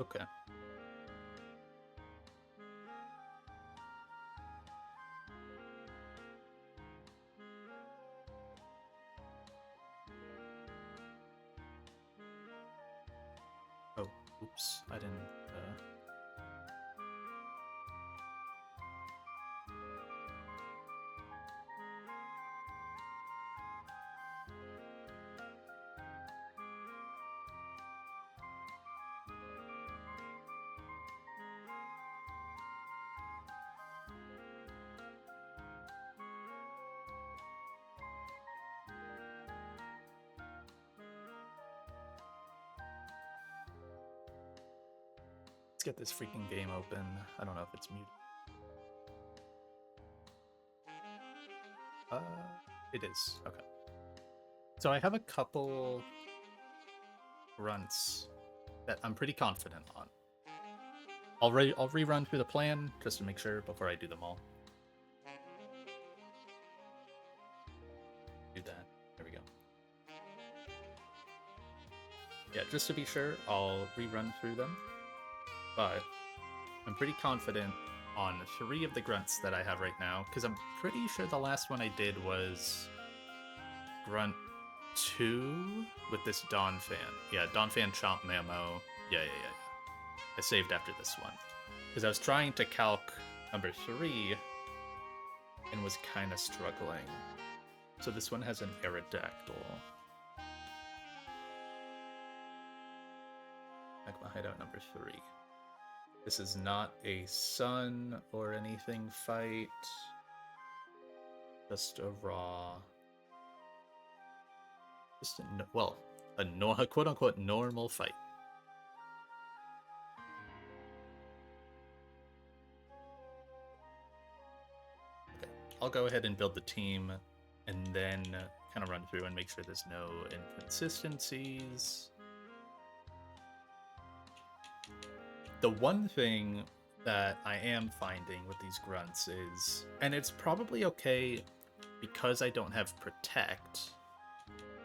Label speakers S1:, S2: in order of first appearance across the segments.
S1: Okay. Oh, oops. I didn't. Let's get this freaking game open. I don't know if it's muted. It is. Okay. So I have a couple grunts that I'm pretty confident on. I'll rerun through the plan just to make sure before I do them all. Do that. There we go. Yeah, just to be sure, I'll rerun through them. But I'm pretty confident on 3 of the grunts that I have right now, because I'm pretty sure the last one I did was grunt 2 with this Dawn Fan. Yeah, Dawn Fan Chomp Mamo. Yeah. I saved after this one. Because I was trying to calc number 3 and was kind of struggling. So this one has an Aerodactyl. Magma Hideout number 3. This is not a sun or anything fight. Just a raw. Just a quote-unquote normal fight. Okay, I'll go ahead and build the team and then kind of run through and make sure there's no inconsistencies. The one thing that I am finding with these grunts is, and it's probably okay because I don't have Protect,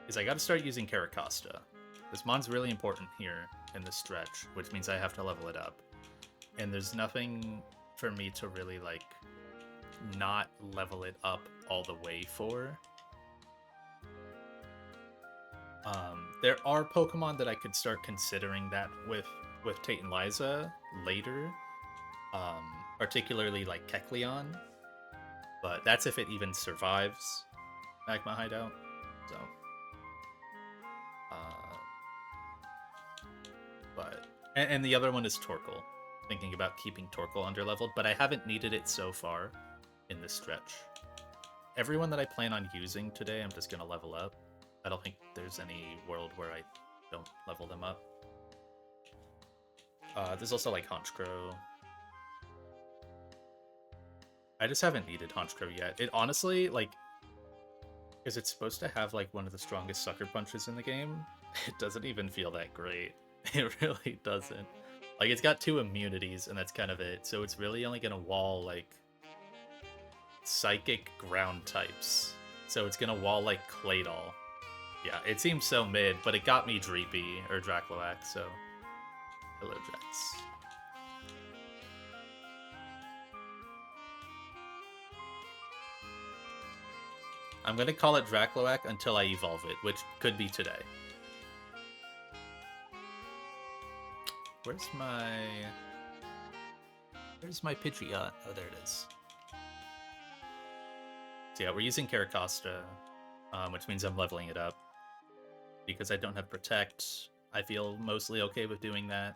S1: is I gotta start using Caracosta. This mon's really important here in this stretch, which means I have to level it up. And there's nothing for me to really, like, not level it up all the way for. There are Pokemon that I could start considering that with Tate and Liza later, particularly like Kecleon, but that's if it even survives Magma Hideout. So, and the other one is Torkoal. Thinking about keeping Torkoal underleveled, but I haven't needed it so far in this stretch. Everyone that I plan on using today, I'm just gonna level up. I don't think there's any world where I don't level them up. There's also like Honchkrow. I just haven't needed Honchkrow yet. It honestly, like, because it's supposed to have like one of the strongest sucker punches in the game, it doesn't even feel that great. It really doesn't. Like, it's got 2 immunities and that's kind of it. So it's really only gonna wall like psychic ground types. So it's gonna wall like Claydol. Yeah, it seems so mid, but it got me Dreepy or Dracloac, so hello, Jax. I'm gonna call it Dracloac until I evolve it, which could be today. Where's my Pidgeot? Oh, there it is. So yeah, we're using Caracosta, which means I'm leveling it up. Because I don't have Protect, I feel mostly okay with doing that.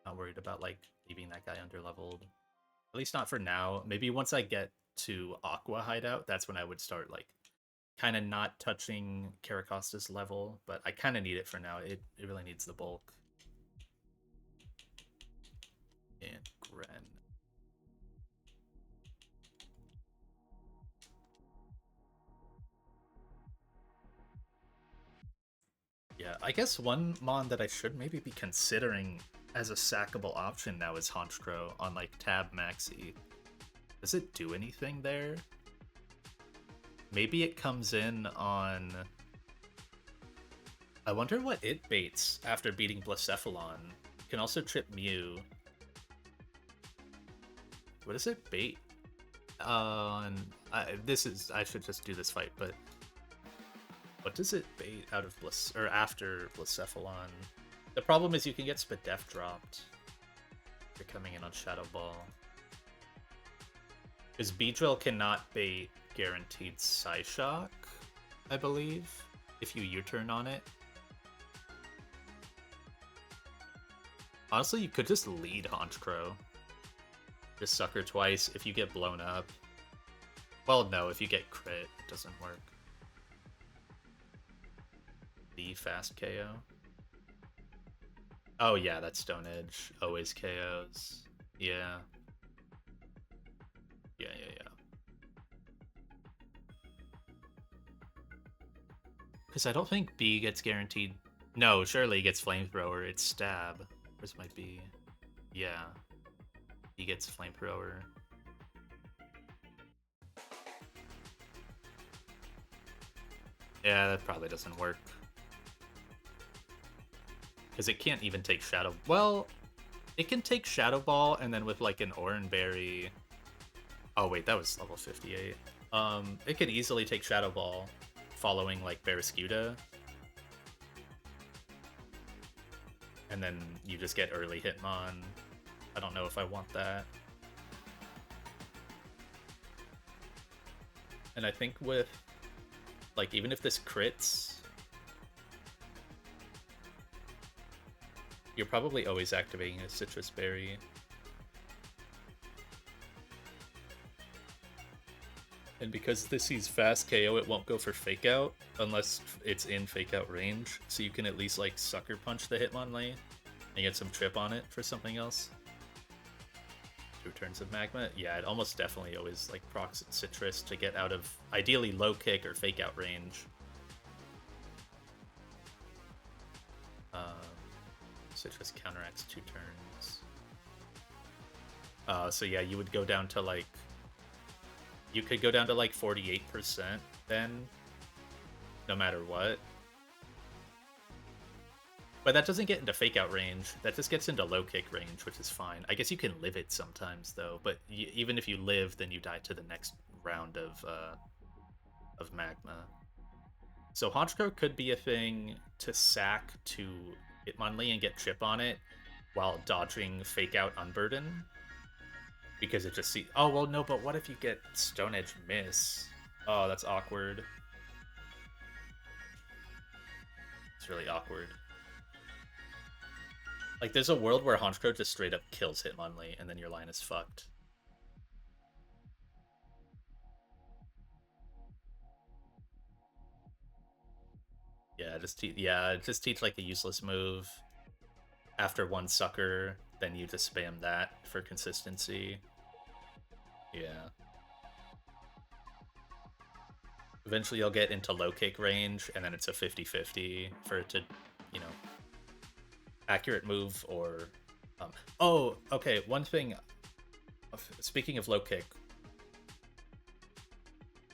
S1: Not worried about, like, leaving that guy underleveled. At least not for now. Maybe once I get to Aqua Hideout, that's when I would start, like, kind of not touching Caracosta's level. But I kind of need it for now. It really needs the bulk. And Gren. Yeah, I guess one mon that I should maybe be considering as a sackable option now is Honchkrow on like Tab Maxi. Does it do anything there? Maybe it comes in on I wonder what it baits after beating Blacephalon. It can also trip Mew. What does it bait? I should just do this fight, but what does it bait out of after Blacephalon? The problem is you can get Spadef dropped. You're coming in on Shadow Ball. Because Beedrill cannot bait guaranteed Psyshock, I believe, if you U-turn on it. Honestly, you could just lead Honchkrow. Just sucker twice if you get blown up. Well, no, if you get crit, it doesn't work. The fast KO. Oh yeah, that's Stone Edge. Always KOs. Yeah. Yeah. Because I don't think B gets guaranteed. No, surely he gets Flamethrower. It's Stab. Where's my B? Yeah. He gets Flamethrower. Yeah, that probably doesn't work. Because it can't even take Shadow... Well, it can take Shadow Ball, and then with, like, an Oran Berry... Oh, wait, that was level 58. It could easily take Shadow Ball, following, like, Barraskewda. And then you just get early Hitmon. I don't know if I want that. And I think with... Like, even if this crits... You're probably always activating a Citrus Berry. And because this sees fast KO, it won't go for Fake Out unless it's in Fake Out range. So you can at least like Sucker Punch the Hitmonlee and get some trip on it for something else. 2 turns of Magma. Yeah, it almost definitely always like procs Citrus to get out of ideally low kick or Fake Out range. Citrus counteracts 2 turns. So yeah, you would go down to like... You could go down to like 48% then, no matter what. But that doesn't get into Fake Out range. That just gets into low kick range, which is fine. I guess you can live it sometimes though, but even if you live, then you die to the next round of Magma. So Honchkrow could be a thing to sack to Hitmonlee and get chip on it while dodging Fake Out Unburden. Because it just see... Oh, well, no, but what if you get Stone Edge Miss? Oh, that's awkward. It's really awkward. Like, there's a world where Honchkrow just straight up kills Hitmonlee, and then your line is fucked. Yeah, just teach like a useless move. After one sucker, then you just spam that for consistency. Yeah. Eventually you'll get into low kick range, and then it's a 50-50 for it to, you know, accurate move or... Oh, okay, one thing... Speaking of low kick,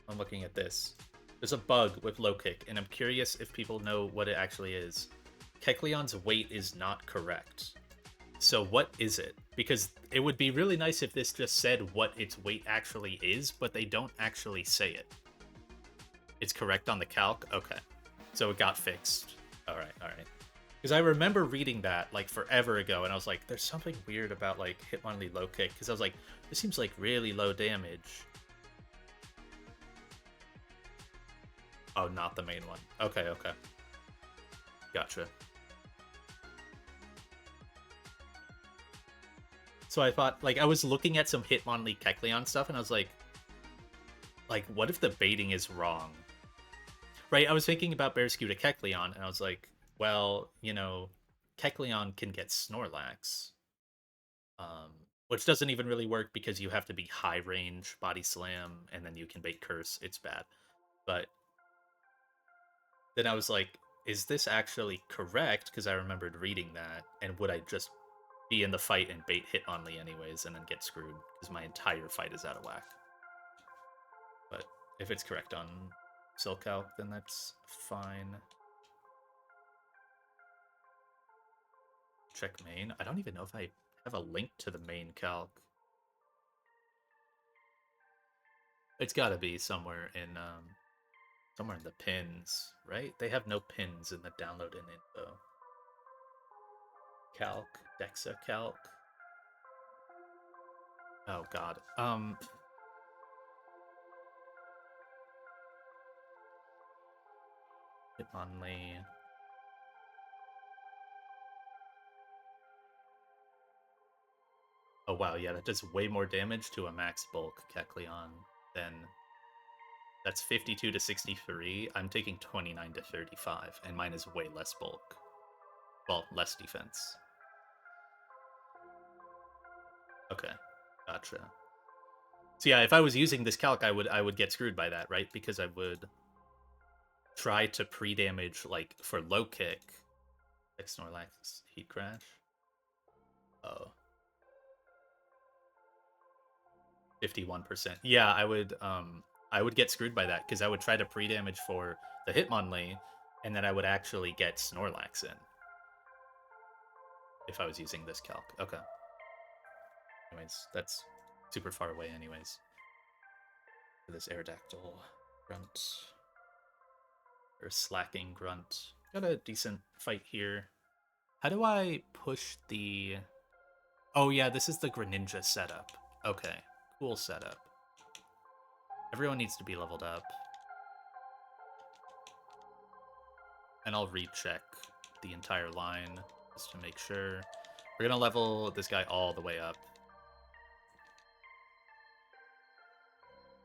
S1: I'm looking at this. There's a bug with low kick, and I'm curious if people know what it actually is. Kecleon's weight is not correct. So what is it? Because it would be really nice if this just said what its weight actually is, but they don't actually say it. It's correct on the calc? Okay. So it got fixed. Alright. Because I remember reading that, like, forever ago, and I was like, there's something weird about, like, Hitmonlee low kick, because I was like, this seems like really low damage. Oh, not the main one. Okay. Gotcha. So I thought, like, I was looking at some Hitmonlee Kecleon stuff, and I was like, what if the baiting is wrong? Right, I was thinking about Barraskewda Kecleon, and I was like, well, you know, Kecleon can get Snorlax. Which doesn't even really work because you have to be high range, body slam, and then you can bait Curse. It's bad. But then I was like, is this actually correct? Because I remembered reading that, and would I just be in the fight and bait Hitmonlee anyways and then get screwed because my entire fight is out of whack? But if it's correct on Silcalc, then that's fine. check main. I don't even know if I have a link to the main calc. It's gotta be somewhere in the pins, right? They have no pins in the download and info. Calc, Dexa calc. Oh god. Hitmonlee. Oh wow, yeah, that does way more damage to a max bulk Kecleon than that's 52 to 63. I'm taking 29 to 35, and mine is way less bulk. Well, less defense. Okay, gotcha. So yeah, if I was using this calc, I would get screwed by that, right? Because I would try to pre-damage, like, for low kick. Snorlax Heat Crash. Oh. 51%. Yeah, I would get screwed by that, because I would try to pre-damage for the Hitmonlee, and then I would actually get Snorlax in. If I was using this calc. Okay. Anyways, that's super far away anyways. For this Aerodactyl grunt. Or slacking grunt. Got a decent fight here. How do I push the... Oh yeah, this is the Greninja setup. Okay, cool setup. Everyone needs to be leveled up. And I'll recheck the entire line just to make sure. We're gonna level this guy all the way up.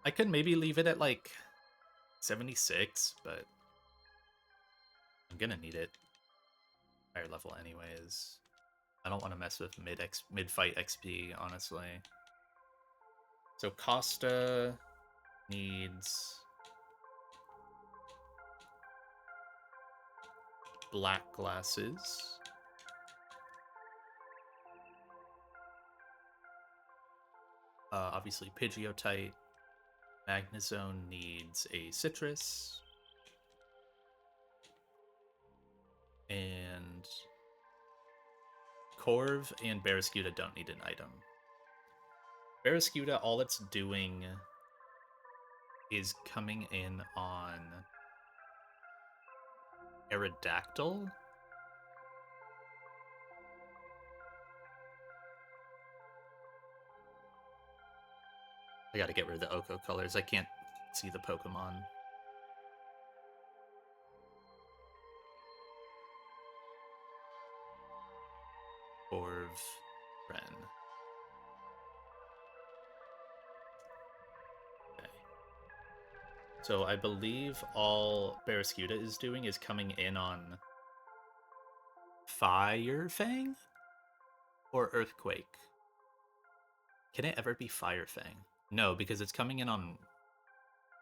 S1: I could maybe leave it at like 76, but I'm gonna need it higher level anyways. I don't want to mess with mid-fight XP, honestly. So Costa needs black glasses. Obviously Pidgeotite. Magnezone needs a citrus. And Corv and Barraskewda don't need an item. Barraskewda, all it's doing is coming in on Aerodactyl. I gotta get rid of the Oko colors. I can't see the Pokemon. Corv, Ren. Okay. So I believe all Barraskewda is doing is coming in on Fire Fang or Earthquake. Can it ever be Fire Fang? No, because it's coming in on...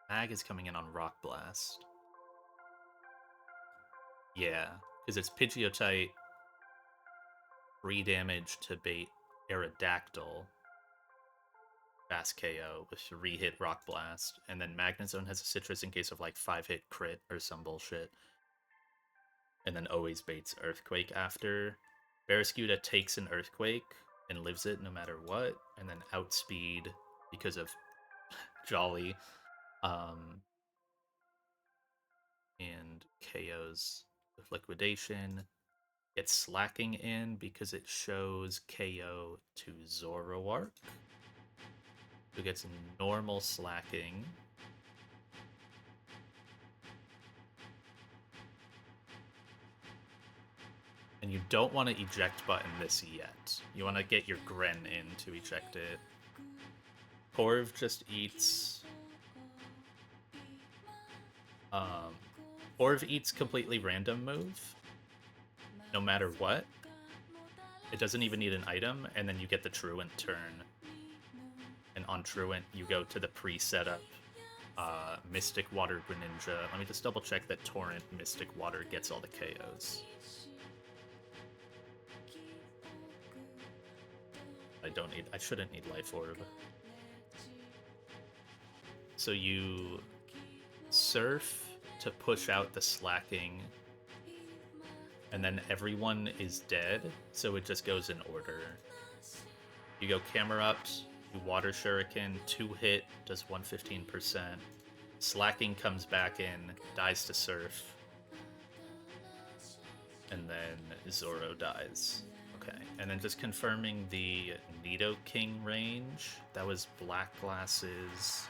S1: Mag is coming in on Rock Blast. Yeah, because it's Pidgeotite, 3 damage to bait Aerodactyl, fast KO with 3-hit Rock Blast, and then Magnezone has a Citrus in case of like 5-hit crit or some bullshit, and then always baits Earthquake after. Barraskewda takes an Earthquake and lives it no matter what, and then Outspeed because of Jolly, and KOs with Liquidation. It's slacking in because it shows KO to Zoroark, who gets normal slacking. And you don't want to eject button this yet. You want to get your Gren in to eject it. Corv just eats... Corv eats completely random move, no matter what. It doesn't even need an item, and then you get the Truant turn. And on Truant, you go to the pre-setup Mystic Water Greninja. Let me just double check that Torrent Mystic Water gets all the KOs. I shouldn't need Life Orb. So you Surf to push out the slacking, and then everyone is dead, so it just goes in order. You go camera ups, you water shuriken, 2 hit, does 115%. Slacking comes back in, dies to surf. And then Zoro dies. Okay, and then just confirming the Nidoking range. That was Black Glasses.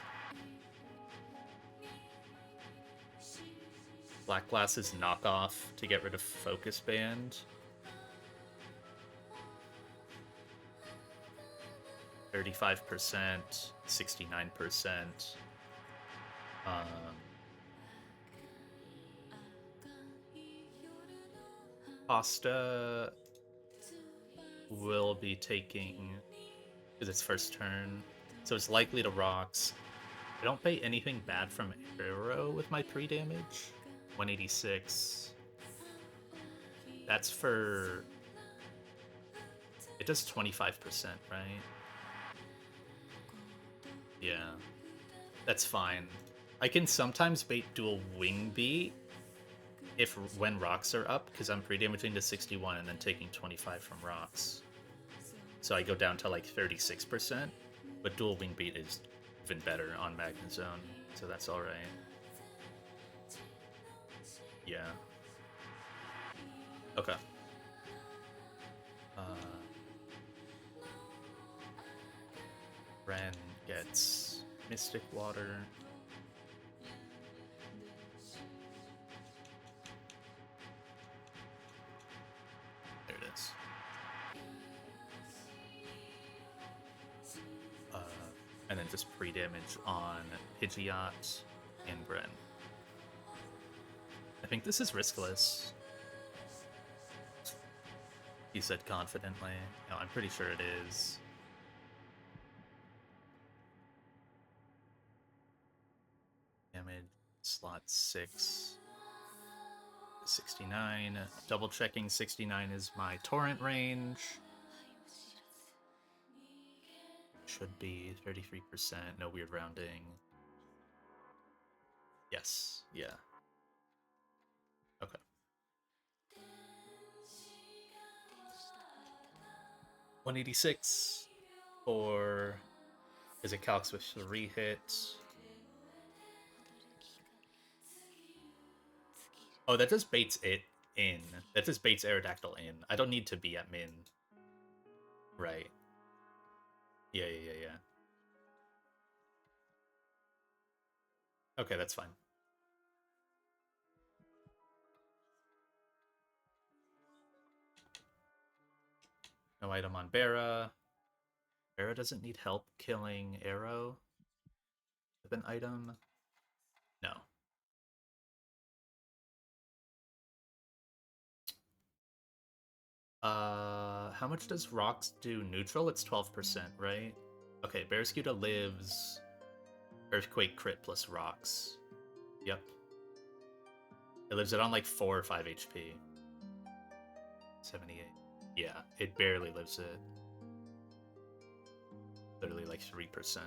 S1: Black Glasses knockoff to get rid of Focus Band. 35%, 69%. Pasta will be taking, because it's first turn, so it's likely to rocks. I don't pay anything bad from Arrow with my 3 damage. 186. That's for... It does 25%, right? Yeah. That's fine. I can sometimes bait dual wing beat when rocks are up, because I'm pre-damaging to 61 and then taking 25 from rocks. So I go down to like 36%, but dual wing beat is even better on Magma Zone, so that's alright. Yeah. Okay. Ren gets Mystic Water. There it is. And then just pre-damage on Pidgeot and Bren. I think this is riskless. He said confidently. No, I'm pretty sure it is. Damage, slot 6. 69. Double checking 69 is my torrent range. Should be 33%. No weird rounding. Yes. Yeah. Okay. 186 for... Is it calcs with 3 hits? Oh, that just baits it in. That just baits Aerodactyl in. I don't need to be at min. Right. Yeah. Okay, that's fine. No item on Bara. Bara doesn't need help killing Arrow with an item. No. How much does Rocks do neutral? It's 12%, right? Okay, Barraskewda lives Earthquake crit plus Rocks. Yep. It lives it on like 4 or 5 HP. 78. Yeah, it barely lives it. Literally like 3%. So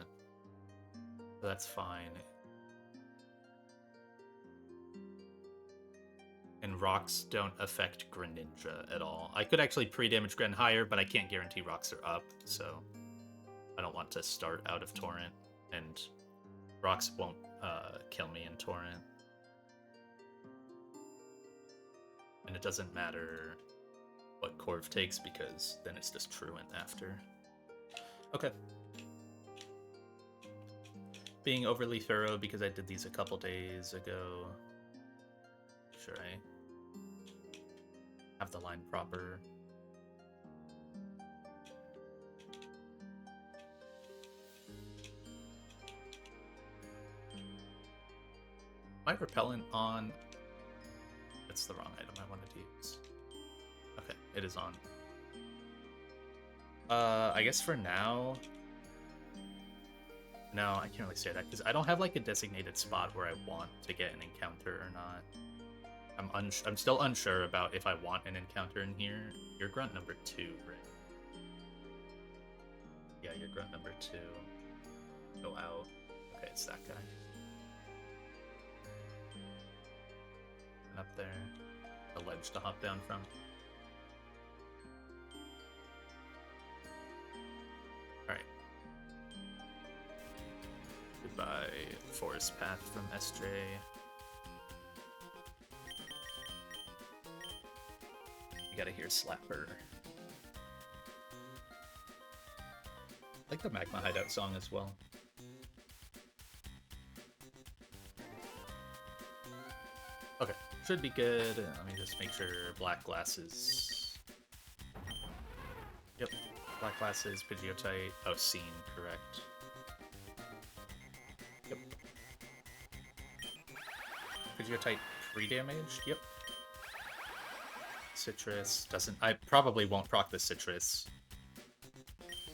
S1: that's fine. And rocks don't affect Greninja at all. I could actually pre-damage Gren higher, but I can't guarantee rocks are up, so I don't want to start out of Torrent, and rocks won't kill me in Torrent. And it doesn't matter what Corv takes, because then it's just Truant after. Okay. Being overly thorough because I did these a couple days ago. Sure, I have the line proper. My repellent on... That's the wrong item I wanted to use. Okay, it is on. I guess for now... No, I can't really say that, because I don't have like a designated spot where I want to get an encounter or not. I'm still unsure about if I want an encounter in here. You're grunt number 2, right? Yeah, you're grunt number 2. Go out. Okay, it's that guy. And up there. a ledge to hop down from. Alright. Goodbye, forest path from SJ. You gotta hear Slapper. I like the Magma Hideout song as well. Okay, should be good. Let me just make sure black glasses. Yep, black glasses, Pidgeotite. Oh, scene, correct. Yep. Pidgeotite pre-damaged, yep. Citrus doesn't. I probably won't proc the Citrus.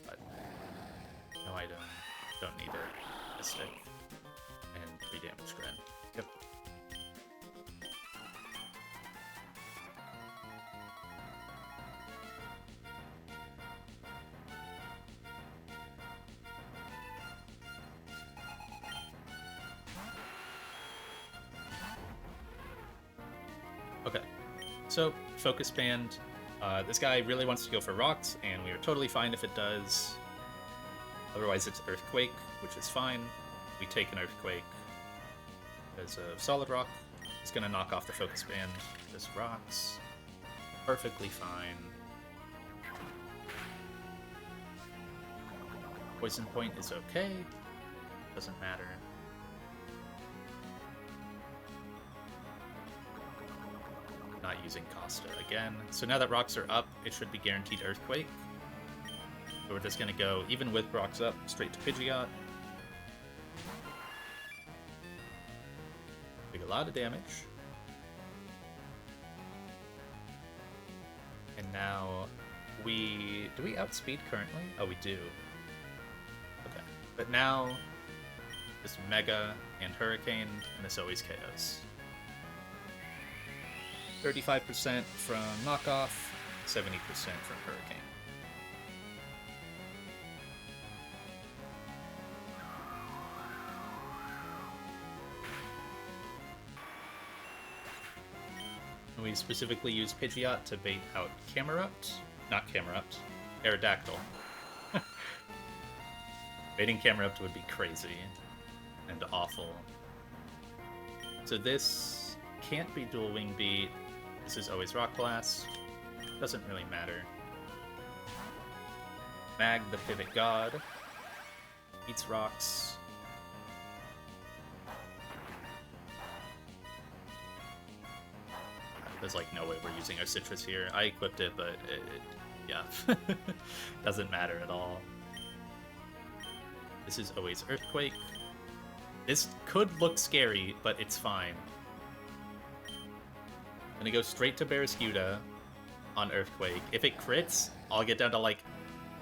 S1: But no item. Don't need it. Mystic. And pre-damaged Gren. Yep. Okay. So, Focus Band. This guy really wants to go for rocks, and we are totally fine if it does. Otherwise, it's Earthquake, which is fine. We take an Earthquake as a solid rock. It's going to knock off the Focus Band. Just rocks. Perfectly fine. Poison Point is okay. Doesn't matter. Not using Costa again. So now that rocks are up, it should be guaranteed Earthquake. So we're just going to go, even with rocks up, straight to Pidgeot. Take a lot of damage. And now we... Do we outspeed currently? Oh, we do. Okay. But now, just Mega and Hurricane, and this always KOs. 35% from knockoff, 70% from Hurricane. And we specifically use Pidgeot to bait out Camerupt. Not Camerupt, Aerodactyl. Baiting Camerupt would be crazy and awful. So this can't be Dual Wing Beat. This is always Rock Blast. Doesn't really matter. Mag, the Pivot God. Eats rocks. There's like no way we're using our Citrus here. I equipped it, but yeah. Doesn't matter at all. This is always Earthquake. This could look scary, but it's fine. I'm gonna go straight to Barraskewda on Earthquake. If it crits, I'll get down to like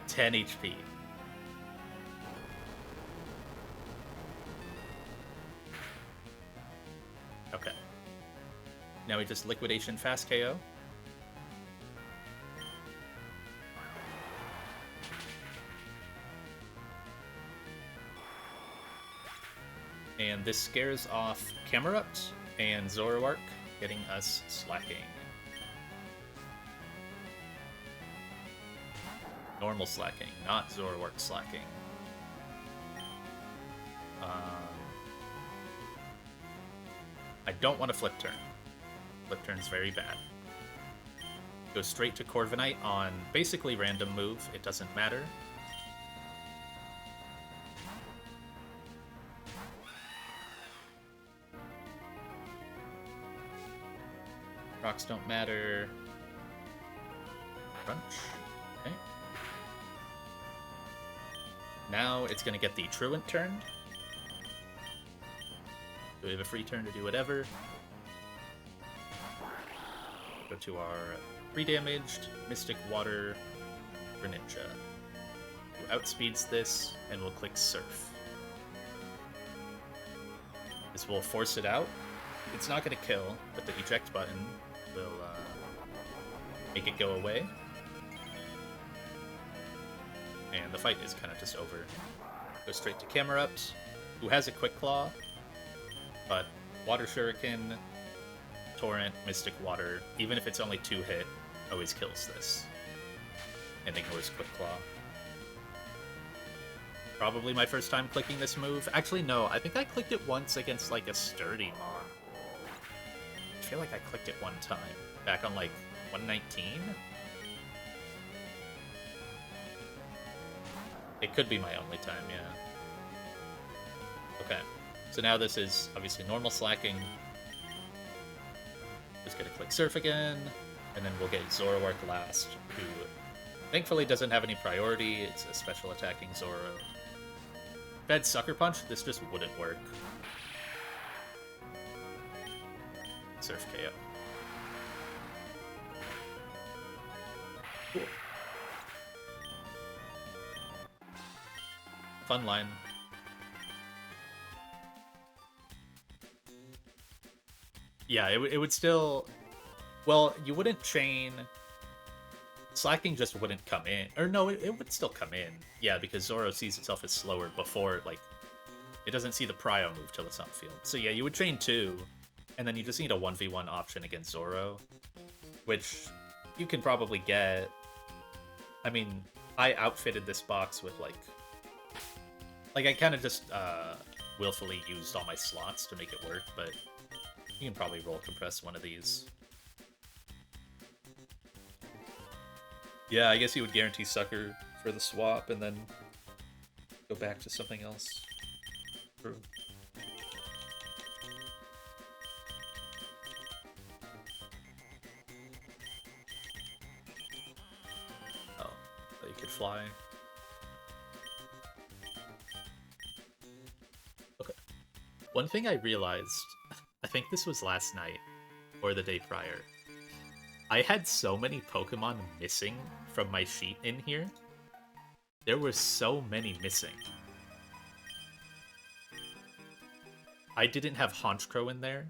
S1: 10 HP. Okay. Now we just Liquidation Fast KO. And this scares off Camerupt and Zoroark, getting us slacking. Normal slacking, not Zoroark slacking. I don't want to Flip Turn. Flip Turn's very bad. Go straight to Corviknight on basically random move, it doesn't matter. Rocks don't matter. Crunch. Okay. Now it's going to get the Truant turn. So we have a free turn to do whatever. Go to our 3-damaged Mystic Water Greninja, who outspeeds this, and we'll click Surf. This will force it out. It's not going to kill, but the eject button will make it go away. And the fight is kind of just over. Go straight to Camerupt, who has a Quick Claw, but Water Shuriken Torrent, Mystic Water, even if it's only 2 hit, always kills this. And ignores Quick Claw. Probably my first time clicking this move. Actually, no, I think I clicked it once against, like, a Sturdy Mon. I feel like I clicked it one time, back on, like, 119? It could be my only time, yeah. Okay, so now this is obviously normal slacking. Just gonna click Surf again, and then we'll get Zoroark last, who thankfully doesn't have any priority. It's a special attacking Zoro. If I had Sucker Punch, this just wouldn't work. Surf KO. Cool. Fun line. Yeah, it would still... Well, you wouldn't chain... Slacking just wouldn't come in. Or no, it would still come in. Yeah, because Zoro sees itself as slower before, like... It doesn't see the Prio move till it's on field. So yeah, you would chain 2, and then you just need a 1v1 option against Zoro. Which you can probably get. I mean, I outfitted this box with, like... Like, I kind of just willfully used all my slots to make it work, but you can probably roll compress one of these. Yeah, I guess you would guarantee Sucker for the swap and then go back to something else. True. Oh, thought you could fly. Okay. One thing I realized, I think this was last night, or the day prior. I had so many Pokemon missing from my sheet in here. There were so many missing. I didn't have Honchkrow in there.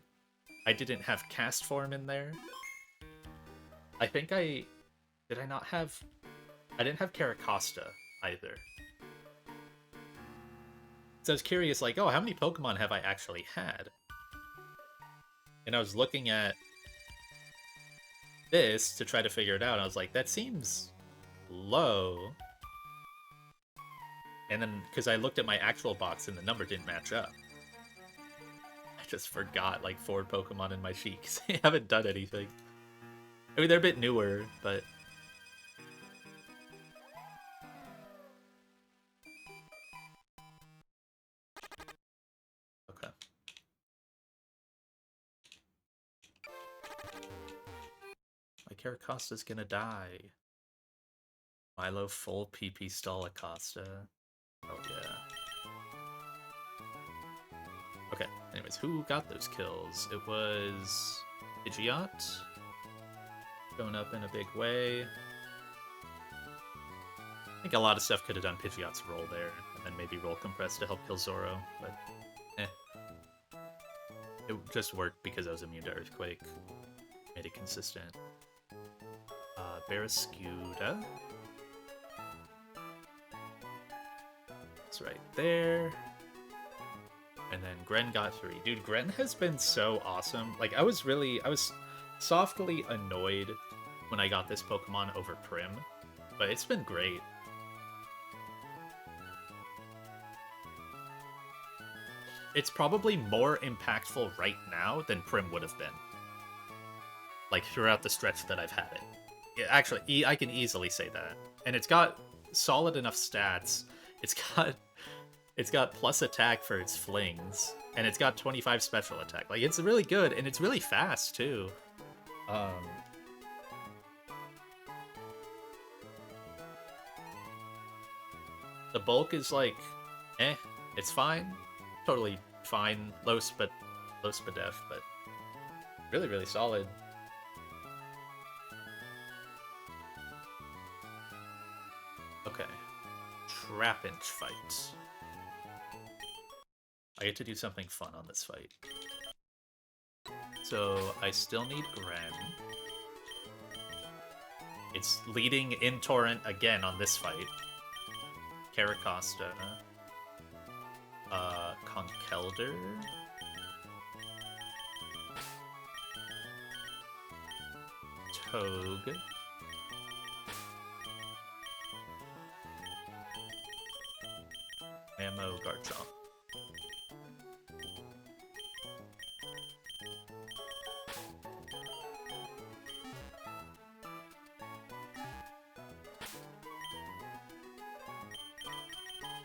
S1: I didn't have Castform in there. I think did I not have... I didn't have Caracosta either. So I was curious, like, oh, how many Pokemon have I actually had? And I was looking at this to try to figure it out. I was like, that seems low. And then, because I looked at my actual box and the number didn't match up. I just forgot, like, 4 Pokemon in my sheet because they haven't done anything. I mean, they're a bit newer, but... Okay. My Caracosta's gonna die. Milo full PP stall Acosta. Oh yeah. Okay, anyways, who got those kills? It was Pidgeot. Going up in a big way. I think a lot of stuff could have done Pidgeot's roll there, and then maybe roll compress to help kill Zoro, but it just worked because I was immune to Earthquake. Made it consistent. Barrascuda. It's right there. And then Gren got 3. Dude, Gren has been so awesome. Like, I was softly annoyed when I got this Pokemon over Prim, but it's been great. It's probably more impactful right now than Prim would have been. Like, throughout the stretch that I've had it. Yeah, actually, I can easily say that. And it's got solid enough stats. It's got plus attack for its flings, and it's got 25 special attack. Like, it's really good, and it's really fast, too. The bulk is, like, it's fine. Totally fine. Low spadef, but really, really solid. Okay. Trapinch fight. I get to do something fun on this fight. So, I still need Gren. It's leading in Torrent again on this fight. Caracosta. Conkeldurr. Togue. Ammo Garchomp.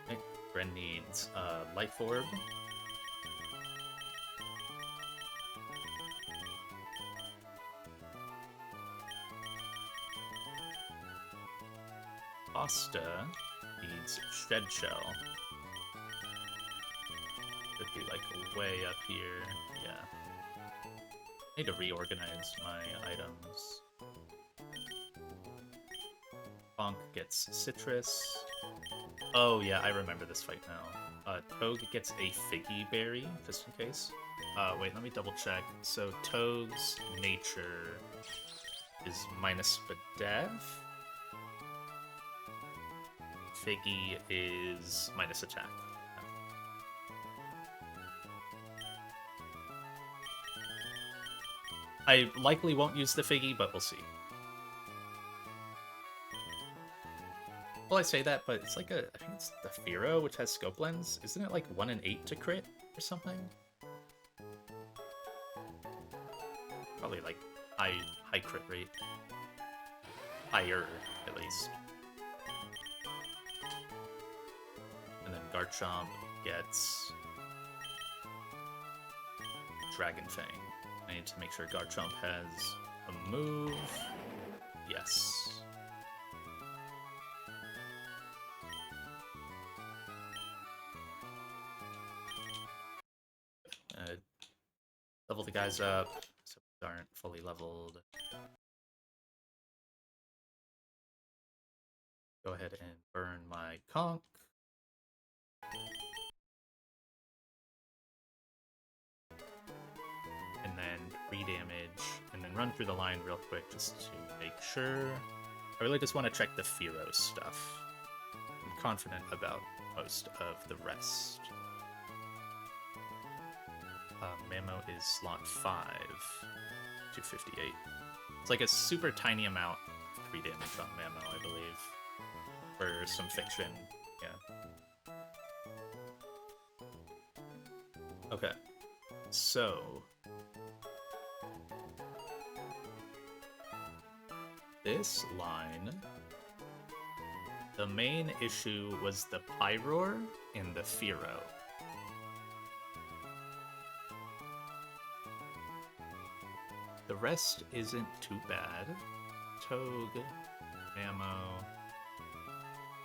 S1: Okay, Bren needs Life Orb. Pasta needs Shed Shell. Could be like way up here. Yeah. Need to reorganize my items. Bonk gets Citrus. Oh yeah, I remember this fight now. Togue gets a Figgy Berry, just in case. Wait, let me double check. So Togue's nature is minus Spadef. Figgy is minus attack. I likely won't use the Figgy, but we'll see. Well, I say that, but it's like I think it's the Firo, which has Scope Lens. Isn't it like 1 in 8 to crit or something? Probably like high crit rate. Higher, at least. And then Garchomp gets Dragon Fang. I need to make sure Garchomp has a move. Yes. Level the guys up so they aren't fully leveled. Go ahead and burn my conch. And then 3 damage, and then run through the line real quick just to make sure. I really just want to check the Firo stuff. I'm confident about most of the rest. Mammo is slot 5, 258. It's like a super tiny amount of 3 damage on Mammo, I believe. For some fiction, yeah. Okay, so this line, the main issue was the Pyroar and the Firo. The rest isn't too bad. Togue, Mammo,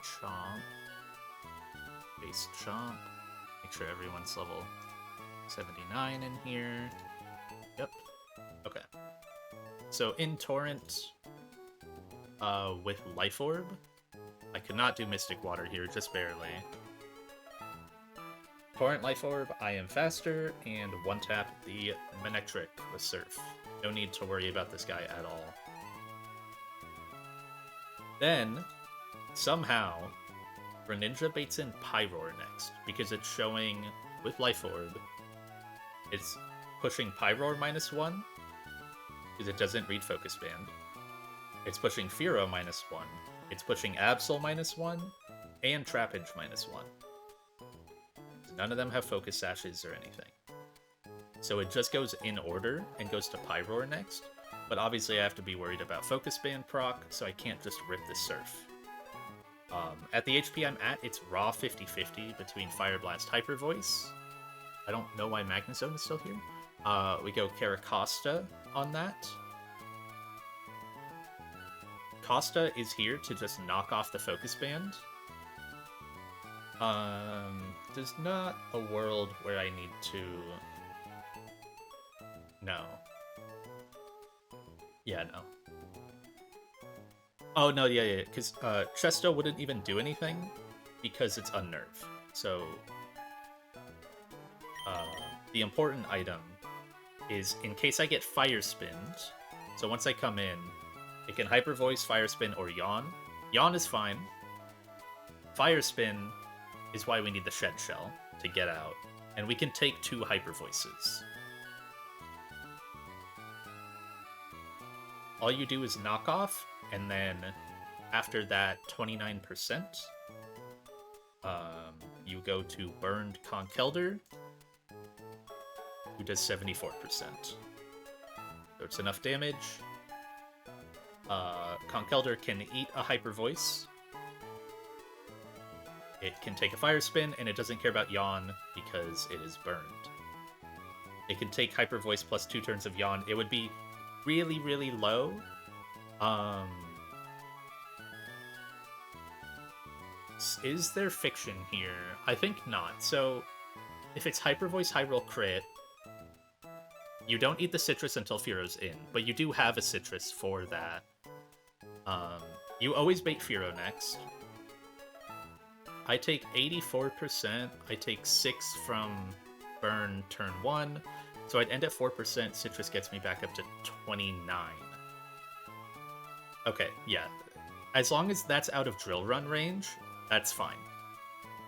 S1: Chomp, base Chomp. Make sure everyone's level 79 in here. Yep. Okay. So in Torrent, with Life Orb, I could not do Mystic Water here, just barely. Torrent Life Orb, I am faster, and one-tap the Manectric with Surf. No need to worry about this guy at all. Then, somehow, Greninja baits in Pyroar next, because it's showing, with Life Orb, it's pushing Pyroar -1, because it doesn't read Focus Band. It's pushing Firo -1. It's pushing Absol -1, and Trapinch -1. None of them have Focus Sashes or anything. So it just goes in order and goes to Pyroar next. But obviously I have to be worried about Focus Band proc, so I can't just rip the Surf. At the HP I'm at, it's raw 50-50 between Fire Blast, Hyper Voice. I don't know why Magnezone is still here. We go Caracosta on that. Costa is here to just knock off the Focus Band. There's not a world where I need to... No. Yeah, no. Oh, no, yeah, because Chesto wouldn't even do anything because it's Unnerve. So, the important item is in case I get Fire Spinned, so once I come in, it can Hyper Voice, Fire Spin, or Yawn. Yawn is fine. Fire Spin is why we need the Shed Shell to get out, and we can take 2 Hyper Voices. all you do is knock off, and then after that 29%, you go to Burned Conkelder, who does 74%. So it's enough damage. Conkelder can eat a Hyper Voice. It can take a Fire Spin, and it doesn't care about Yawn because it is burned. It can take Hyper Voice plus 2 turns of Yawn. It would be really, really low. Is there fiction here? I think not. So, if it's Hyper Voice, High Roll Crit, you don't eat the citrus until Fearo's in, but you do have a citrus for that. You always bait Fearo next. I take 84%. I take 6 from Burn turn 1. So I'd end at 4%. Citrus gets me back up to 29. Okay, yeah. As long as that's out of Drill Run range, that's fine.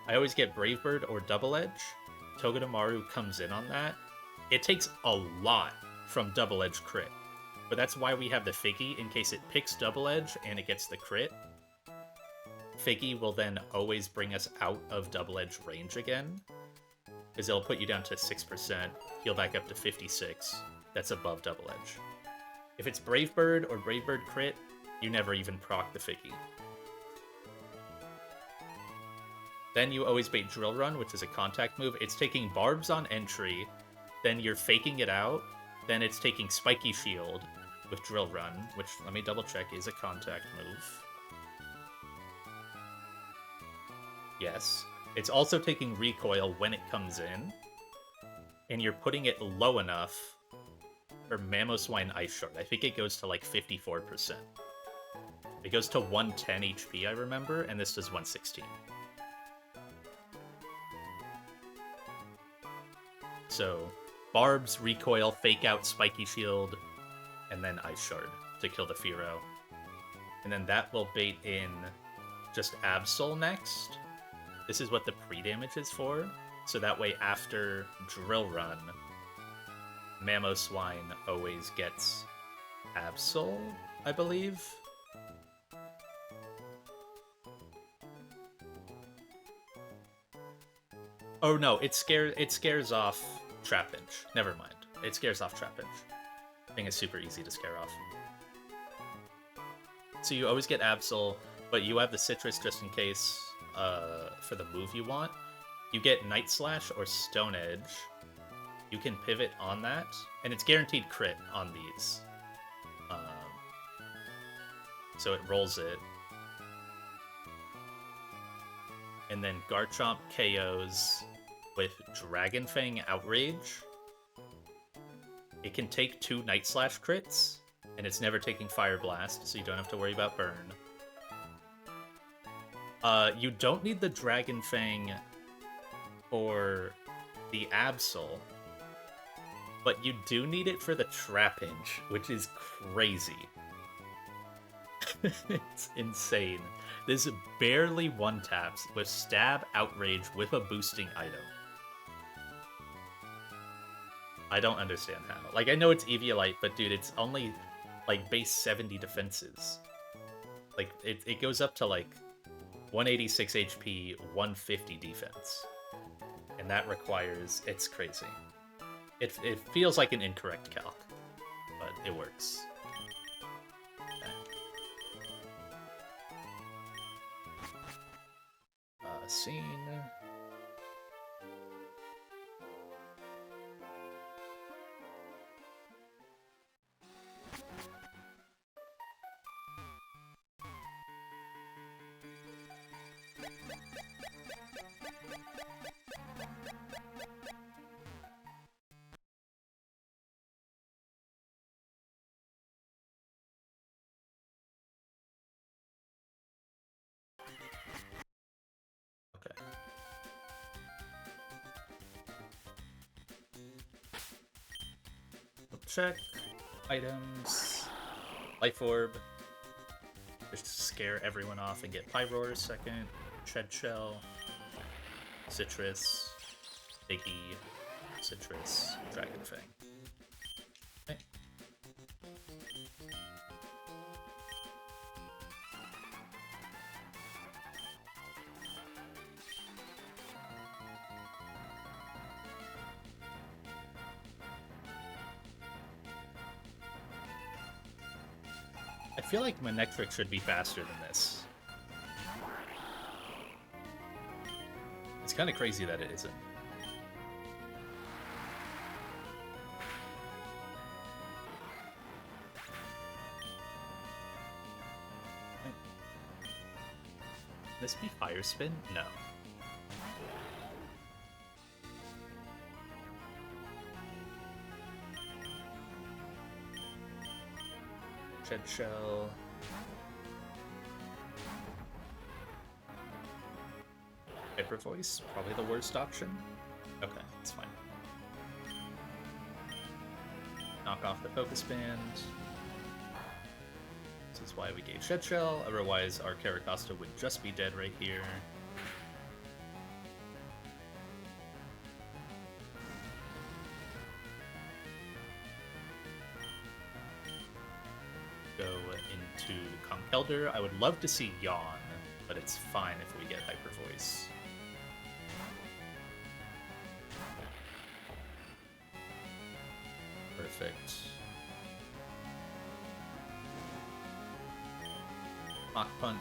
S1: I always get Brave Bird or Double Edge. Togedemaru comes in on that. It takes a lot from Double Edge crit. But that's why we have the Figgy, in case it picks Double Edge and it gets the crit. Figgy will then always bring us out of Double Edge range again, because it'll put you down to 6%, heal back up to 56. That's above Double Edge. If it's Brave Bird or Brave Bird crit, you never even proc the Figgy. Then you always bait Drill Run, which is a contact move. It's taking Barbs on entry, then you're faking it out, then it's taking Spiky Shield with Drill Run, which, let me double check, is a contact move. Yes. It's also taking Recoil when it comes in, and you're putting it low enough for Mamoswine Ice Shard. I think it goes to like 54%. It goes to 110 HP, I remember, and this does 116. So, Barbs, Recoil, Fake Out, Spiky Shield, and then Ice Shard to kill the Fearo. And then that will bait in just Absol next. This is what the pre-damage is for. So that way after Drill Run, Mamoswine always gets Absol, I believe. Oh no, it scares off Trapinch. Never mind. It scares off Trapinch. I think it's super easy to scare off. So you always get Absol, but you have the Citrus just in case for the move you want. You get Night Slash or Stone Edge. You can pivot on that, and it's guaranteed crit on these. So it rolls it. And then Garchomp KOs with Dragon Fang Outrage. It can take 2 Night Slash crits, and it's never taking Fire Blast, so you don't have to worry about burn. You don't need the Dragon Fang for the Absol, but you do need it for the Trapinch, which is crazy. It's insane. This barely one-taps with Stab Outrage with a boosting item. I don't understand how. Like, I know it's Eviolite, but dude, it's only, like, base 70 defenses. Like, it goes up to, like, 186 HP, 150 defense. And that requires... It's crazy. It feels like an incorrect calc, but it works. Scene. Check. Items. Life Orb. Just to scare everyone off and get Pyroar second. Shed Shell. Citrus. Biggie. Citrus. Dragon Fang. Okay. I feel like Manectric should be faster than this. It's kind of crazy that it isn't. This be Fire Spin? No. Shed Shell. Hyper Voice, probably the worst option. Okay, it's fine. Knock off the Focus Band. This is why we gave Shed Shell, otherwise our Caracosta would just be dead right here. Go into Conkeldurr. I would love to see Yawn, but it's fine if we get Hyper Voice. Perfect. Mach Punch.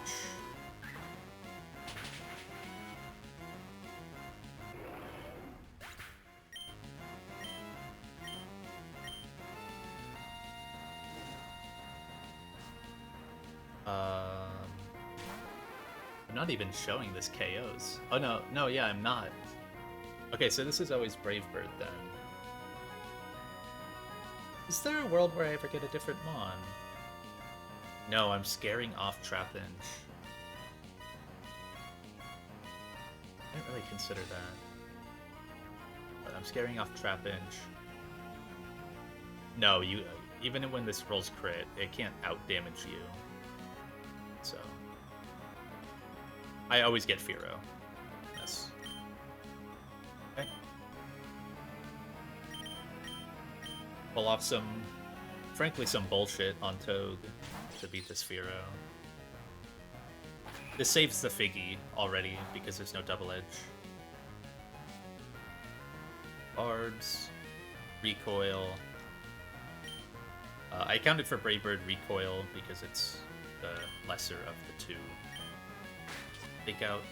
S1: I'm not even showing this KOs. Oh no, yeah, I'm not. Okay, so this is always Brave Bird then. Is there a world where I ever get a different Mon? No, I'm scaring off Trapinch. I didn't really consider that. But I'm scaring off Trapinch. No, even when this rolls crit, it can't out-damage you. So... I always get Fearow. Yes. Okay. Pull off some... frankly, some bullshit on Toad to beat this Fearow. This saves the Figgy already, because there's no double edge. Barbs. Recoil. I accounted for Brave Bird Recoil because it's the lesser of the two. Take out.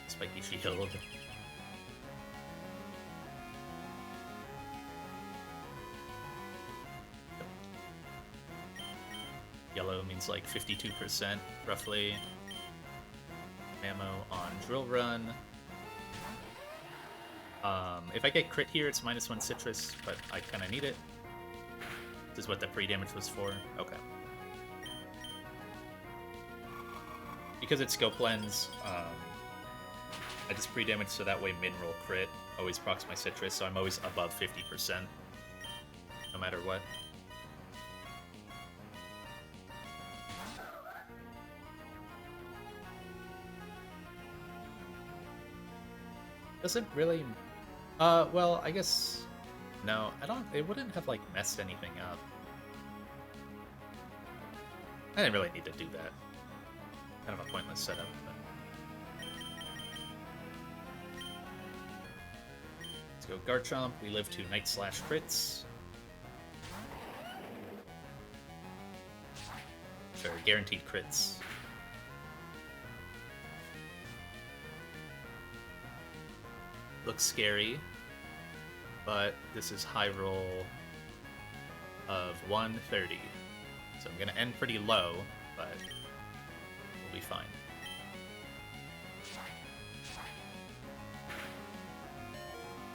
S1: Spiky Shield. Yellow means like 52% roughly. Ammo on Drill Run. If I get crit here, it's -1 Citrus, but I kind of need it. This is what the pre-damage was for. Okay. Because it's Scope Lens, I just pre-damage so that way min-roll crit always procs my Citrus, so I'm always above 50%, no matter what. Doesn't really... well, I guess... No, it wouldn't have, like, messed anything up. I didn't really need to do that. Kind of a pointless setup, but... Let's go Garchomp. We live to Night Slash crits. Sure, guaranteed crits. Looks scary, but this is high roll of 130. So I'm gonna end pretty low, but we'll be fine.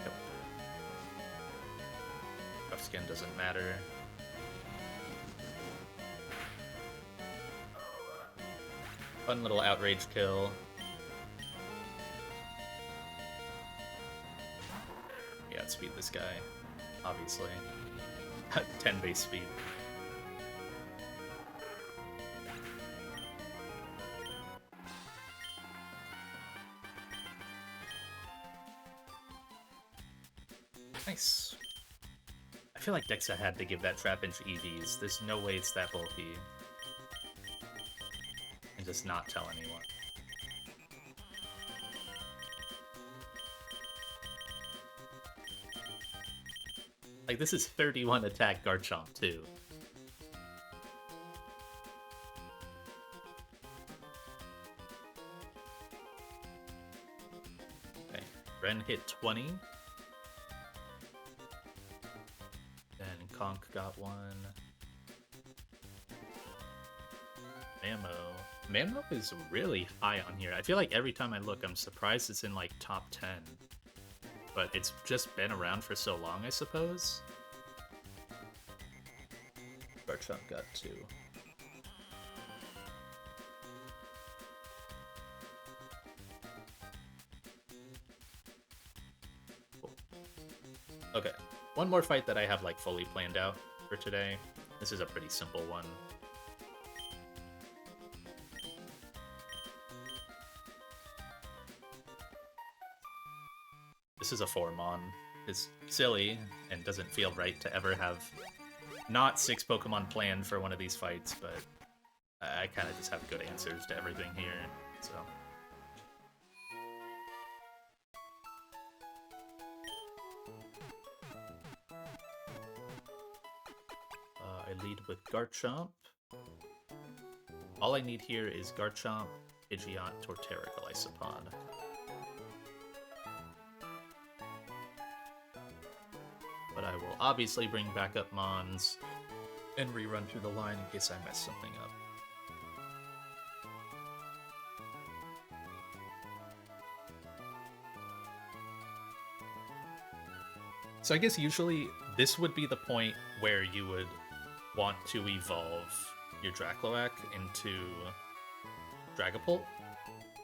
S1: Yep. Rough Skin doesn't matter. Fun little outrage kill. Yeah, speed this guy, obviously. 10 base speed. Nice. I feel like Dexa had to give that Trapinch EVs. There's no way it's that bulky. And just not tell anyone. Like, this is 31 attack Garchomp, too. Okay, Ren hit 20. Then Conk got one. Mammo is really high on here. I feel like every time I look, I'm surprised it's in, like, top 10. But it's just been around for so long, I suppose. Garchomp got 2. Cool. Okay, one more fight that I have, like, fully planned out for today. This is a pretty simple one. This is a Formon. It's silly and doesn't feel right to ever have not 6 Pokemon planned for one of these fights, but I kind of just have good answers to everything here, so. I lead with Garchomp. All I need here is Garchomp, Pidgeot, Torterra, Golisopod. But I will obviously bring backup Mons and rerun through the line in case I mess something up. So I guess usually this would be the point where you would want to evolve your Dracloak into Dragapult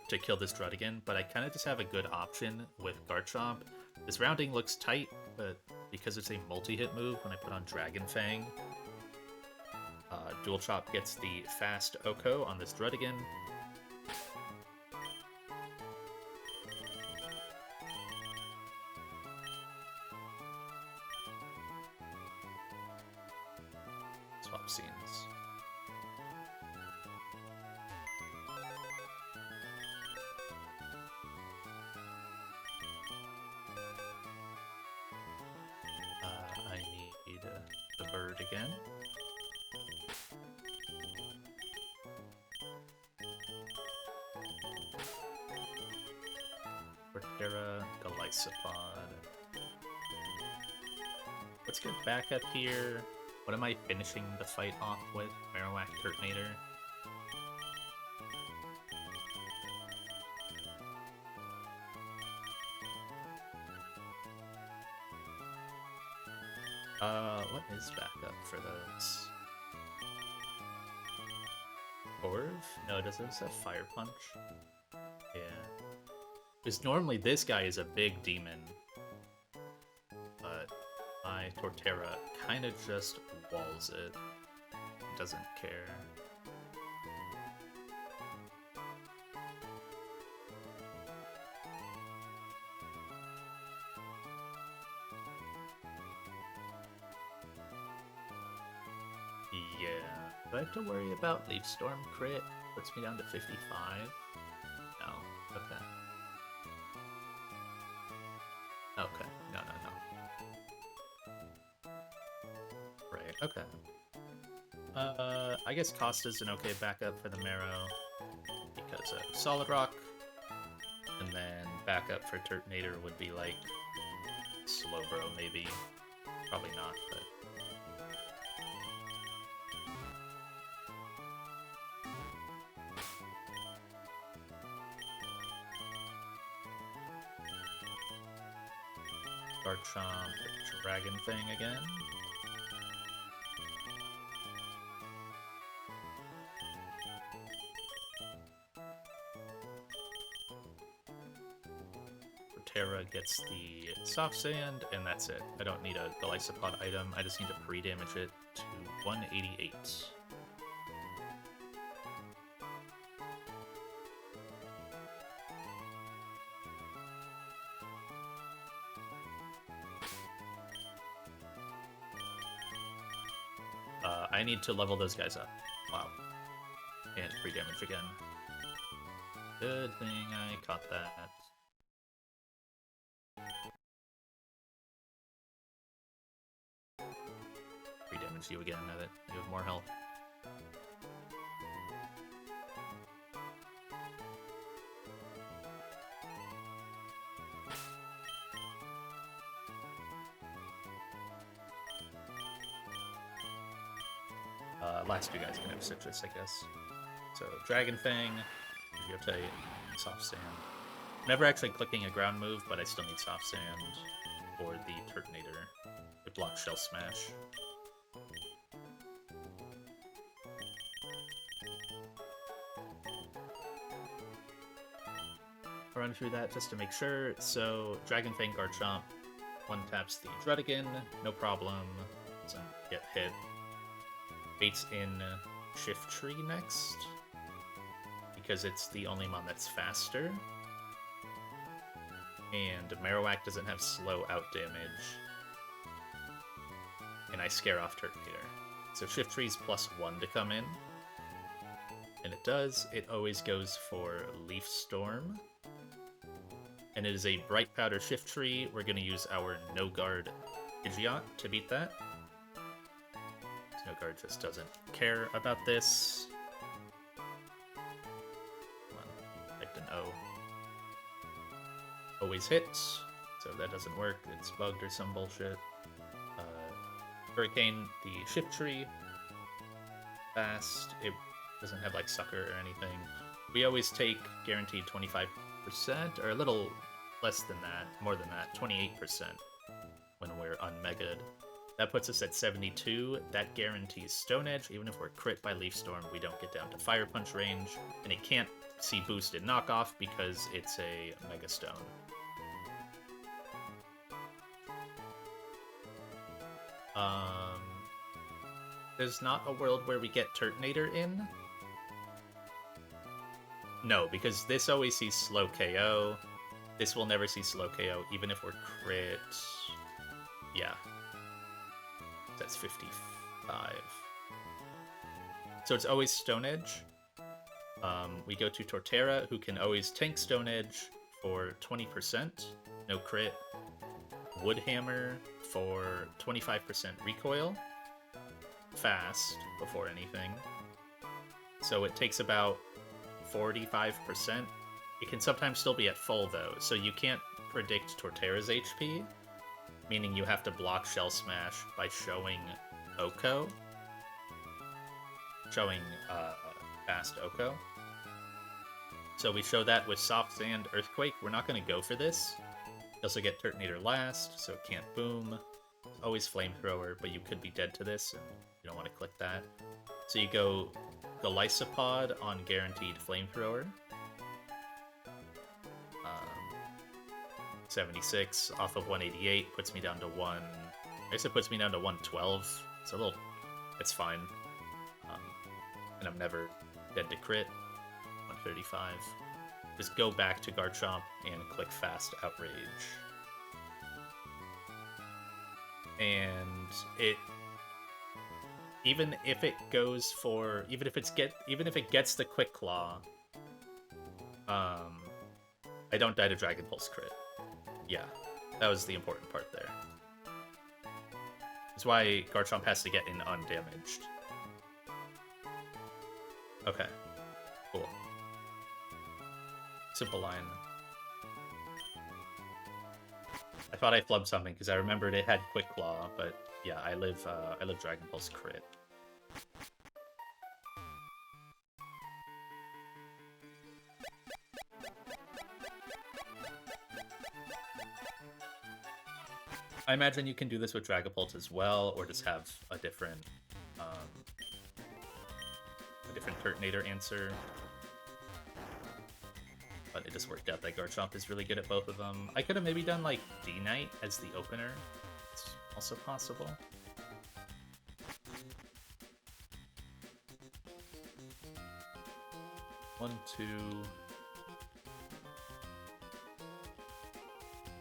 S1: to kill this Druddigon, but I kind of just have a good option with Garchomp. This rounding looks tight, but because it's a multi-hit move when I put on Dragon Fang, Dual Chop gets the fast Oko on this Druddigon. Swap scenes. I need the bird again. Torterra, Golisopod. Let's get back up here. What am I finishing the fight off with? Marowak, Turtonator. What is backup for those? Orv? No, does this have Fire Punch? Yeah. Because normally this guy is a big demon. But my Torterra kind of just walls it. Doesn't care. Yeah. Do I have to worry about Leaf Storm crit? Puts me down to 55? No. Okay. Okay. No. Right, okay. I guess Costa's an okay backup for the Marrow because of Solid Rock. And then backup for Turtonator would be like Slowbro, maybe. Probably not, but. Garchomp, Dragon Fang again. Torterra gets the Soft Sand, and that's it. I don't need a Golisopod item, I just need to pre-damage it to 188. I need to level those guys up. Wow. And pre-damage again. Good thing I caught that. punch you again now that you have more health. Last two guys can have citrus, I guess. So Dragon Fang, Yote, Soft Sand. Never actually clicking a ground move, but I still need Soft Sand for the Turtonator. It blocks Shell Smash. I'll run through that just to make sure. So Dragon Fang Garchomp one taps the Druddigon, no problem. Doesn't get hit. Baits in Shift Tree next, because it's the only mon that's faster. And Marowak doesn't have slow out damage. And I scare off Turtonator. So Shift Tree's +1 to come in. And it does. It always goes for Leaf Storm. And it is a Bright Powder Shift Tree. We're going to use our No Guard Pidgeot to beat that. No Guard just doesn't care about this. Come on, typed an O. Always hits, so that doesn't work. It's bugged or some bullshit. Hurricane, the Shift Tree. Fast. It doesn't have like Sucker or anything. We always take guaranteed 25%, or a little less than that, more than that, 28% when we're unmegged. That puts us at 72. That guarantees Stone Edge. Even if we're crit by Leaf Storm, we don't get down to Fire Punch range. And it can't see boosted knockoff because it's a Mega Stone. There's not a world where we get Turtonator in. No, because this always sees slow KO. This will never see slow KO, even if we're crit. Yeah. That's 55. So it's always Stone Edge. We go to Torterra, who can always tank Stone Edge for 20%, no crit. Woodhammer for 25% recoil, fast before anything. So it takes about 45%. It can sometimes still be at full though, so you can't predict Torterra's HP. Meaning you have to block Shell Smash by showing Oko. Showing fast Oko. So we show that with Soft Sand Earthquake. We're not going to go for this. You also get Turtonator last, so it can't boom. Always Flamethrower, but you could be dead to this, and you don't want to click that. So you go Golisopod on guaranteed Flamethrower. 76 off of 188 puts me down to 1. I guess it puts me down to 112. It's a little. It's fine. And I'm never dead to crit. 135. Just go back to Garchomp and click Fast Outrage. And it. Even if it goes for. Even if it gets the Quick Claw. I don't die to Dragon Pulse crit. Yeah, that was the important part there. That's why Garchomp has to get in undamaged. Okay, cool. Simple line. I thought I flubbed something because I remembered it had Quick Claw, but yeah, I live Dragon Pulse crit. I imagine you can do this with Dragapult as well, or just have a different Turtonator answer. But it just worked out that Garchomp is really good at both of them. I could have maybe done like D-Knight as the opener. It's also possible. One, two.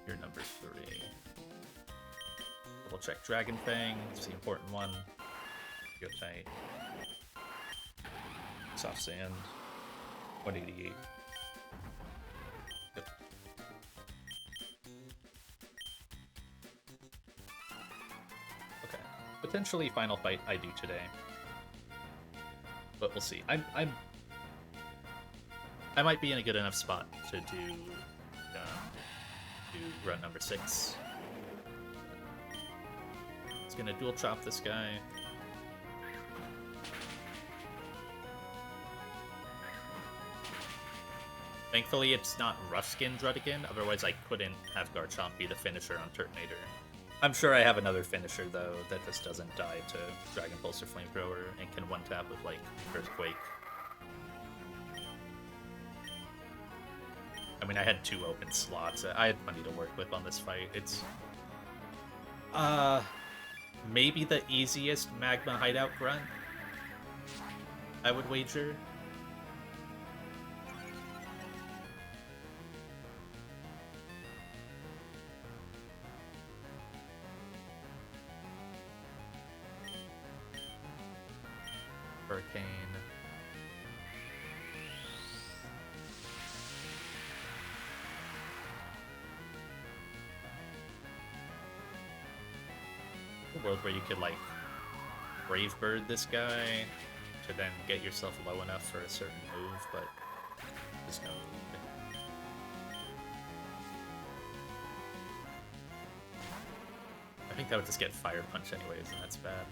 S1: You're number 3. We'll check Dragon Fang, it's the important one. Yote. Soft Sand. 188. Yep. Okay. potentially final fight I do today, but we'll see. I might be in a good enough spot to do run number 6. It's gonna dual chop this guy. Thankfully, it's not Ruskin Drudigan, otherwise I couldn't have Garchomp be the finisher on Turtonator. I'm sure I have another finisher, though, that just doesn't die to Dragon Pulse or Flamethrower and can one-tap with, like, Earthquake. I mean, I had 2 open slots. I had plenty to work with on this fight. It's... maybe the easiest Magma Hideout grunt, I would wager. Hurricane. A world where you could, like, Brave Bird this guy to then get yourself low enough for a certain move, but there's no need. I think that would just get Fire Punch anyways, and that's bad.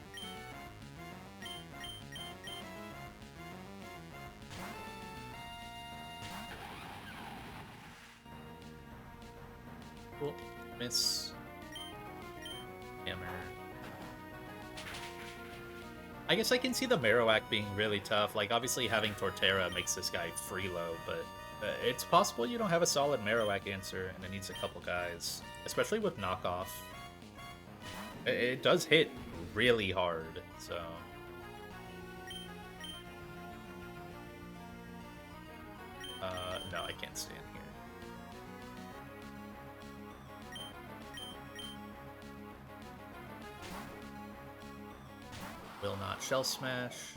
S1: Cool. Miss. Hammer. I guess I can see the Marowak being really tough. Like, obviously having Torterra makes this guy free low, but it's possible you don't have a solid Marowak answer, and it needs a couple guys. Especially with knockoff. It does hit really hard, so... no, I can't stand here. Will not Shell Smash.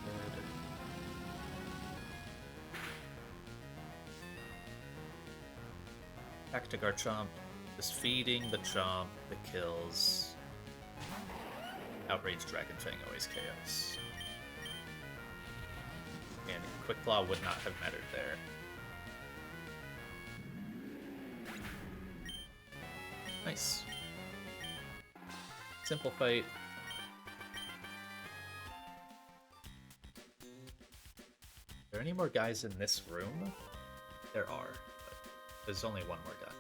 S1: Good. Back to Garchomp. Just feeding the Chomp the kills. Outrage Dragon Fang always chaos. And Quick Claw would not have mattered there. Nice. Simple fight. Are there any more guys in this room? There are, but there's only one more guy.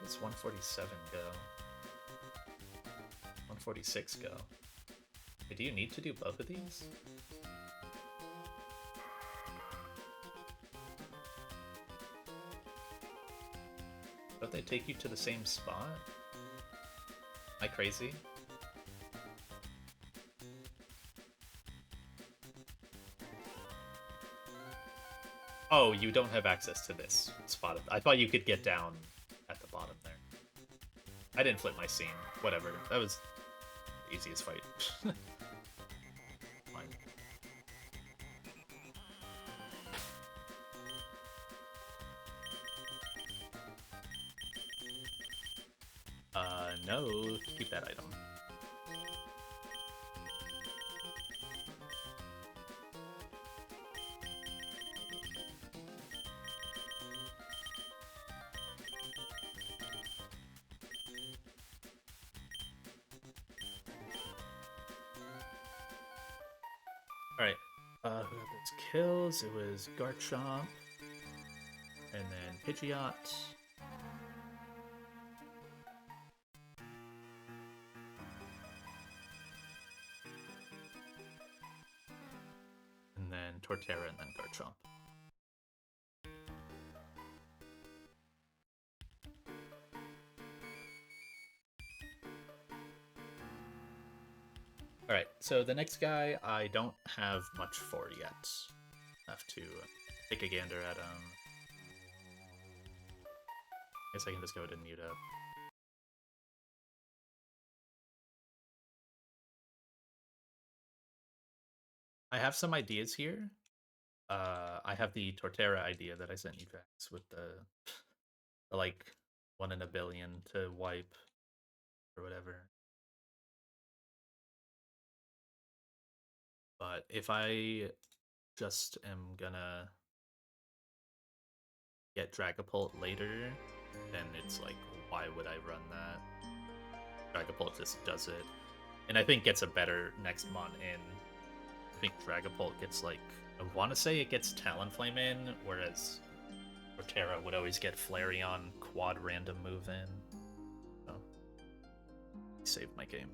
S1: Where's 147 go? 146 go. Hey, do you need to do both of these? Don't they take you to the same spot? Am I crazy? Oh, you don't have access to this spot. I thought you could get down at the bottom there. I didn't flip my scene. Whatever. That was the easiest fight. Fine. No. Keep that item. Alright, who had those kills? It was Garchomp, and then Pidgeot. And then Torterra, and then Garchomp. Alright, so the next guy I don't have much for yet. I have to take a gander at him. Guess I can just go ahead and mute up. I have some ideas here. I have the Torterra idea that I sent you guys with the like 1 in a billion to wipe or whatever. But if I just am gonna get Dragapult later, then it's like, why would I run that? Dragapult just does it. And I think gets a better next mon in. I think Dragapult gets like, I want to say it gets Talonflame in, whereas Torterra would always get Flareon quad random move in. So, saved my game.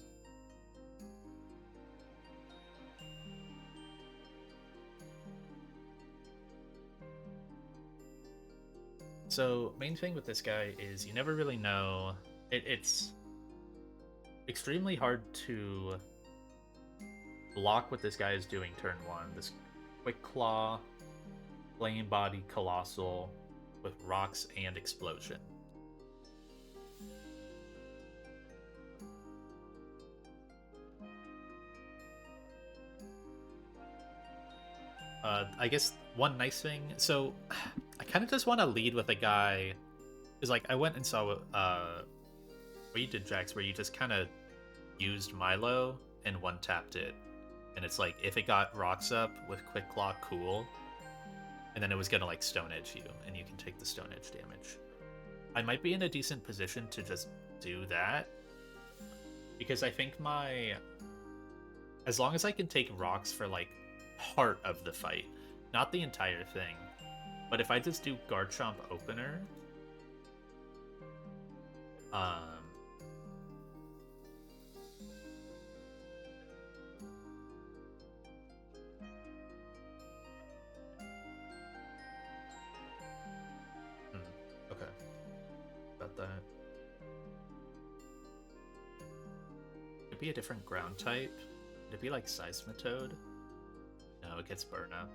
S1: So, main thing with this guy is you never really know. It's extremely hard to block what this guy is doing turn 1. This Quick Claw, Flame Body, Colossal, with Rocks and Explosion. I guess one nice thing, so I kind of just want to lead with a guy, because like I went and saw what you did, Jax, where you just kind of used Milo and one tapped it, and it's like if it got rocks up with Quick Claw, cool, and then it was gonna like Stone Edge you, and you can take the Stone Edge damage. I might be in a decent position to just do that, because I think as long as I can take rocks for like part of the fight, not the entire thing. But if I just do Garchomp opener, okay, about that. It'd be a different ground type. It'd be like Seismitoad. No, it gets burn up.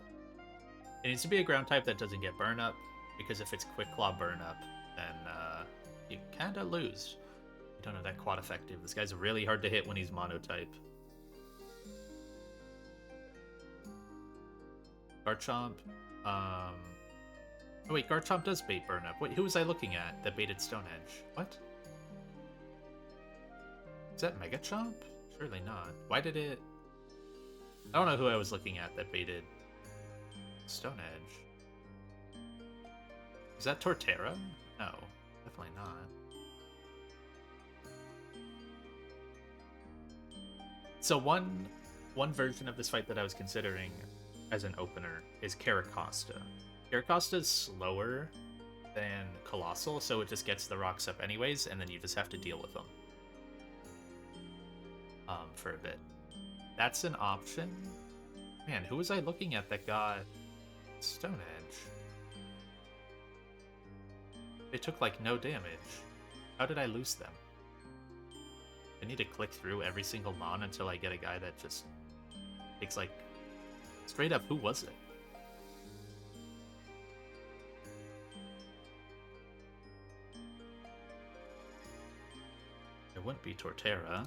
S1: It needs to be a ground type that doesn't get burn up, because if it's Quick Claw burn up, then you kind of lose. You don't have that quad effective. This guy's really hard to hit when he's monotype. Garchomp. Oh wait, Garchomp does bait burn up. Wait, who was I looking at that baited Stone Edge? What? Is that Megachomp? Surely not. Why did it... I don't know who I was looking at that baited Stone Edge. Is that Torterra? No, definitely not. So one version of this fight that I was considering as an opener is Caracosta. Caracosta is slower than Colossal, so it just gets the rocks up anyways, and then you just have to deal with them for a bit. That's an option. Man, who was I looking at that got Stone Edge? They took like no damage. How did I lose them? I need to click through every single mon until I get a guy that just takes like... Straight up, who was it? It wouldn't be Torterra.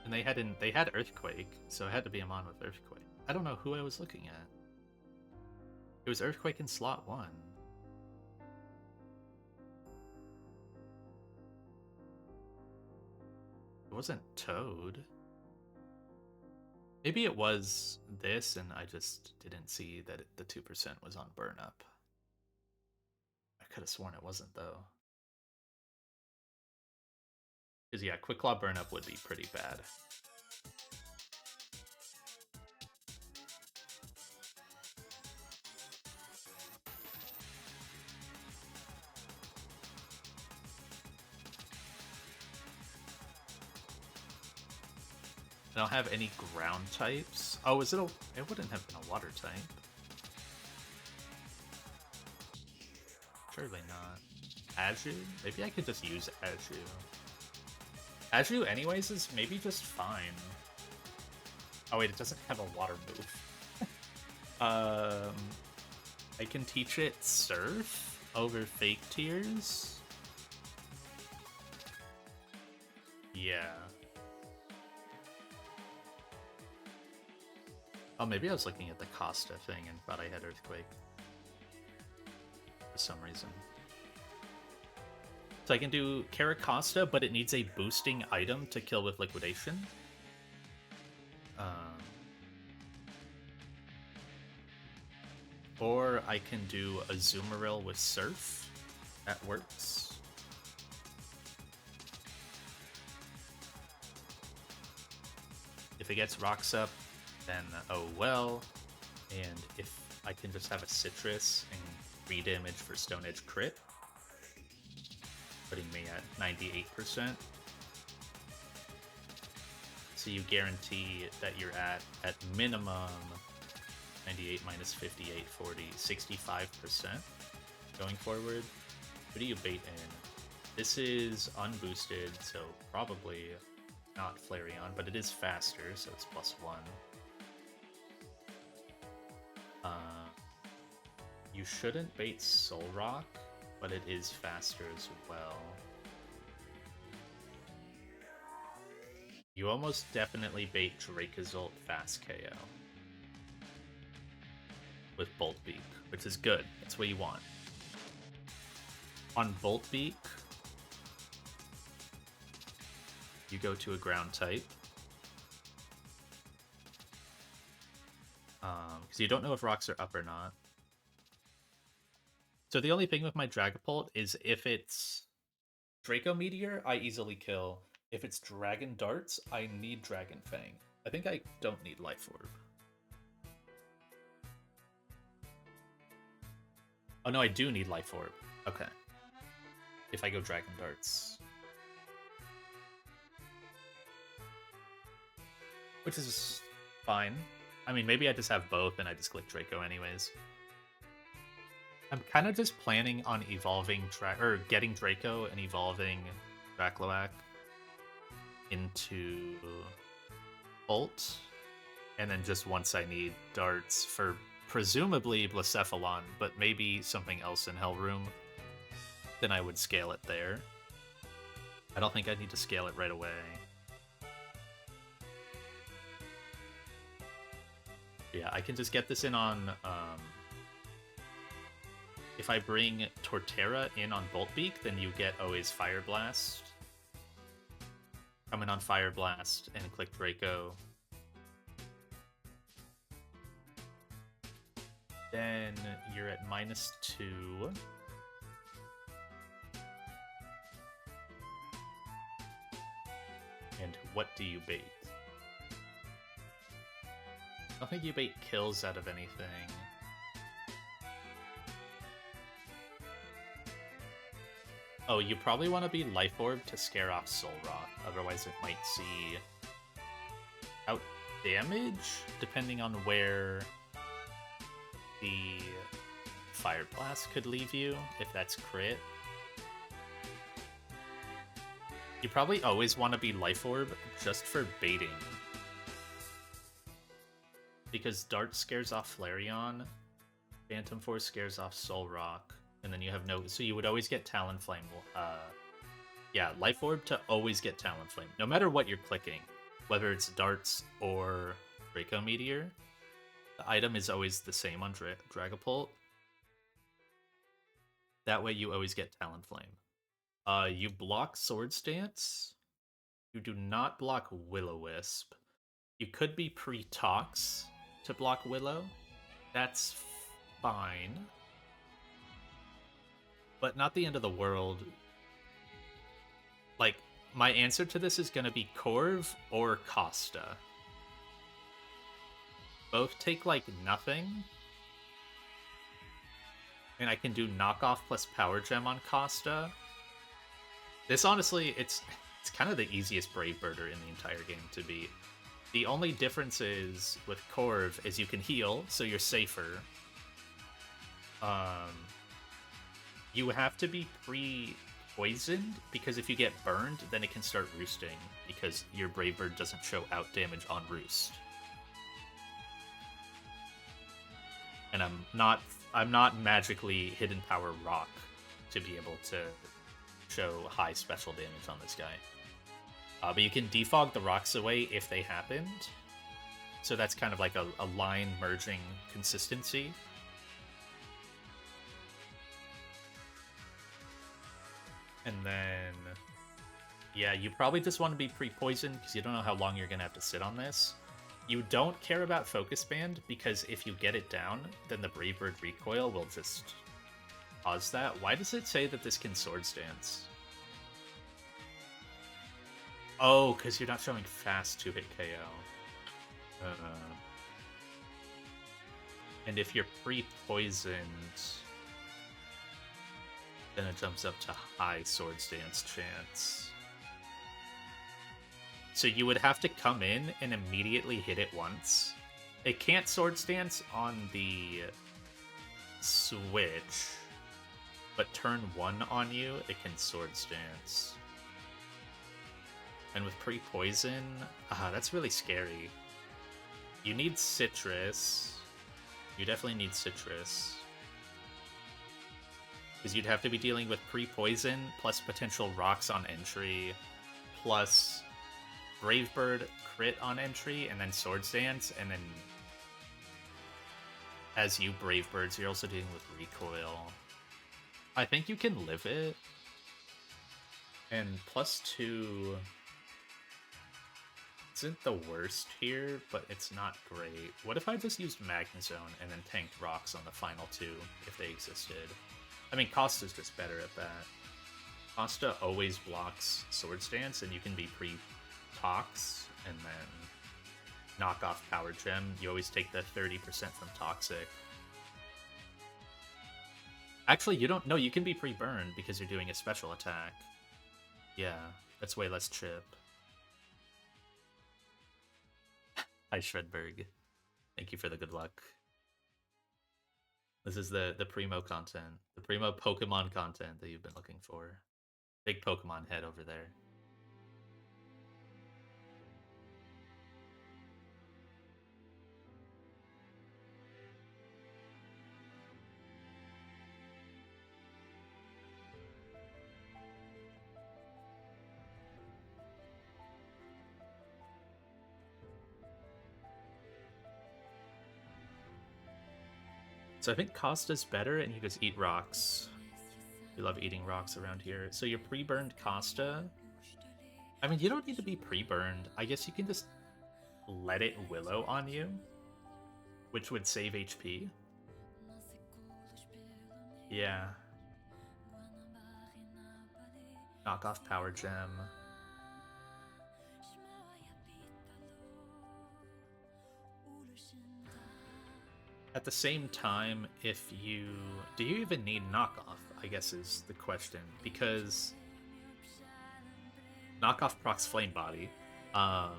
S1: And they had Earthquake, so it had to be a mon with Earthquake. I don't know who I was looking at. It was Earthquake in slot 1. It wasn't Toad. Maybe it was this, and I just didn't see that the 2% was on burn up. I could have sworn it wasn't, though. Because, yeah, Quick Claw burn up would be pretty bad. I don't have any ground types. Oh, is it a... It wouldn't have been a water type. Surely not. Aju? Maybe I could just use Aju. Aju anyways is maybe just fine. Oh wait, it doesn't have a water move. I can teach it Surf over Fake Tears. Yeah. Oh, maybe I was looking at the Costa thing and thought I had Earthquake. For some reason. So I can do Caracosta, but it needs a boosting item to kill with Liquidation. Or I can do a Azumarill with Surf. That works. If it gets Rocks up, then oh well. And if I can just have a Citrus and 3 damage for Stone Edge crit, putting me at 98%. So you guarantee that you're at minimum 98 minus 58, 40, 65% going forward. What do you bait in? This is unboosted, so probably not Flareon, but it is faster, so it's +1. You shouldn't bait Solrock, but it is faster as well. You almost definitely bait Dracozolt fast KO with Bolt Beak, which is good. That's what you want. On Bolt Beak, you go to a ground type. Because you don't know if rocks are up or not. So the only thing with my Dragapult is if it's Draco Meteor, I easily kill. If it's Dragon Darts, I need Dragon Fang. I think I don't need Life Orb. Oh no, I do need Life Orb. Okay. If I go Dragon Darts. Which is fine. I mean, maybe I just have both and I just click Draco anyways. I'm kind of just planning on evolving getting Draco and evolving Dracloak into Bolt, and then just once I need darts for presumably Blacephalon, but maybe something else in Hellroom, then I would scale it there. I don't think I need to scale it right away. Yeah, I can just get this in on if I bring Torterra in on Bolt Beak, then you get always Fire Blast. Come in on Fire Blast and click Draco. Then you're at -2. And what do you bait? I don't think you bait kills out of anything. Oh, you probably want to be Life Orb to scare off Solrock, otherwise it might see out damage, depending on where the Fire Blast could leave you, if that's crit. You probably always want to be Life Orb just for baiting. Because Dart scares off Flareon, Phantom Force scares off Solrock, and then you have no... So you would always get Talonflame. Yeah, Life Orb to always get Talonflame. No matter what you're clicking, whether it's Darts or Draco Meteor, the item is always the same on Dragapult. That way you always get Talonflame. You block Swords Dance. You do not block Will-O-Wisp. You could be pre-Tox to block Willow. That's fine. But not the end of the world. Like, my answer to this is going to be Corv or Costa. Both take, like, nothing. And I can do knockoff plus Power Gem on Costa. This, honestly, it's kind of the easiest Brave Birder in the entire game to beat. The only difference is, with Corv, is you can heal, so you're safer. You have to be pre-poisoned, because if you get burned, then it can start roosting, because your Brave Bird doesn't show out damage on roost. And I'm not magically Hidden Power Rock to be able to show high special damage on this guy. But you can defog the rocks away if they happened. So that's kind of like a line merging consistency. And then, yeah, you probably just want to be pre-poisoned because you don't know how long you're going to have to sit on this. You don't care about Focus Band because if you get it down, then the Brave Bird recoil will just cause that. Why does it say that this can Swords Dance? Oh, because you're not showing fast 2-hit KO. And if you're pre-poisoned, then it jumps up to high Swords Dance chance. So you would have to come in and immediately hit it once. It can't Swords Dance on the Switch, but turn 1 on you, it can Swords Dance. And with pre-poison, that's really scary. You need Citrus. You definitely need Citrus. Because you'd have to be dealing with pre-poison, plus potential rocks on entry, plus Brave Bird crit on entry, and then Swords Dance, and then as you Brave Birds, you're also dealing with recoil. I think you can live it. And +2 isn't the worst here, but it's not great. What if I just used Magma Zone and then tanked rocks on the final 2 if they existed? I mean, Costa's just better at that. Costa always blocks Swords Dance, and you can be pre-Tox and then knock off Power Gem. You always take the 30% from Toxic. Actually, you don't know. You can be pre-burned because you're doing a special attack. Yeah, that's way less chip. Hi, Shredberg. Thank you for the good luck. This is the Primo content. The Primo Pokemon content that you've been looking for. Big Pokemon head over there. So I think Costa's better, and you just eat rocks. We love eating rocks around here. So you're pre-burned Costa. I mean, you don't need to be pre-burned. I guess you can just let it Willow on you, which would save HP. Yeah. Knock off Power Gem. At the same time, if you... Do you even need knockoff, I guess is the question. Because knockoff procs Flame Body. And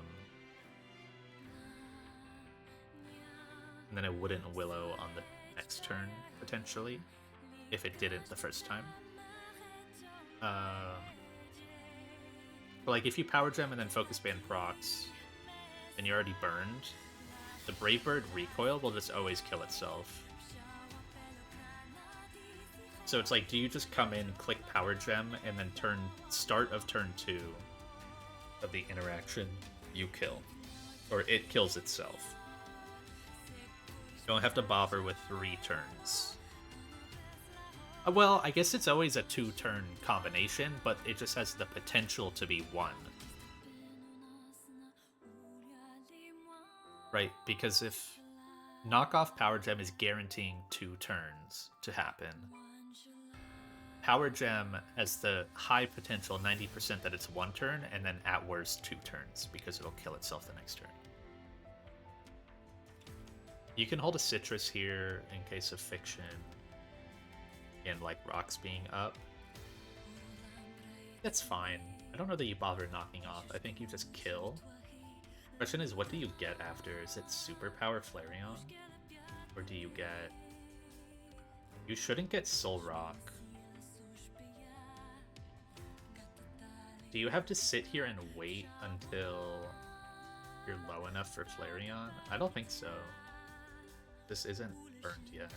S1: then it wouldn't Willow on the next turn, potentially. If it didn't the first time. But like, if you Power Gem and then Focus Band procs, and you're already burned, the Brave Bird recoil will just always kill itself. So it's like, do you just come in, click Power Gem, and then start of turn 2 of the interaction, you kill. Or it kills itself. You don't have to bother with 3 turns. Well, I guess it's always a 2-turn combination, but it just has the potential to be 1. Right, because if knockoff Power Gem is guaranteeing 2 turns to happen, Power Gem has the high potential 90% that it's 1 turn, and then at worst 2 turns, because it'll kill itself the next turn. You can hold a Citrus here in case of Fiction, and like rocks being up. That's fine. I don't know that you bother knocking off. I think you just kill. Question is, what do you get after? Is it Superpower Flareon? Or do you get... You shouldn't get Soul Rock. Do you have to sit here and wait until you're low enough for Flareon? I don't think so. This isn't burned yet.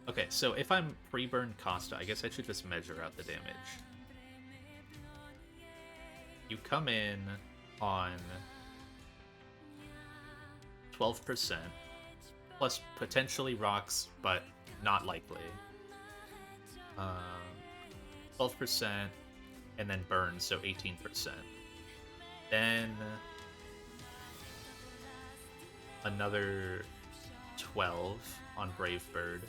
S1: Okay, so if I'm pre-burned Costa, I guess I should just measure out the damage. you come in on 12%, plus potentially rocks, but not likely. 12%, and then burn, so 18%. Then another 12 on Brave Bird,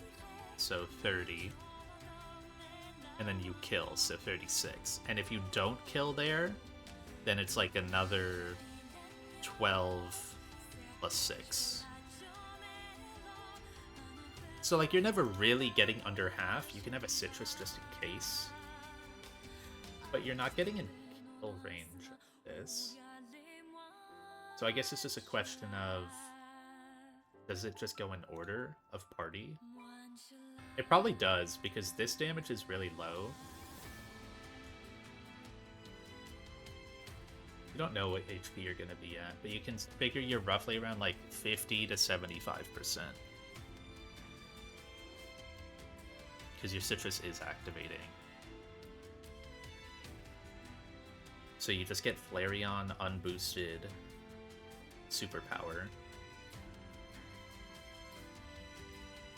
S1: so 30. And then you kill, so 36. And if you don't kill there, then it's like another 12 plus 6. So like you're never really getting under half. You can have a citrus just in case. But you're not getting in kill range of this. So I guess it's just a question of, does it just go in order of party? It probably does, because this damage is really low. You don't know what HP you're going to be at, but you can figure you're roughly around like 50 to 75%. Because your citrus is activating. So you just get Flareon unboosted superpower.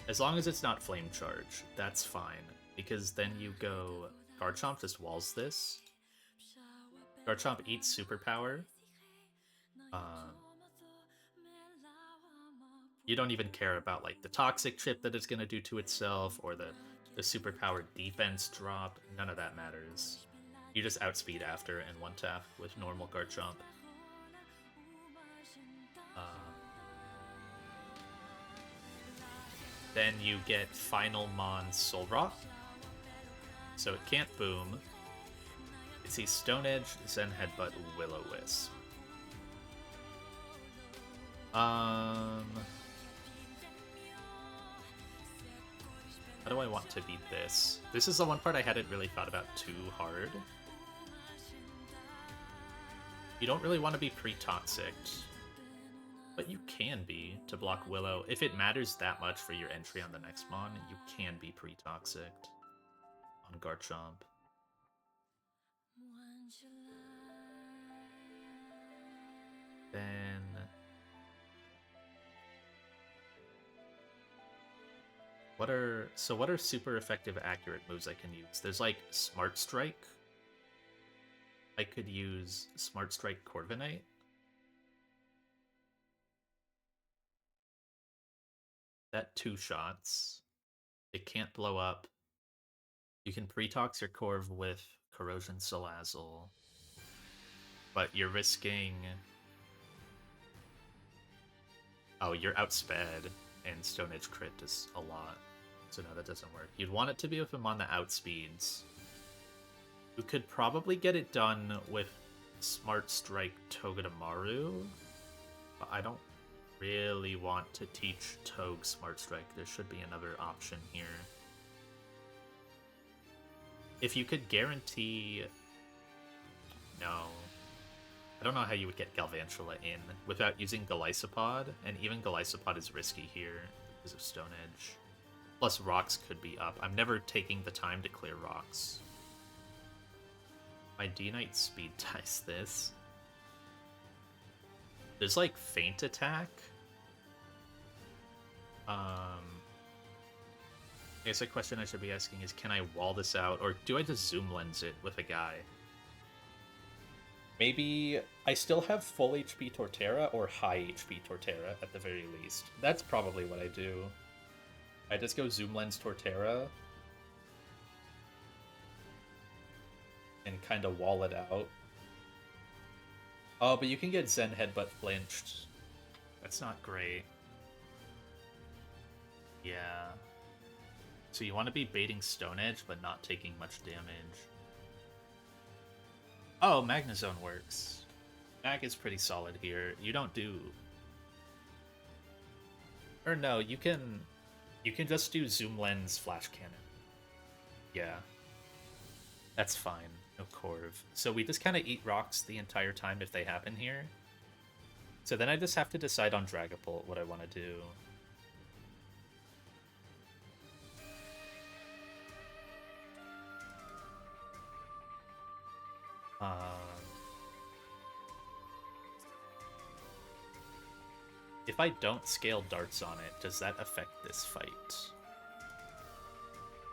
S1: As long as it's not Flame Charge, that's fine. Because then you go... Garchomp just walls this. Garchomp eats superpower. You don't even care about like the toxic chip that it's going to do to itself or the superpower defense drop. None of that matters. You just outspeed after and one tap with normal Garchomp. Then you get Final Mon Soul Rock. So it can't boom. It sees Stone Edge, Zen Headbutt, Will-O-Wisp. How do I want to beat this? This is the one part I hadn't really thought about too hard. You don't really want to be pre-toxic, but you can be to block Willow. If it matters that much for your entry on the next Mon, you can be pre-toxic on Garchomp. Then... What are super effective accurate moves I can use? There's like Smart Strike. I could use Smart Strike Corviknight. That 2 shots. It can't blow up. You can pre-tox your Corv with Corrosion Salazzle. But you're risking... Oh, you're outsped, and Stone Edge crit is a lot. So no, that doesn't work. You'd want it to be with him on the outspeeds. You could probably get it done with Smart Strike Togedemaru, but I don't really want to teach Tog Smart Strike. There should be another option here. If you could guarantee... No. I don't know how you would get Galvantula in without using Golisopod, and even Golisopod is risky here because of Stone Edge. Plus rocks could be up. I'm never taking the time to clear rocks. My D-Knight speed ties this. There's like Feint Attack. I guess a question I should be asking is, can I wall this out, or do I just zoom lens it with a guy? Maybe I still have full HP Torterra or high HP Torterra at the very least. That's probably what I do. I just go zoom lens Torterra and kind of wall it out. Oh, but you can get Zen Headbutt flinched. That's not great. Yeah. So you want to be baiting Stone Edge, but not taking much damage. Oh, Magnezone works. Mag is pretty solid here. You don't do... Or no, you can just do Zoom Lens Flash Cannon. Yeah. That's fine. No Corv. So we just kind of eat rocks the entire time if they happen here. So then I just have to decide on Dragapult what I want to do. If I don't scale darts on it, does that affect this fight?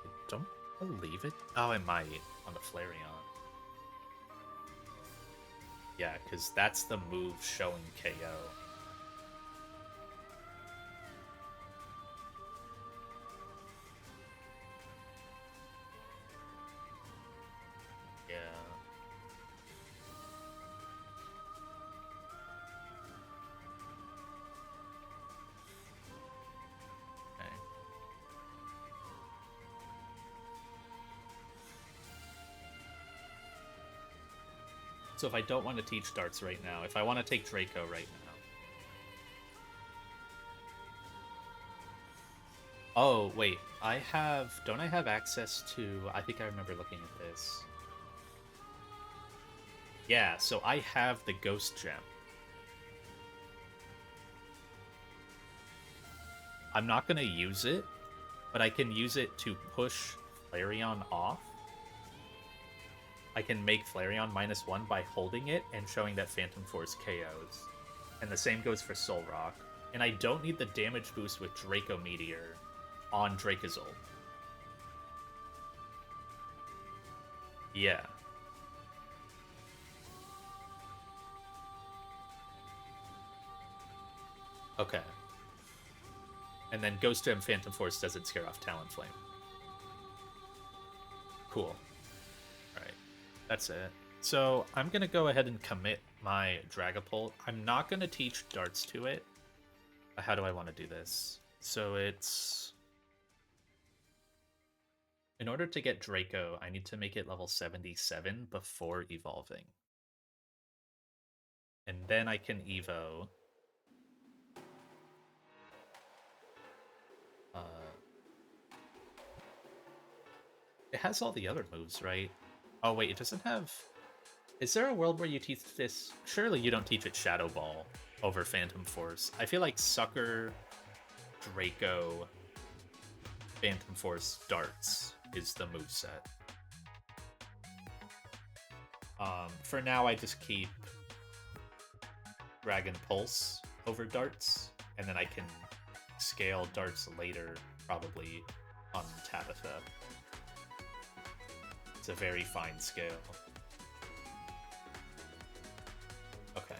S1: I don't believe it. Oh, it might on the Flareon. Yeah, because that's the move showing KO. Yeah. Okay. So if I don't want to teach darts right now, if I want to take Draco right now. Oh, wait. Don't I have access to... I think I remember looking at this. Yeah, so I have the Ghost Gem. I'm not going to use it, but I can use it to push Flareon off. I can make Flareon -1 by holding it and showing that Phantom Force KOs. And the same goes for Soul Rock. And I don't need the damage boost with Draco Meteor on Dracozolt. Yeah. Okay. And then Ghost Gem Phantom Force doesn't scare off Talonflame. Cool. Alright. That's it. So I'm going to go ahead and commit my Dragapult. I'm not going to teach darts to it. How do I want to do this? So it's... In order to get Draco, I need to make it level 77 before evolving. And then I can Evo. It has all the other moves, right? Oh, wait, it doesn't have... Is there a world where you teach this? Surely you don't teach it Shadow Ball over Phantom Force. I feel like Sucker, Draco, Phantom Force, Darts is the moveset. For now, I just keep Dragon Pulse over Darts, and then I can scale Darts later, probably on Tabitha. It's a very fine scale. Okay.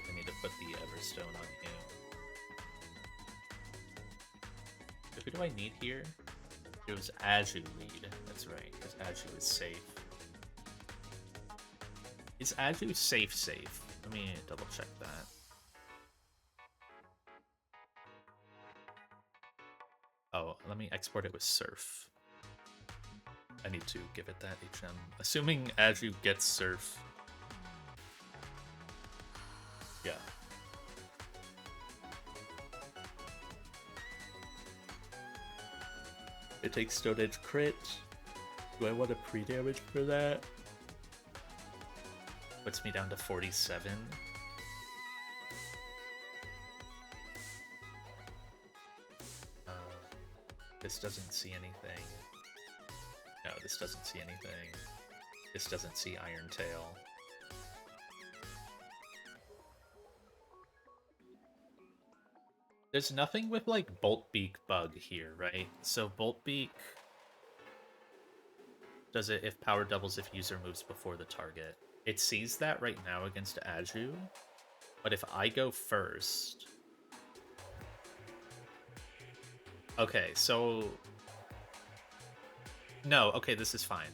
S1: I need to put the Everstone on you. So who do I need here? It was Aju lead. That's right, because Aju is safe. Is Aju safe? Let me double check that. Oh, let me export it with Surf. I need to give it that HM. Assuming Aju gets Surf. Yeah. It takes Stone Edge crit. Do I want a pre-damage for that? Puts me down to 47. This doesn't see anything. No, this doesn't see anything. This doesn't see Iron Tail. There's nothing with, like, Bolt Beak Bug here, right? So Bolt Beak does it if power doubles if user moves before the target. It sees that right now against Aju, but if I go first... Okay, so... No, okay, this is fine.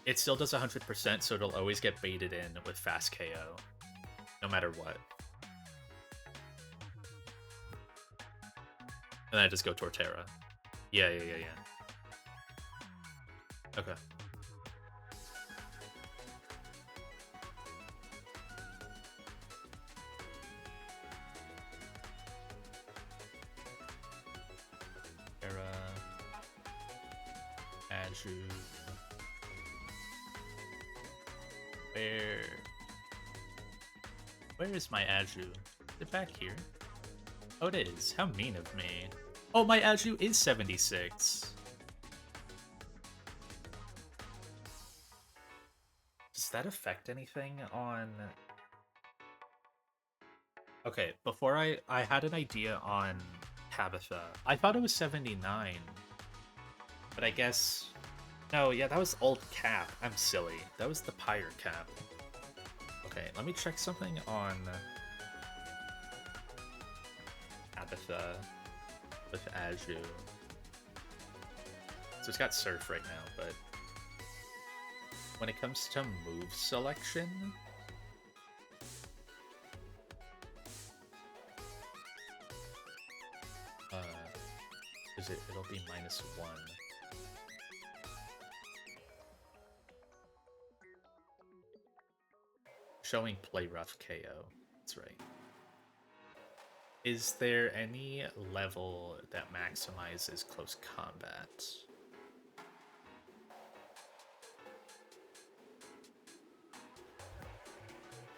S1: It still does 100%, so it'll always get baited in with fast KO, no matter what. And then I just go Torterra. Yeah. Okay. Aju. Where is my Aju? Is it back here? Oh, it is. How mean of me. Oh, my Aju is 76. Does that affect anything on... Okay, before I had an idea on Tabitha. I thought it was 79. But I guess... No, yeah, that was old cap. I'm silly. That was the Pyre cap. Okay, let me check something on Tabitha with Aju. So it's got Surf right now, but when it comes to move selection, it'll be -1. Showing play rough KO. That's right. Is there any level that maximizes close combat?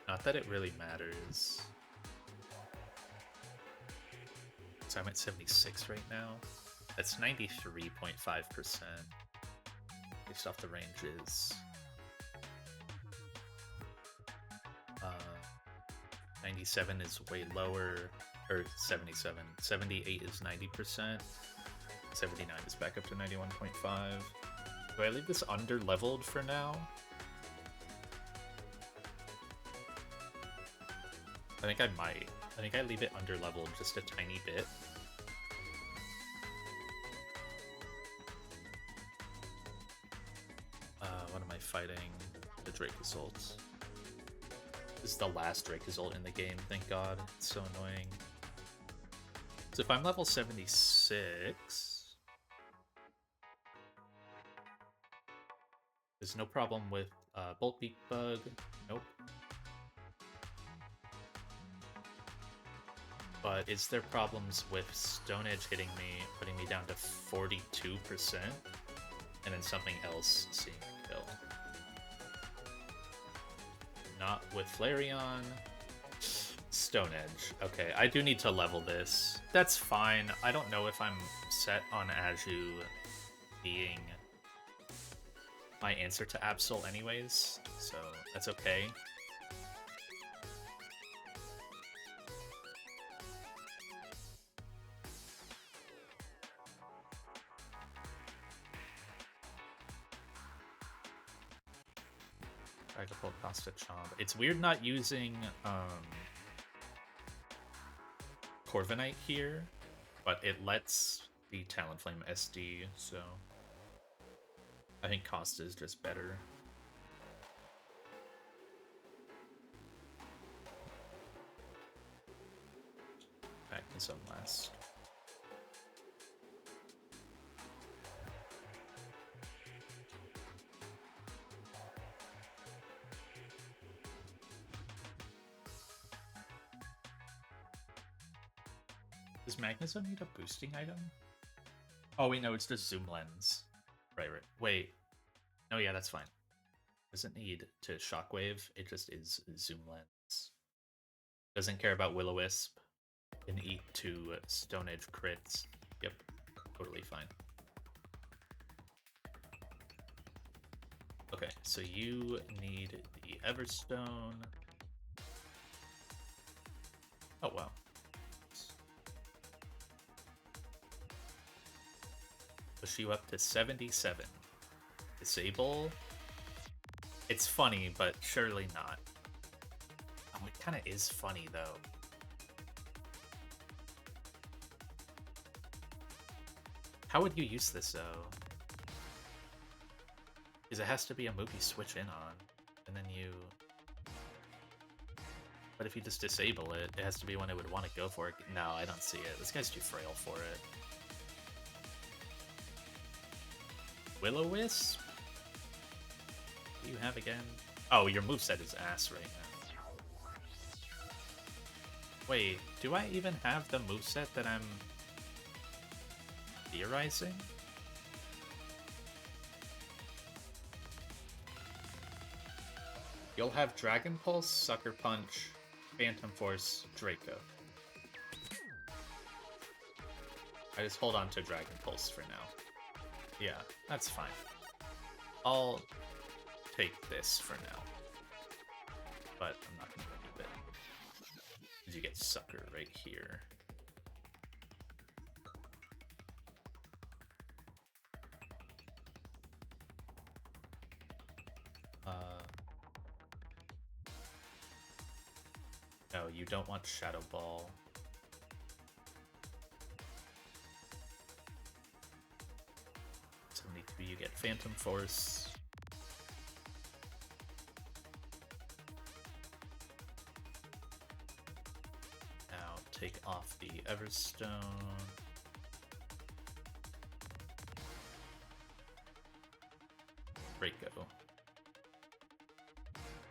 S1: Not that it really matters. So I'm at 76 right now. That's 93.5% based off the ranges. 97 is way lower, or 77. 78 is 90%. 79 is back up to 91.5. Do I leave this under-leveled for now? I think I might. I think I leave it under-leveled just a tiny bit. What am I fighting? The Drake Assault. This is the last Drake Assault in the game, thank god. It's so annoying. So if I'm level 76... There's no problem with Bolt Beak Bug. Nope. But is there problems with Stone Edge hitting me, putting me down to 42%, and then something else seeing a kill? Not with Flareon. Stone Edge. Okay, I do need to level this. That's fine. I don't know if I'm set on Aju being my answer to Absol anyways, so that's okay. Dragapult, Costa Chomp. It's weird not using Corviknight here, but it lets the Talonflame SD, so I think Costa is just better. Back in some last. Does Magnezone need a boosting item? Oh wait, no, it's just Zoom Lens. Right. Wait. Oh yeah, that's fine. Doesn't need to Shockwave, it just is Zoom Lens. Doesn't care about Will-O-Wisp. Can eat 2 Stone Edge crits. Yep, totally fine. Okay, so you need the Everstone. Oh wow. Push you up to 77. Disable. It's funny, but surely not. Oh, it kind of is funny though. How would you use this though? Because it has to be a move you switch in on, and then you... But if you just disable it, it has to be when it would want to go for it. No, I don't see it. This guy's too frail for it. Will-O-Wisp? What do you have again? Oh, your moveset is ass right now. Wait, do I even have the moveset that I'm theorizing? You'll have Dragon Pulse, Sucker Punch, Phantom Force, Draco. I just hold on to Dragon Pulse for now. Yeah, that's fine. I'll take this for now. But I'm not going to keep it. Because you get Sucker right here. No, you don't want Shadow Ball. 72, you get Phantom Force. Now take off the Everstone. Draco.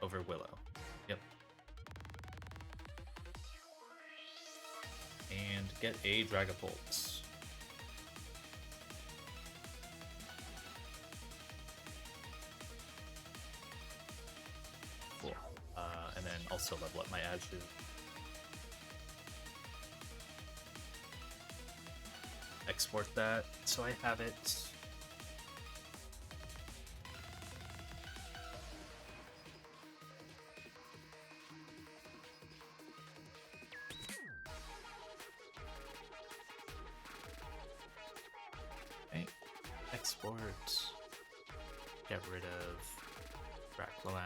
S1: Over Willow. Yep. And get a Dragapult. Cool. And then also level up my Aju. Export that so I have it. Okay. Export. Get rid of Rakloak.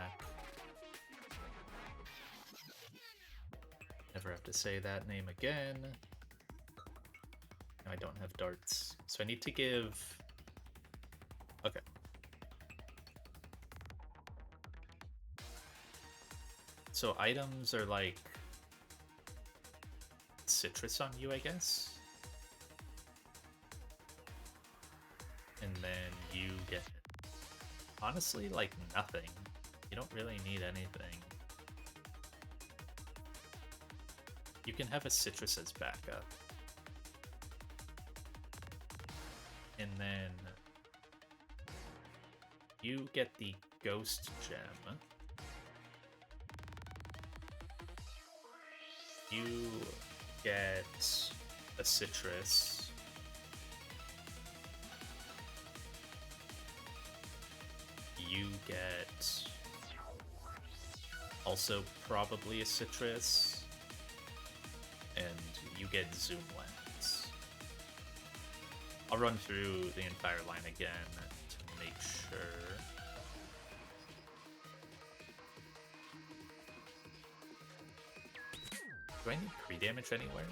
S1: Never have to say that name again. I don't have darts, so I need to give... Okay. So items are like citrus on you, I guess? And then you get, honestly, like nothing. You don't really need anything. You can have a citrus as backup. And then you get the Ghost Gem. You get a citrus. You get also probably a citrus. And you get Zoom Lens. I'll run through the entire line again to make sure. Do I need pre-damage anywhere?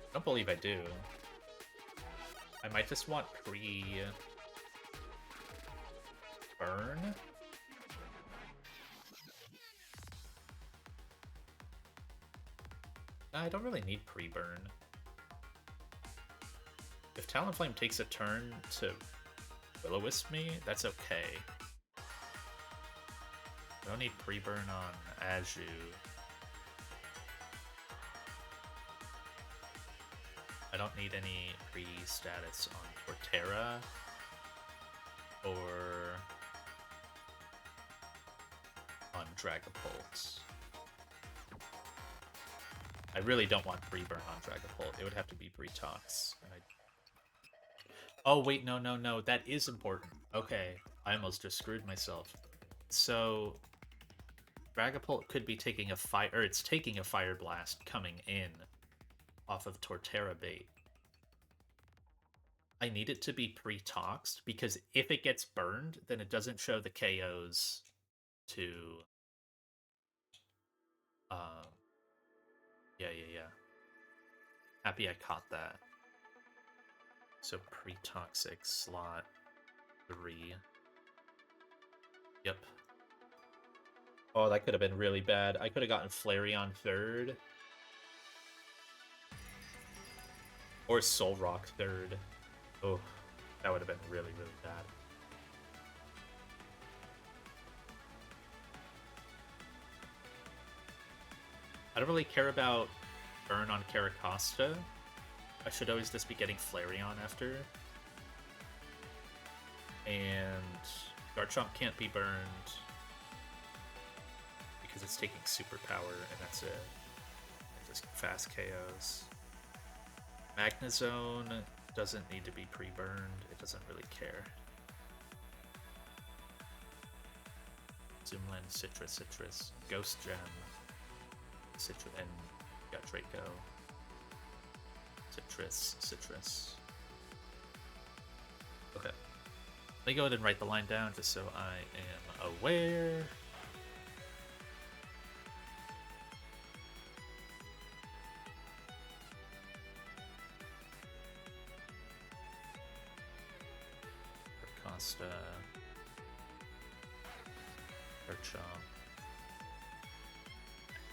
S1: I don't believe I do. I might just want pre-burn? I don't really need pre-burn. If Talonflame takes a turn to Will-O-Wisp me, that's okay. I don't need pre-burn on Aju. I don't need any pre-status on Torterra or on Dragapult. I really don't want pre-burn on Dragapult. It would have to be pre-tox. Oh wait, no, that is important. Okay, I almost just screwed myself. So Dragapult could be taking a fire, or it's taking a Fire Blast coming in off of Torterra bait. I need it to be pre-toxed because if it gets burned, then it doesn't show the KOs to yeah. Happy I caught that. So pre-toxic slot 3. Yep. Oh, that could have been really bad. I could have gotten Flareon 3rd. Or Soul Rock 3rd. Oh, that would have been really, really bad. I don't really care about burn on Caracosta. I should always just be getting Flareon after. And Garchomp can't be burned because it's taking Superpower, and that's it. Just fast KOs. Magnezone doesn't need to be pre-burned. It doesn't really care. Zoomland, Citrus, Ghost Gem, Citrus, and got Draco. Citrus. Okay. Let me go ahead and write the line down just so I am aware. Costa, Garchomp,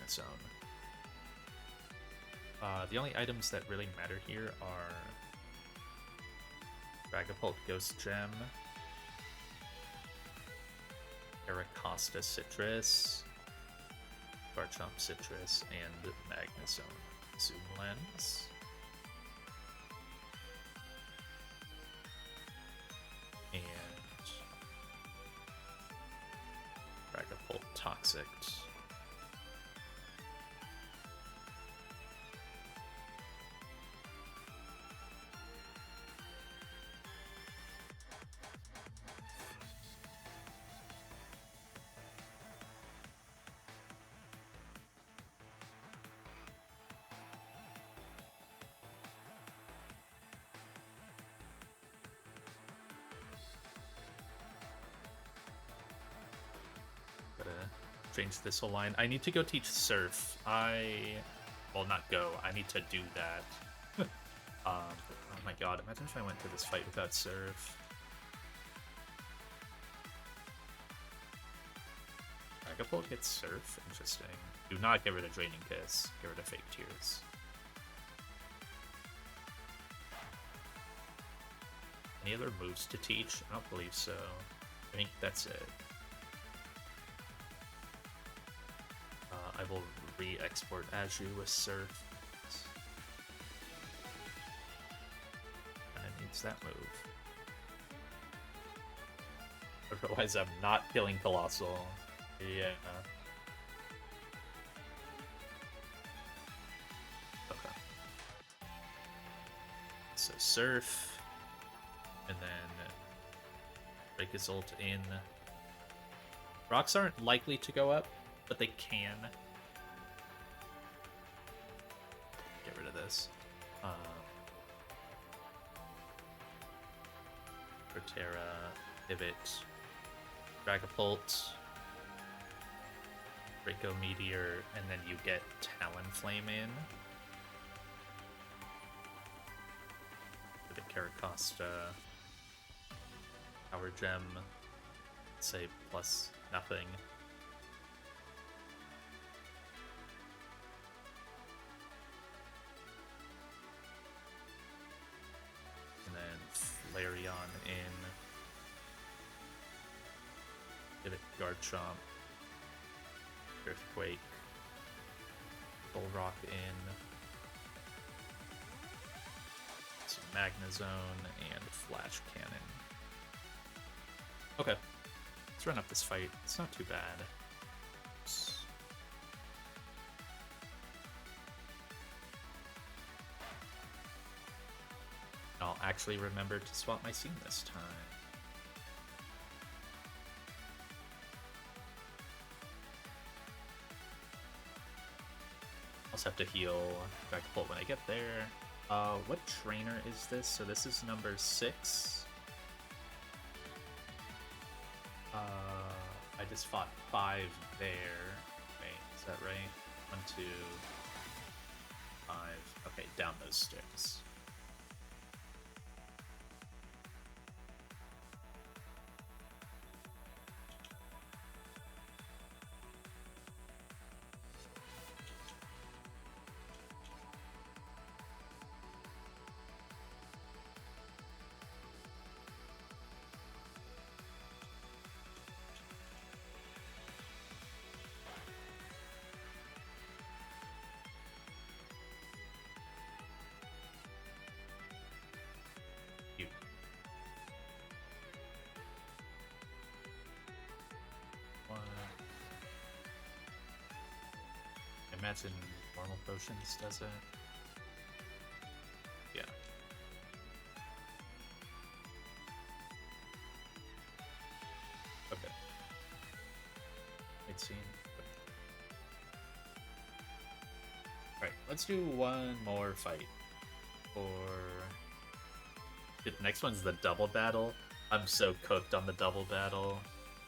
S1: Zone. The only items that really matter here are Dragapult Ghost Gem, Aracosta Citrus, Garchomp Citrus, and Magnezone. Zoom Lens. And Dragapult Toxic. Change this whole line. I need to go teach Surf. Well, not go. I need to do that. Oh my god, imagine if I went to this fight without Surf. Dragapult gets Surf? Interesting. Do not get rid of Draining Kiss. Get rid of Fake Tears. Any other moves to teach? I don't believe so. I think that's it. I will re-export Azure with Surf. And it needs that move. Otherwise, I'm not killing Colossal. Yeah. Okay. So Surf, and then Break ult in. Rocks aren't likely to go up, but they can. Get rid of this. Proterra, Pivot, Dragapult, Draco Meteor, and then you get Talonflame in. Pivot Caracosta, Power Gem, say plus nothing. Flareon in, Pivot Garchomp, Earthquake, Bullrock in, some Magnezone, and Flash Cannon. Okay, let's run up this fight. It's not too bad. I'll actually remember to swap my scene this time. Also have to heal Dragapult when I get there. What trainer is this? So this is number 6. I just fought 5 there. Wait, is that right? 1, 2, 5. Okay, down those stairs. Imagine normal potions does it. Yeah. Okay. cutscene. Alright, let's do one more fight. The next one's the double battle. I'm so cooked on the double battle.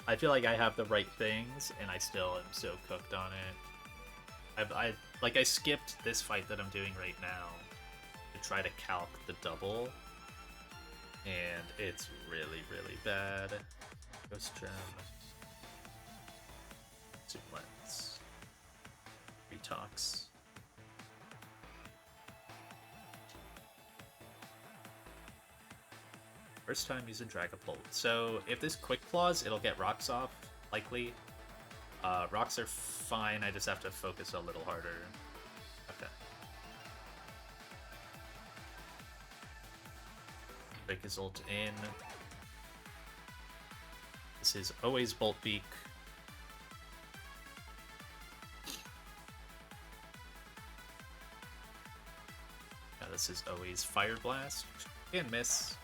S1: I feel like I have the right things, and I still am so cooked on it. I skipped this fight that I'm doing right now to try to calc the double, and it's really, really bad. Ghost Gem. Suplex. Retox. First time using Dragapult. So if this quick claws, it'll get rocks off, likely. Rocks are fine, I just have to focus a little harder. Okay. Break his ult in. This is always Bolt Beak. Now this is always Fire Blast. And miss.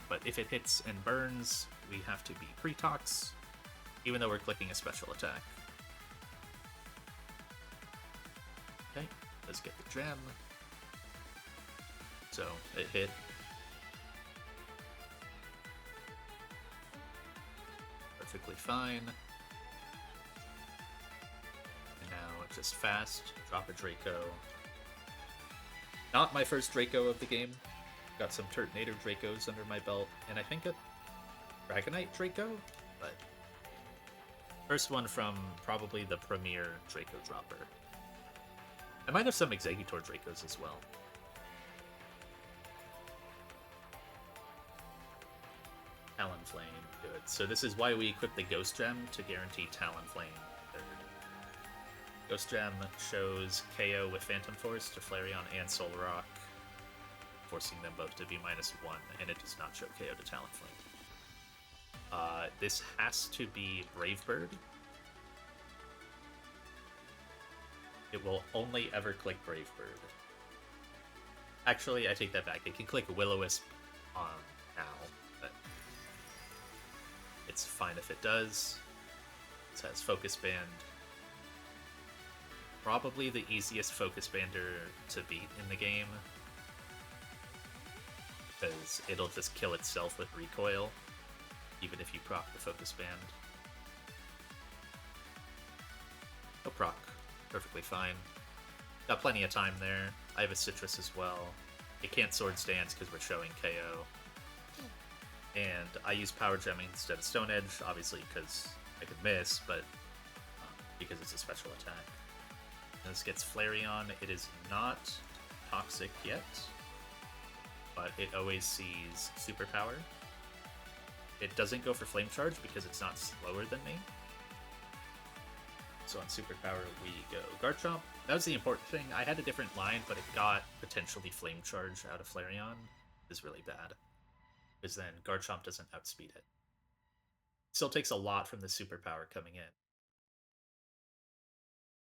S1: But if it hits and burns, we have to be pre-tox, even though we're clicking a special attack. Okay, let's get the gem. So, it hit. Perfectly fine. And now, just fast, drop a Draco. Not my first Draco of the game. Got some Turtonator Dracos under my belt, and I think a Dragonite Draco, but first one from probably the premier Draco dropper. I might have some Exeggutor Dracos as well. Talonflame, good. So this is why we equip the Ghost Gem to guarantee Talonflame. Ghost Gem shows KO with Phantom Force to Flareon and Solrock, forcing them both to be -1, and it does not show KO to Talonflame. This has to be Brave Bird. It will only ever click Brave Bird. Actually, I take that back. It can click Will-O-Wisp now, but it's fine if it does. It has Focus Band. Probably the easiest Focus Bander to beat in the game, because it'll just kill itself with recoil, even if you proc the Focus Band. No proc. Perfectly fine. Got plenty of time there. I have a Citrus as well. It can't Swords Dance because we're showing KO. And I use Power Gem instead of Stone Edge, obviously because I could miss, but because it's a special attack. And this gets Flareon. It is not toxic yet, but it always sees Superpower. It doesn't go for Flame Charge because it's not slower than me. So on Superpower we go Garchomp. That was the important thing. I had a different line, but it got potentially Flame Charge out of Flareon. It is really bad, because then Garchomp doesn't outspeed it. Still takes a lot from the Superpower coming in.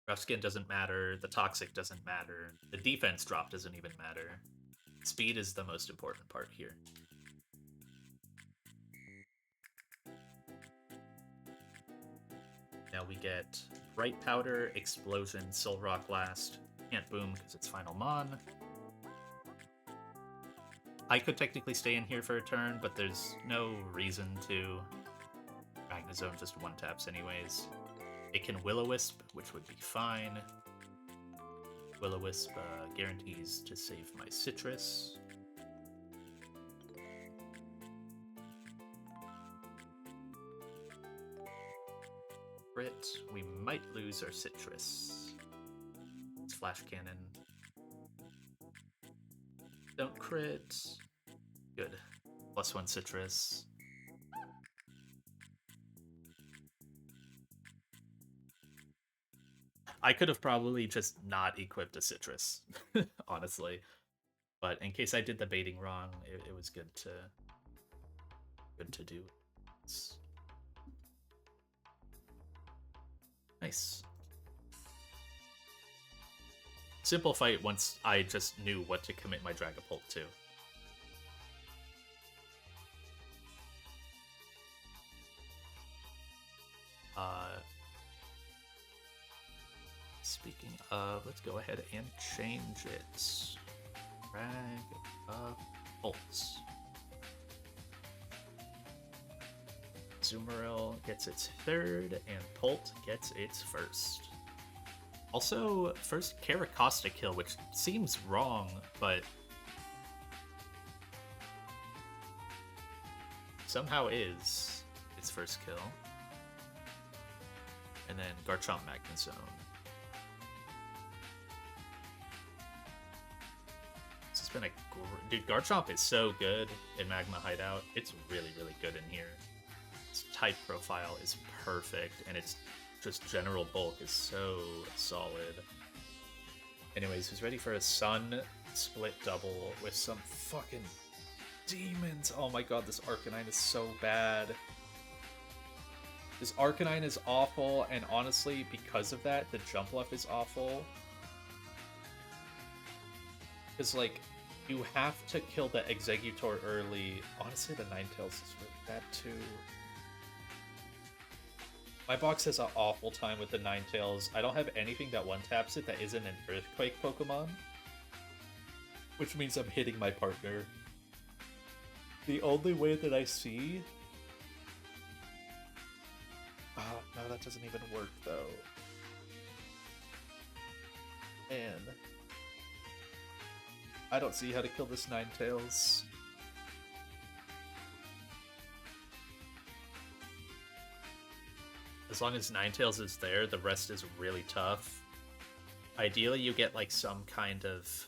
S1: Rough Skin doesn't matter, the Toxic doesn't matter, the defense drop doesn't even matter. Speed is the most important part here. Now we get Bright Powder, Explosion, Solrock Blast. Can't boom because it's Final Mon. I could technically stay in here for a turn, but there's no reason to. Magnezone just one-taps anyways. It can Will-O-Wisp, which would be fine. Will-O-Wisp guarantees to save my Citrus. Crit, we might lose our Citrus. It's Flash Cannon. Don't crit. Good. +1 Citrus. I could have probably just not equipped a Citrus, honestly. But in case I did the baiting wrong, it was good to do. Nice. Simple fight once I just knew what to commit my Dragapult to. speaking of, let's go ahead and change it. Drag up bolts. Zoomeril gets its third, and Polt gets its first. Also, first Caracosta kill, which seems wrong, but somehow is its first kill. And then Garchomp Magnezone. This has been a dude. Garchomp is so good in Magma Hideout. It's really, really good in here. Its type profile is perfect, and its just general bulk is so solid. Anyways, who's ready for a Sun split double with some fucking demons? Oh my god, this Arcanine is so bad. This Arcanine is awful, and honestly, because of that, the Jumpluff is awful. Because, like, you have to kill the Exeggutor early. Honestly, the Ninetales is really bad, too. My box has an awful time with the Ninetales. I don't have anything that one-taps it that isn't an Earthquake Pokemon. Which means I'm hitting my partner. The only way that I see... no, that doesn't even work, though. Man. I don't see how to kill this Ninetales. As long as Ninetales is there, the rest is really tough. Ideally, you get like some kind of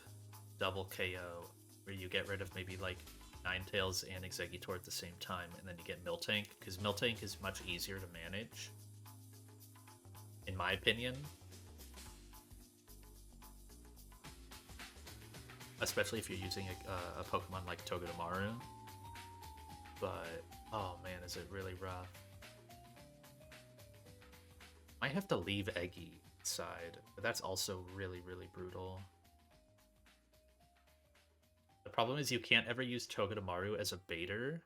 S1: double KO where you get rid of maybe like Ninetales and Exeggutor at the same time, and then you get Miltank, because Miltank is much easier to manage, in my opinion. Especially if you're using a Pokemon like Togedemaru. But, oh man, is it really rough. Might have to leave Eggy side, but that's also really, really brutal. The problem is you can't ever use Togedemaru as a baiter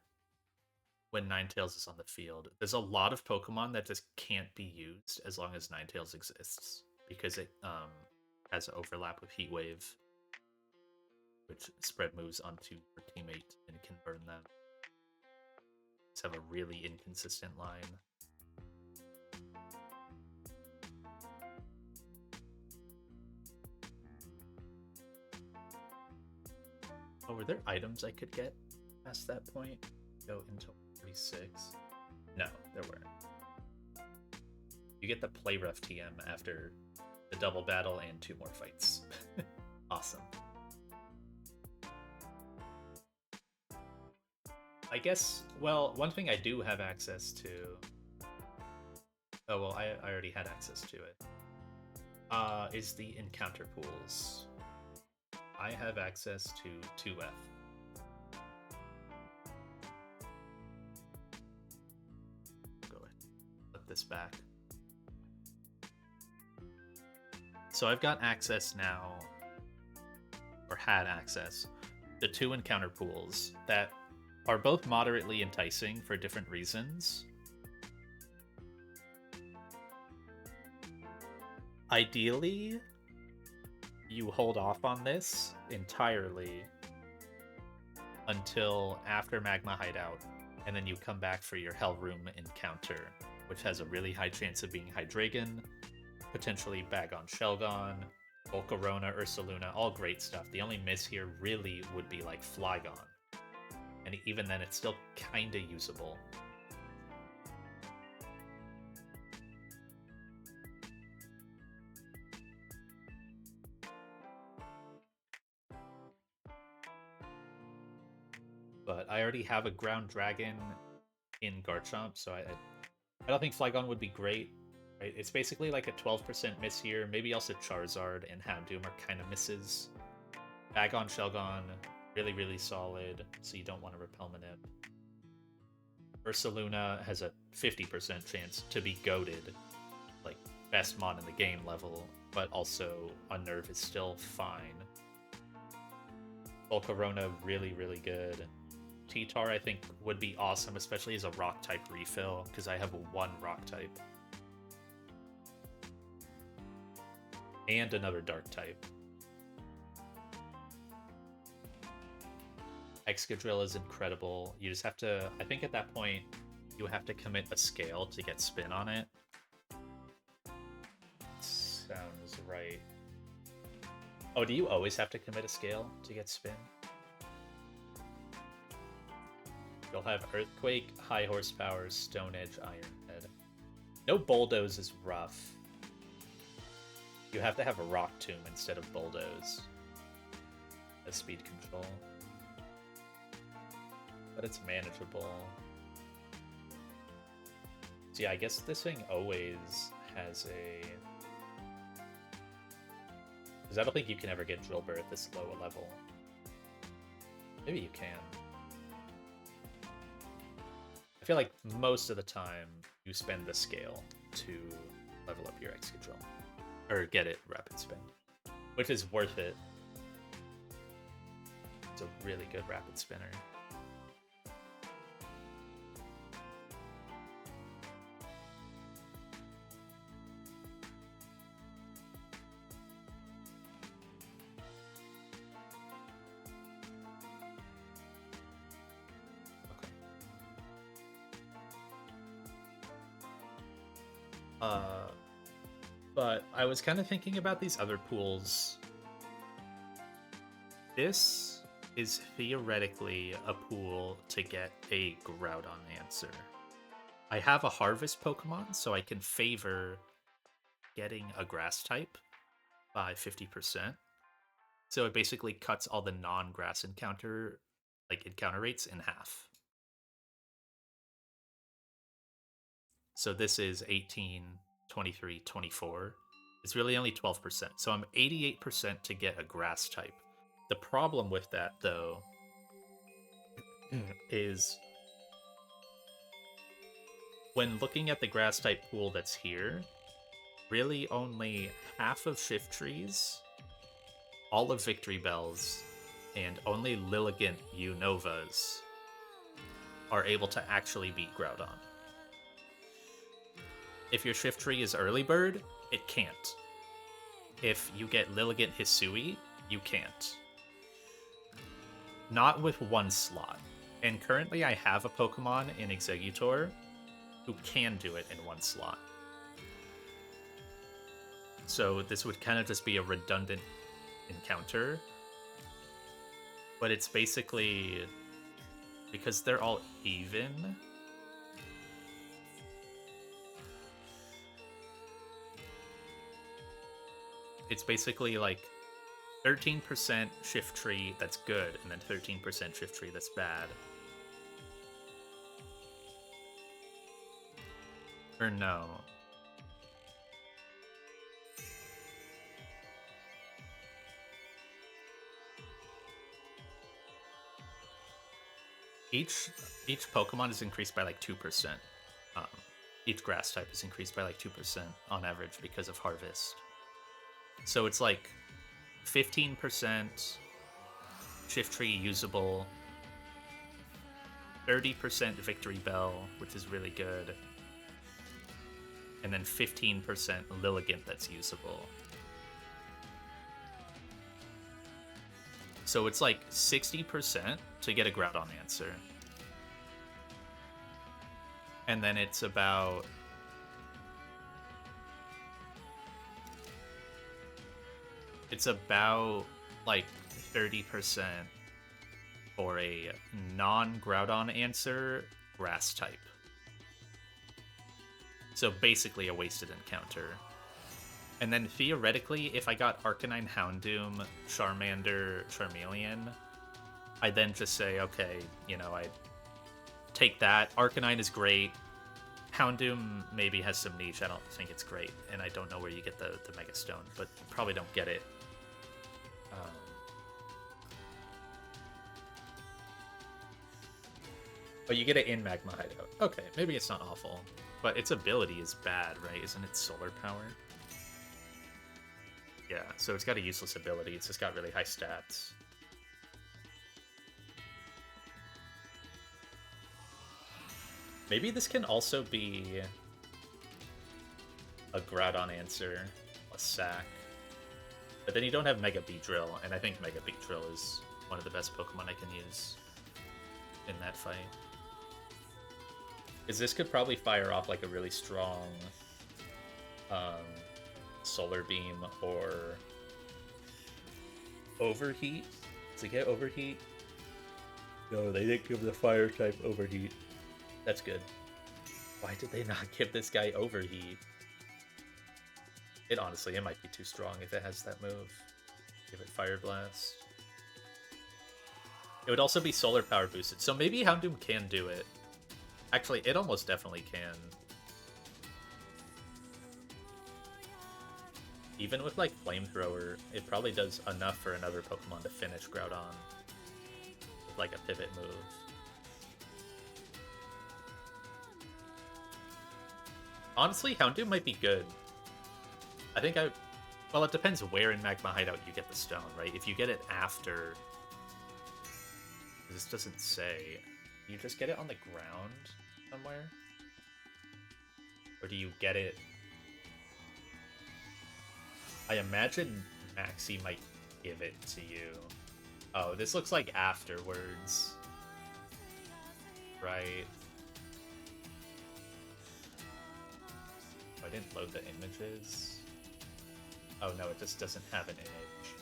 S1: when Ninetales is on the field. There's a lot of Pokemon that just can't be used as long as Ninetales exists, because it has overlap with Heat Wave, which spread moves onto your teammate and can burn them. Just have a really inconsistent line. Oh, were there items I could get past that point? Go into 46. No, there weren't. You get the Play Rough TM after the double battle and 2 more fights. Awesome. I guess, well, one thing I do have access to... Oh, well, I already had access to it. Is the encounter pools. I have access to 2F. Go ahead. Put this back. So I've got access now, or had access, to 2 encounter pools that are both moderately enticing for different reasons. Ideally, you hold off on this entirely until after Magma Hideout, and then you come back for your Hellroom encounter, which has a really high chance of being Hydreigon, potentially Bagon Shelgon, Volcarona, Ursaluna, all great stuff. The only miss here really would be like Flygon. And even then, it's still kinda usable. But I already have a Ground Dragon in Garchomp, so I don't think Flygon would be great. Right? It's basically like a 12% miss here. Maybe also Charizard and Houndoom are kind of misses. Bagon Shelgon, really, really solid, so you don't want to Repel Manip. Ursaluna has a 50% chance to be goated, like best mon in the game level, but also Unnerve is still fine. Volcarona, really, really good. T-Tar, I think, would be awesome, especially as a Rock-type refill, because I have 1 Rock-type. and another dark type. Excadrill is incredible. You just have to, I think at that point, you have to commit a scale to get spin on it. Sounds right. Oh, do you always have to commit a scale to get spin? You'll have Earthquake, High Horsepower, Stone Edge, Iron Head. No Bulldoze is rough. You have to have a Rock Tomb instead of Bulldoze as speed control. But it's manageable. So yeah, I guess this thing always has a... Because I don't think you can ever get Drillbur at this low a level. Maybe you can. I feel like most of the time you spend the scale to level up your Excadrill. Or get it Rapid Spin. Which is worth it. It's a really good Rapid Spinner. But I was kind of thinking about these other pools. This is theoretically a pool to get a Groudon answer. I have a Harvest Pokemon, so I can favor getting a Grass type by 50%. So it basically cuts all the non-Grass encounter rates in half. So this is 18, 23, 24. It's really only 12%. So I'm 88% to get a Grass type. The problem with that, though, is when looking at the Grass type pool that's here, really only half of Shiftries, all of Victory Bells, and only Lilligant Unovas are able to actually beat Groudon. If your Shiftry is Early Bird, it can't. If you get Lilligant Hisui, you can't. Not with one slot. And currently I have a Pokemon in Exeggutor who can do it in one slot. So this would kind of just be a redundant encounter. But it's basically, because they're all even, it's basically like 13% Shiftry that's good, and then 13% Shiftry that's bad. Or no. Each Pokemon is increased by like 2%. Each Grass type is increased by like 2% on average because of Harvest. So it's like 15% Shiftry usable, 30% Victory Bell, which is really good, and then 15% Lilligant that's usable. So it's like 60% to get a Groudon answer. And then it's about... It's about like 30% for a non-Groudon answer Grass type. So basically a wasted encounter. And then theoretically, if I got Arcanine, Houndoom, Charmander, Charmeleon, I then just say, okay, you know, I take that. Arcanine is great. Houndoom maybe has some niche. I don't think it's great. And I don't know where you get the Mega Stone, but you probably don't get it. But you get it in Magma Hideout. Okay, maybe it's not awful. But its ability is bad, right? Isn't it Solar Power? Yeah, so it's got a useless ability. It's just got really high stats. Maybe this can also be a Groudon answer, a sack. But then you don't have Mega Beedrill, and I think Mega Beedrill is one of the best Pokemon I can use in that fight. Because this could probably fire off like a really strong um, Solar Beam or Overheat. Does it get Overheat? No, they didn't give the Fire type Overheat. That's good. Why did they not give this guy Overheat? It honestly, it might be too strong if it has that move. Give it Fire Blast. It would also be Solar Power boosted, so maybe Houndoom can do it. Actually, it almost definitely can. Even with, like, Flamethrower, it probably does enough for another Pokemon to finish Groudon with, like, a pivot move. Honestly, Houndoom might be good. I think I... Well, it depends where in Magma Hideout you get the stone, right? If you get it after... This doesn't say. You just get it on the ground somewhere? Or do you get it... I imagine Maxie might give it to you. Oh, this looks like afterwards. Right. Oh, I didn't load the images. Oh no, it just doesn't have an image.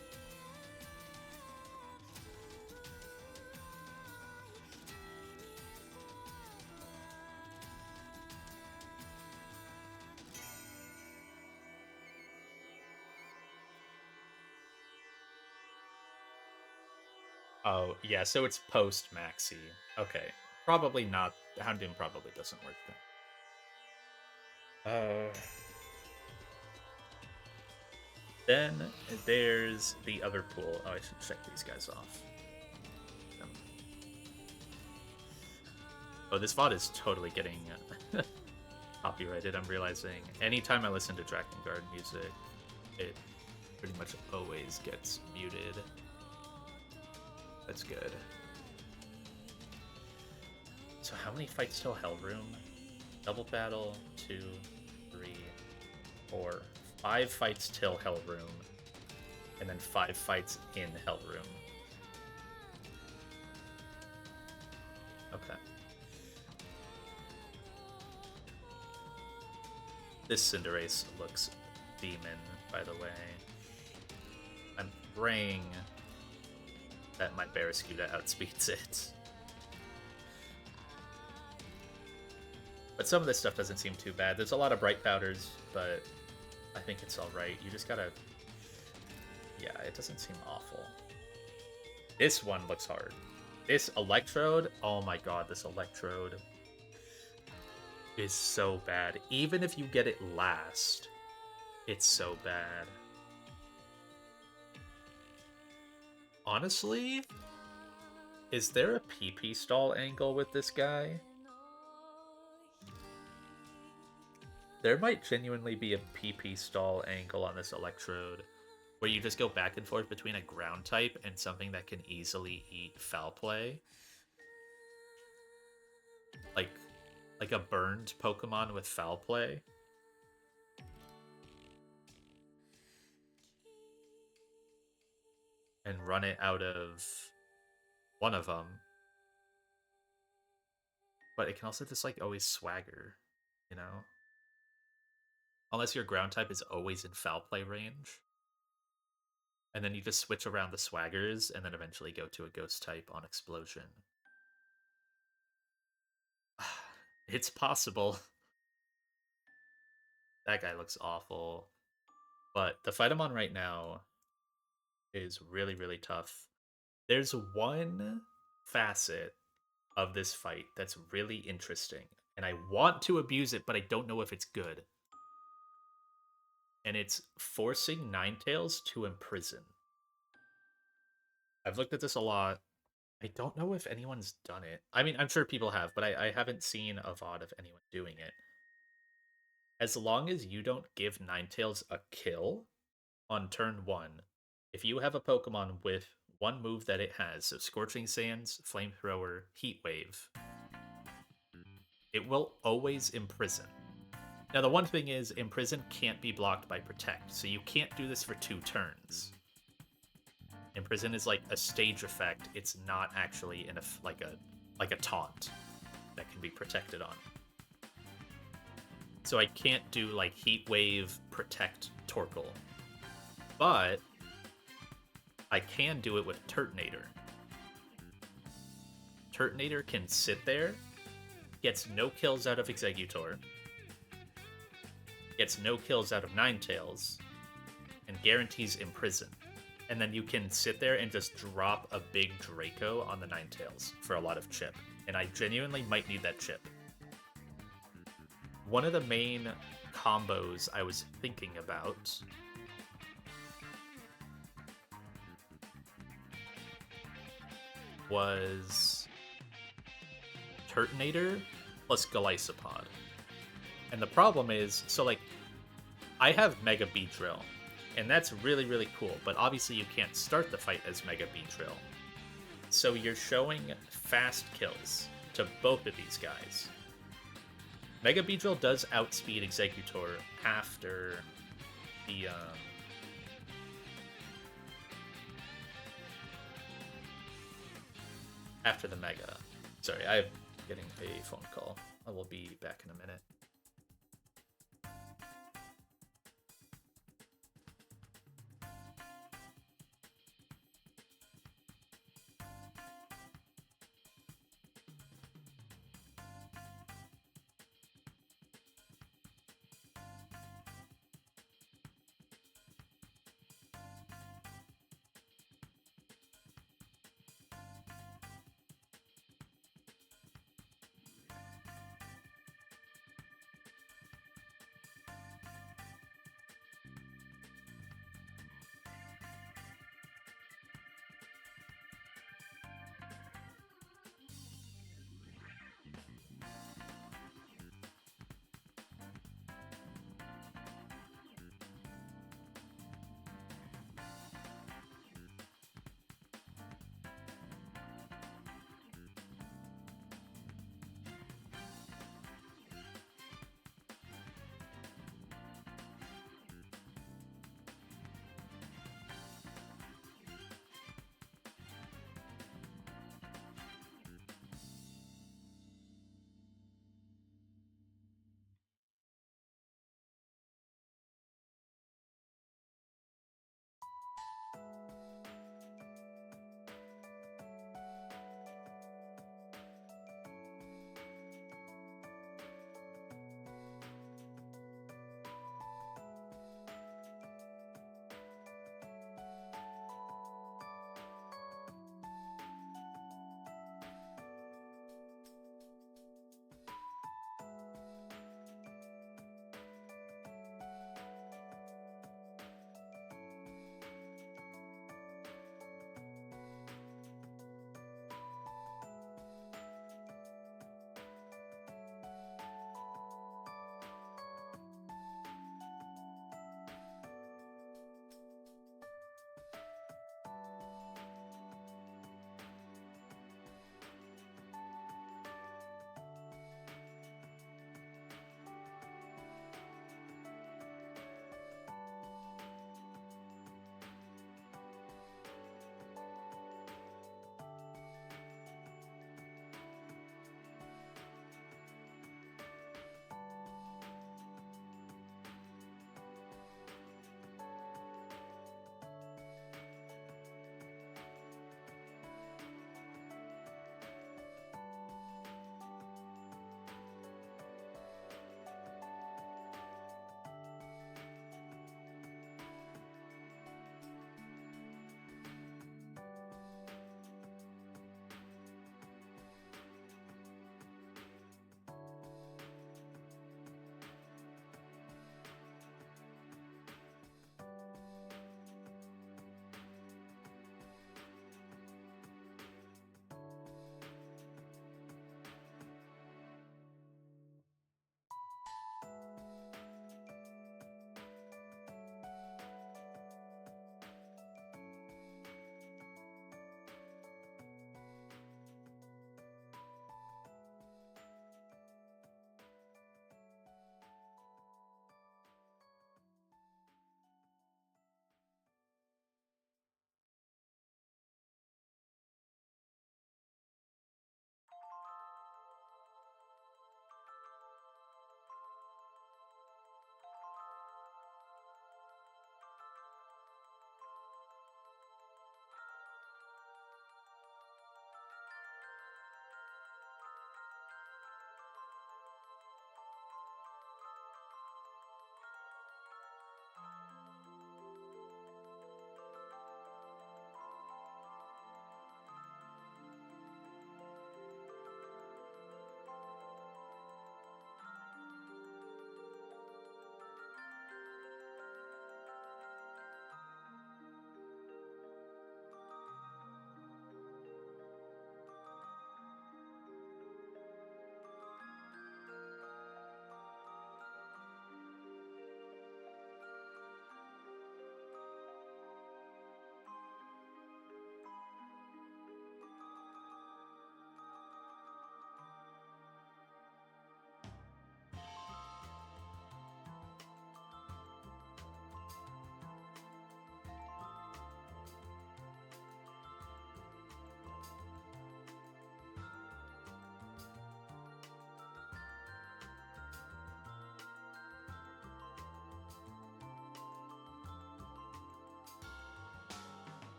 S1: Oh, yeah, so it's post-Maxi. Okay. Probably not. Houndoom probably doesn't work then. Then there's the other pool. Oh, I should check these guys off. Oh, this VOD is totally getting copyrighted, I'm realizing. Anytime I listen to Drakengard music, it pretty much always gets muted. That's good. So how many fights till Hellroom? Double battle, 2, 3, 4, 5 fights till Hellroom, and then 5 fights in Hellroom. Okay. This Cinderace looks demon, by the way. I'm praying that my Barraskewda outspeeds it. But some of this stuff doesn't seem too bad. There's a lot of bright powders, but I think it's alright. You just gotta... Yeah, it doesn't seem awful. This one looks hard. This Electrode, oh my god, this Electrode is so bad. Even if you get it last, it's so bad. Honestly, is there a PP stall angle with this guy? There might genuinely be a PP stall angle on this Electrode, where you just go back and forth between a ground type and something that can easily eat Foul Play. Like a burned Pokemon with Foul Play. And run it out of one of them. But it can also just, like, always swagger, you know? Unless your ground type is always in Foul Play range. And then you just switch around the swaggers and then eventually go to a ghost type on Explosion. It's possible. That guy looks awful. But the fight I'm on right now is really, really tough. There's one facet of this fight that's really interesting, and I want to abuse it, but I don't know if it's good. And it's forcing Ninetales to imprison. I've looked at this a lot. I don't know if anyone's done it. I mean, I'm sure people have, but I haven't seen a VOD of anyone doing it. As long as you don't give Ninetales a kill on turn 1, if you have a Pokemon with one move that it has, so Scorching Sands, Flamethrower, Heat Wave, it will always imprison. Now, the one thing is, Imprison can't be blocked by Protect, so you can't do this for 2 turns. Imprison is like a stage effect. It's not actually in like a taunt that can be protected on. So I can't do like Heat Wave protect Torkoal, but I can do it with Turtonator. Turtonator can sit there, gets no kills out of Exeggutor, gets no kills out of Ninetales, and guarantees Imprison. And then you can sit there and just drop a big Draco on the Ninetales for a lot of chip. And I genuinely might need that chip. One of the main combos I was thinking about was Turtonator plus Golisopod. And the problem is, so like, I have Mega Beedrill, and that's really, really cool, but obviously you can't start the fight as Mega Beedrill. So you're showing fast kills to both of these guys. Mega Beedrill does outspeed Exeggutor after the Mega. Sorry, I'm getting a phone call. I will be back in a minute.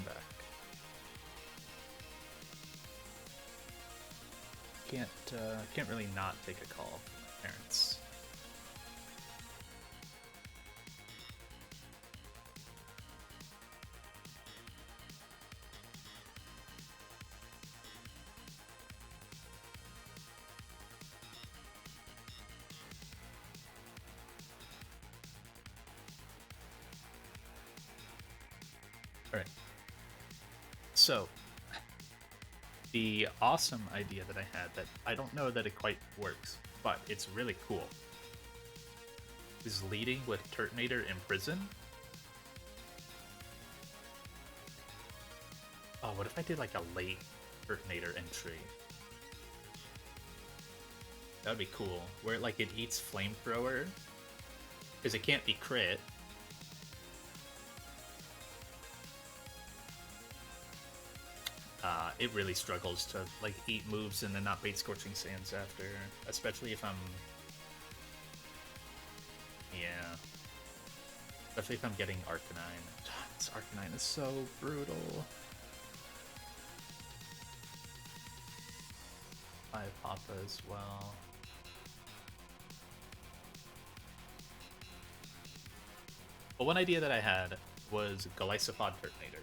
S1: back. Can't really not take a call from my parents. Alright. So, the awesome idea that I had that I don't know that it quite works, but it's really cool, is leading with Turtonator in prison. Oh, what if I did like a late Turtonator entry? That would be cool. Where like it eats Flamethrower, because it can't be crit. It really struggles to like eat moves and then not bait Scorching Sands after, especially if I'm... Yeah. Especially if I'm getting Arcanine. This Arcanine is so brutal. 5 Papa as well. But one idea that I had was Golisopod Turtonator.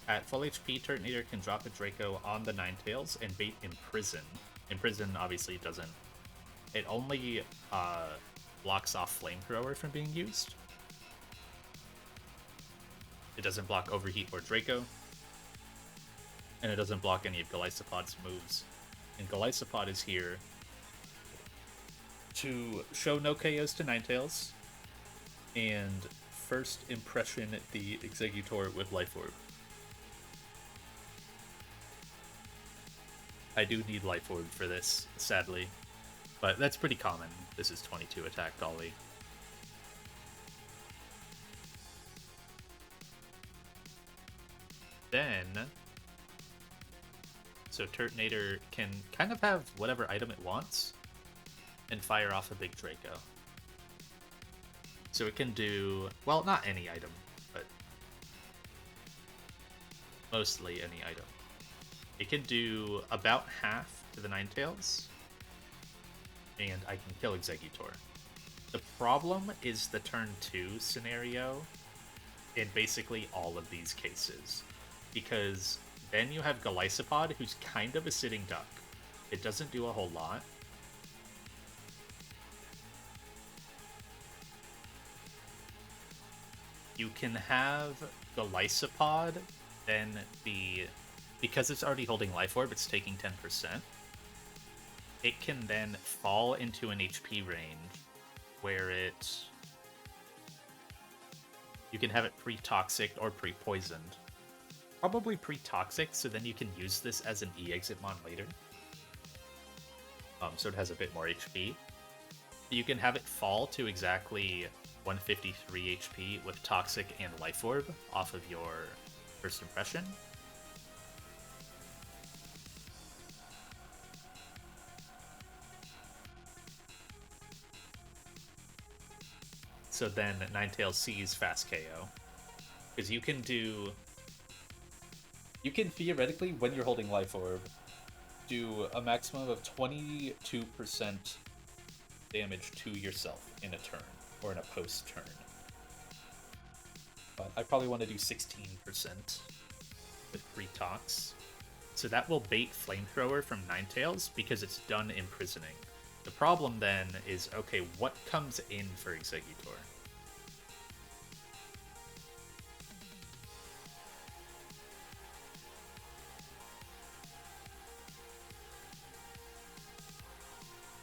S1: At full HP, Turtonator can drop a Draco on the Ninetales and bait Imprison. Imprison obviously doesn't... It only blocks off Flamethrower from being used. It doesn't block Overheat or Draco. And it doesn't block any of Golisopod's moves. And Golisopod is here to show no KOs to Ninetales and first impression the Exeggutor with Life Orb. I do need Life Orb for this, sadly. But that's pretty common. This is 22 attack Dolly. Then... So Turtonator can kind of have whatever item it wants and fire off a big Draco. So it can do... Well, not any item, but mostly any item. It can do about half to the Ninetales, and I can kill Exeggutor. The problem is the turn 2 scenario in basically all of these cases, because then you have Golisopod, who's kind of a sitting duck. It doesn't do a whole lot. You can have Golisopod then be... Because it's already holding Life Orb, it's taking 10%. It can then fall into an HP range where it... You can have it pre-toxic or pre-poisoned. Probably pre-toxic, so then you can use this as an E-Exit Mon later. So it has a bit more HP. You can have it fall to exactly 153 HP with Toxic and Life Orb off of your first impression. So then Ninetales sees fast KO. Because you can do... You can theoretically, when you're holding Life Orb, do a maximum of 22% damage to yourself in a turn, or in a post-turn. But I probably want to do 16% with 3 Tox. So that will bait Flamethrower from Ninetales because it's done imprisoning. The problem then is, okay, what comes in for Exeggutor?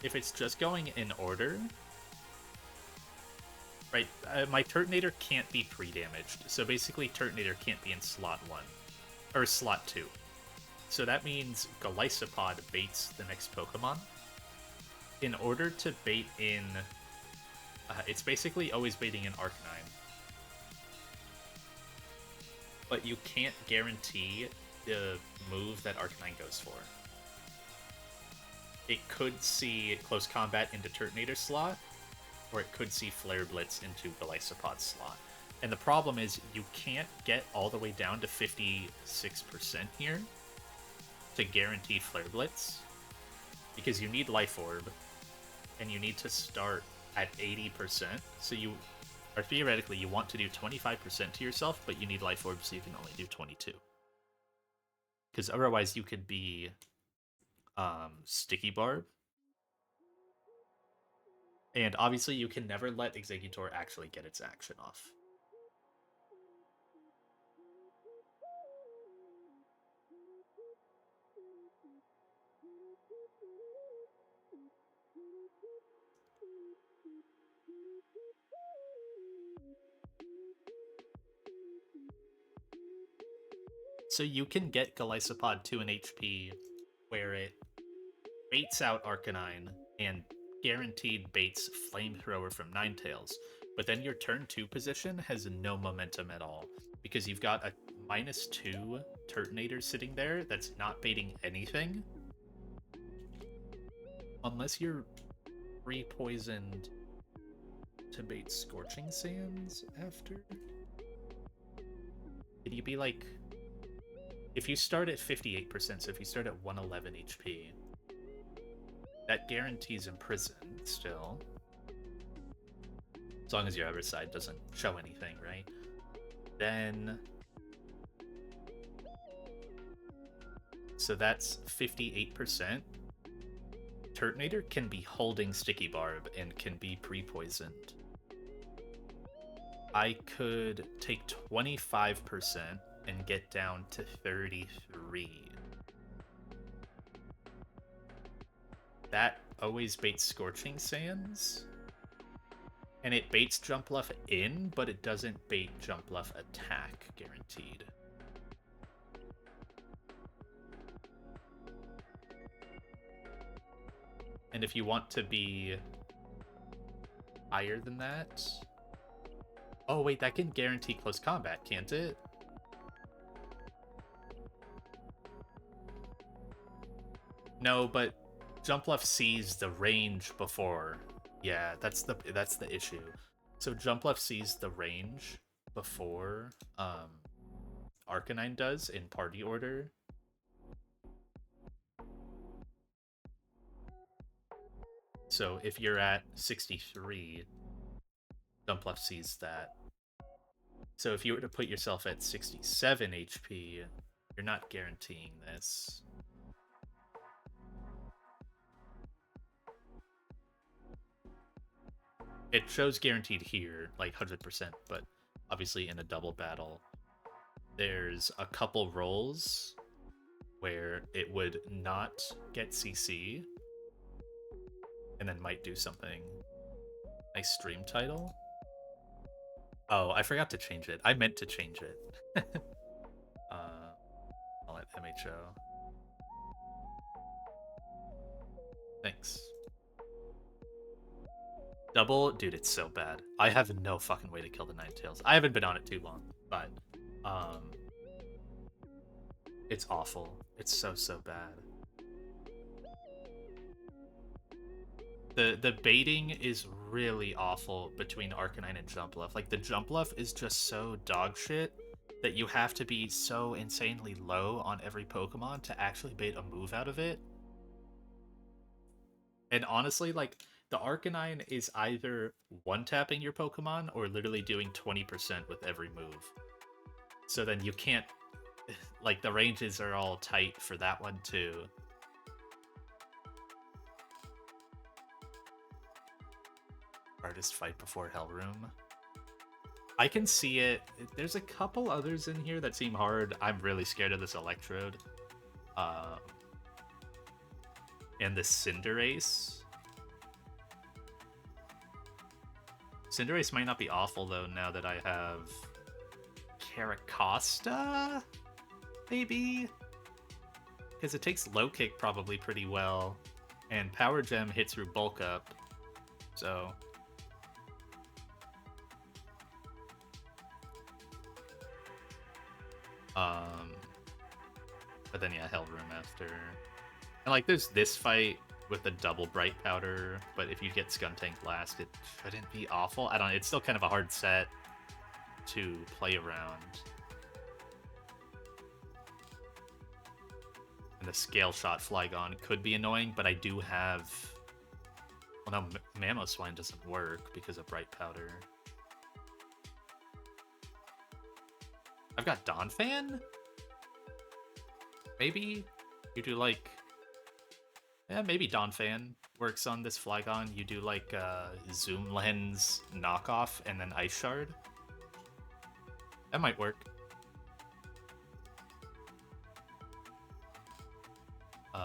S1: If it's just going in order, right, my Turtonator can't be pre-damaged. So basically Turtonator can't be in slot 1, or slot 2. So that means Golisopod baits the next Pokemon. In order to bait in... it's basically always baiting in Arcanine. But you can't guarantee the move that Arcanine goes for. It could see Close Combat into Turtonator slot, or it could see Flare Blitz into Golisopod slot. And the problem is you can't get all the way down to 56% here to guarantee Flare Blitz, because you need Life Orb, and you need to start at 80%. So you, or theoretically, you want to do 25% to yourself, but you need Life Orb, so you can only do 22. Because otherwise you could be Sticky Barb. And obviously you can never let Executor actually get its action off. So you can get Golisopod to an HP where it baits out Arcanine and guaranteed baits Flamethrower from Ninetales, but then your turn 2 position has no momentum at all because you've got a -2 Turtonator sitting there that's not baiting anything. Unless you're re-poisoned to bait Scorching Sands after? Could you be like... If you start at 58%, so if you start at 111 HP, that guarantees Imprison still. As long as your other side doesn't show anything, right? Then... So that's 58%. Turtonator can be holding Sticky Barb and can be pre-poisoned. I could take 25% and get down to 33. That always baits Scorching Sands. And it baits Jump Bluff in, but it doesn't bait Jump Bluff attack, guaranteed. And if you want to be higher than that... Oh wait, that can guarantee close combat, can't it? No, but Jump Bluff sees the range before. Yeah, that's the issue. So Jump Bluff sees the range before Arcanine does in party order. So if you're at 63, Jump Bluff sees that. So if you were to put yourself at 67 HP, you're not guaranteeing this. It shows guaranteed here, like 100%, but obviously in a double battle, there's a couple rolls where it would not get CC, and then might do something. Nice stream title. Oh, I forgot to change it. I meant to change it. I'll let MHO. Thanks. Double? Dude, it's so bad. I have no fucking way to kill the Ninetales. I haven't been on it too long, but it's awful. It's so bad. The baiting is really awful between Arcanine and Jump Bluff. Like, the Jump Bluff is just so dog shit that you have to be so insanely low on every Pokemon to actually bait a move out of it. And honestly, like, the Arcanine is either one-tapping your Pokemon or literally doing 20% with every move. So then you can't... Like, the ranges are all tight for that one, too. Hardest fight before Hellroom. I can see it. There's a couple others in here that seem hard. I'm really scared of this Electrode. And the Cinderace. Cinderace might not be awful, though, now that I have Caracosta, maybe? Because it takes Low Kick probably pretty well, and Power Gem hits through Bulk Up, so... But then, yeah, Hellroom after. And, like, there's this fight with the double Bright Powder, but if you get Skuntank last, it shouldn't be awful. I don't know, it's still kind of a hard set. to play around. And the scale shot Flygon could be annoying, but I do have... Well, no, Mamoswine doesn't work because of Bright Powder. I've got Donphan? Maybe you do like... Yeah, maybe Donphan works on this Flygon. You do like Zoom Lens knockoff and then Ice Shard. That might work.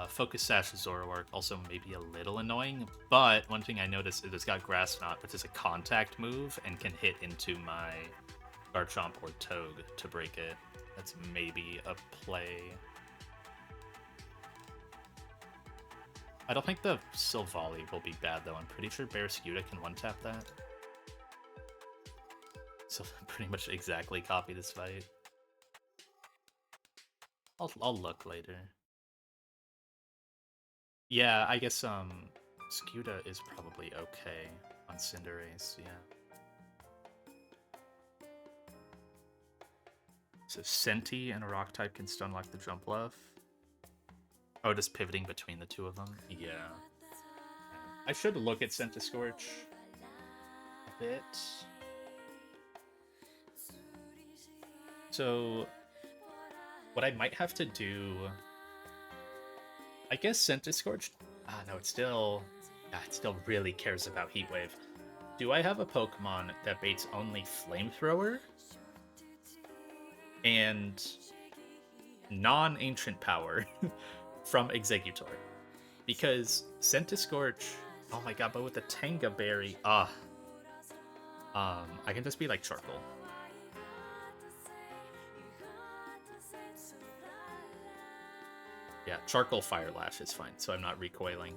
S1: Focus Sash Zoroark also may be a little annoying, but one thing I noticed is it's got Grass Knot, which is a contact move and can hit into my Garchomp or Toad to break it. That's maybe a play. I don't think the Silvally will be bad, though. I'm pretty sure Barraskewda can one-tap that. So pretty much exactly copy this fight. I'll look later. Yeah, I guess Skewda is probably okay on Cinderace, yeah. So Senti and a rock type can stun lock the jump left. Oh, just pivoting between the two of them? Yeah. I should look at Centiskorch a bit. So, what I might have to do... I guess Centiskorch... no, it still really cares about Heat Wave. Do I have a Pokemon that baits only Flamethrower? And non-ancient power from Exeggutor? Because Centiskorch... Oh my god, but with the Tanga Berry... I can just be like Charcoal. Yeah, Charcoal Fire Lash is fine, so I'm not recoiling.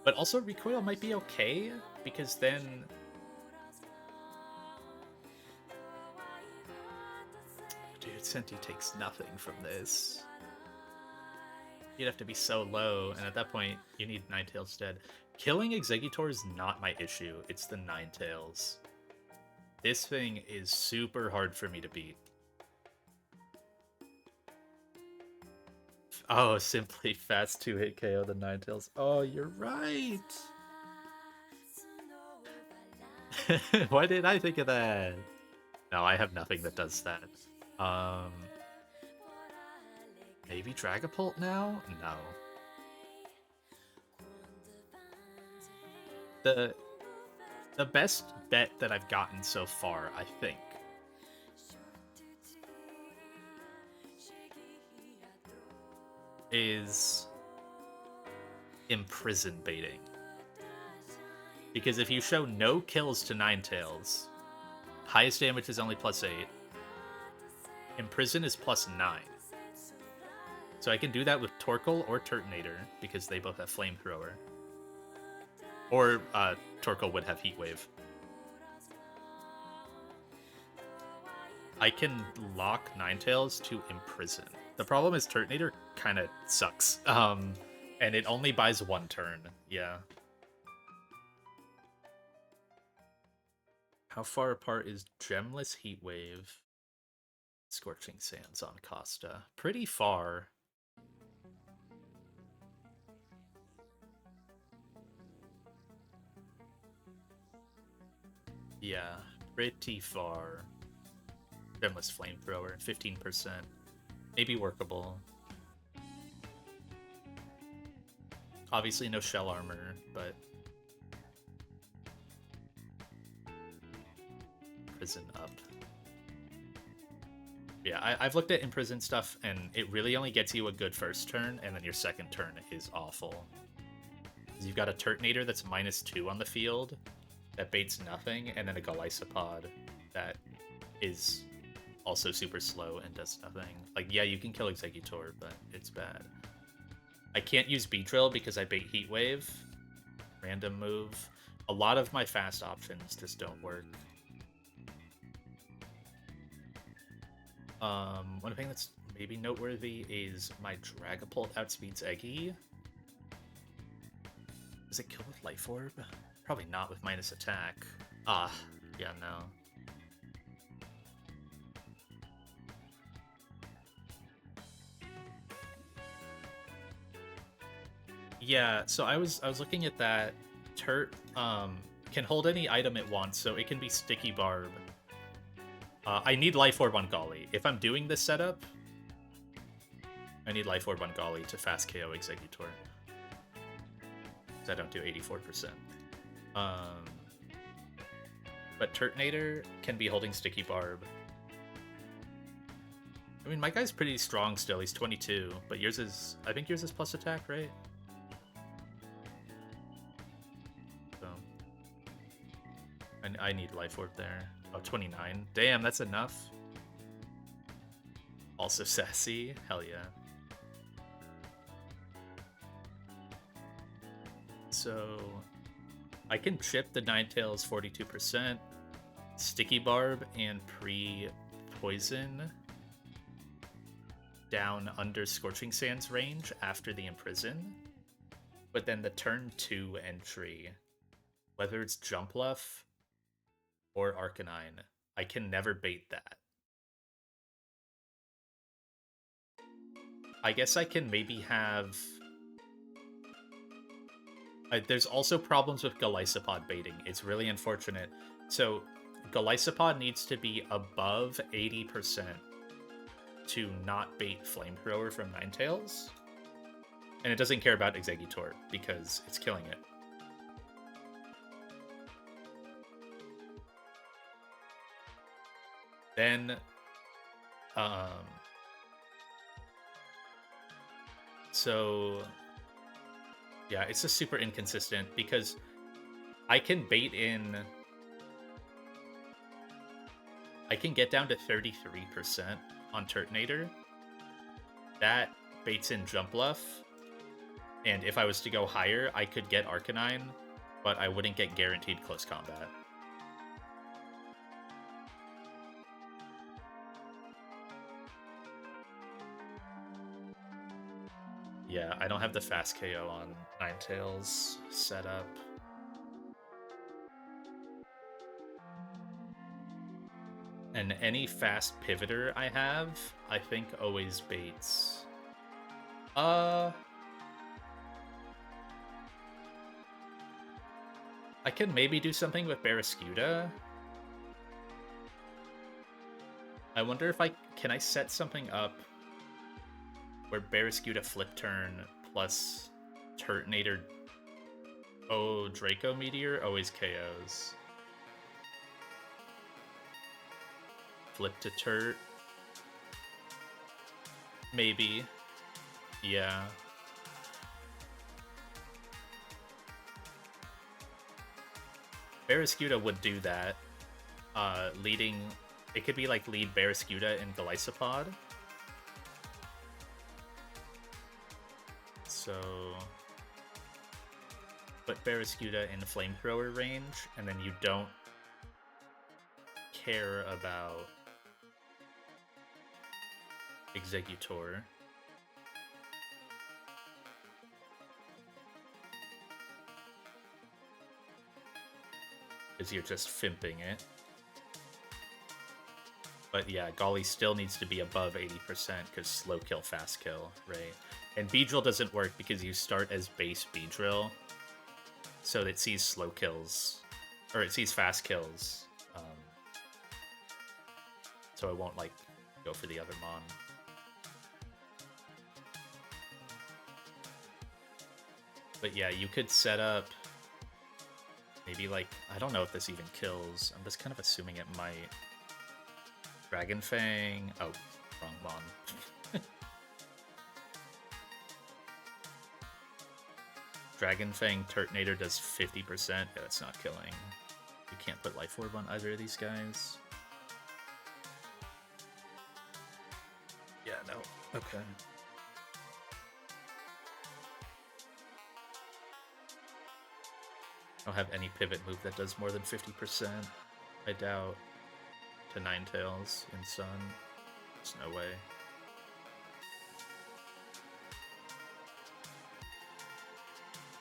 S1: But also, recoil might be okay, because then... Dude, Senti takes nothing from this. You'd have to be so low, and at that point, you need Ninetales dead. Killing Exeggutor is not my issue, it's the Ninetales. This thing is super hard for me to beat. Oh, simply fast 2-hit KO the Ninetales. Oh, you're right! Why didn't I think of that? No, I have nothing that does that. Maybe Dragapult now? No. The best bet that I've gotten so far, I think, is Imprison baiting. Because if you show no kills to Ninetales, highest damage is only +8. Imprison is +9. So I can do that with Torkoal or Turtonator, because they both have Flamethrower. Or Torkoal would have Heat Wave. I can lock Ninetales to Imprison. The problem is Turtonator kind of sucks. And it only buys 1 turn. Yeah. How far apart is Gemless Heat Wave, Scorching Sands on Costa? Pretty far. Yeah, pretty far. Gemless Flamethrower, 15%. Maybe workable. Obviously no shell armor, but... Imprison up. Yeah, I've looked at Imprison stuff, and it really only gets you a good first turn, and then your second turn is awful. Because you've got a Turtonator that's -2 on the field, that baits nothing, and then a Golisopod that is also super slow and does nothing. Like, yeah, you can kill Exeggutor, but it's bad. I can't use Beedrill because I bait Heat Wave. Random move. A lot of my fast options just don't work. One thing that's maybe noteworthy is my Dragapult outspeeds Eggy. Does it kill with Life Orb? Probably not with minus attack. Yeah, no. Yeah, so I was looking at that. Turt can hold any item it wants, so it can be Sticky Barb. I need Life Orb on Golly. If I'm doing this setup, I need Life Orb on Golly to fast KO Executor. Because I don't do 84%. But Turtonator can be holding Sticky Barb. I mean, my guy's pretty strong still. He's 22, but yours is... I think yours is plus attack, right? So... I need Life Orb there. Oh, 29. Damn, that's enough. Also sassy. Hell yeah. So... I can chip the Ninetales 42%, Sticky Barb, and pre-poison down under Scorching Sands range after the Imprison. But then the turn 2 entry, whether it's Jumpluff or Arcanine, I can never bait that. I guess I can maybe have... there's also problems with Golisopod baiting. It's really unfortunate. So Golisopod needs to be above 80% to not bait Flamethrower from Ninetales. And it doesn't care about Exeggutor because it's killing it. Then, so, yeah, it's just super inconsistent because I can bait in... I can get down to 33% on Turtonator. That baits in Jumpluff. And if I was to go higher, I could get Arcanine, but I wouldn't get guaranteed close combat. Yeah, I don't have the fast KO on Ninetales set up. And any fast pivoter I have, I think always baits. I can maybe do something with Barraskewda. I wonder if can I set something up where Barraskewda flip turn plus Turtonator Draco Meteor always KOs. Flip to Turt. Maybe. Yeah. Barraskewda would do that. Leading... It could be like lead Barraskewda in Golisopod. So... Put Barraskewda in Flamethrower range, and then you don't care about Exeggutor. Because you're just fimping it. But yeah, Golly still needs to be above 80% because slow kill, fast kill, right? And Beedrill doesn't work because you start as base Beedrill, so it sees slow kills, or it sees fast kills. So it won't like go for the other Mon. But yeah, you could set up maybe like, I don't know if this even kills. I'm just kind of assuming it might. Dragon Fang. Oh, wrong Mon. Dragon Fang Turtonator does 50%. Yeah, that's not killing. You can't put Life Orb on either of these guys. Yeah, no. Okay. I don't have any pivot move that does more than 50%. I doubt. To Ninetales in Sun. There's no way.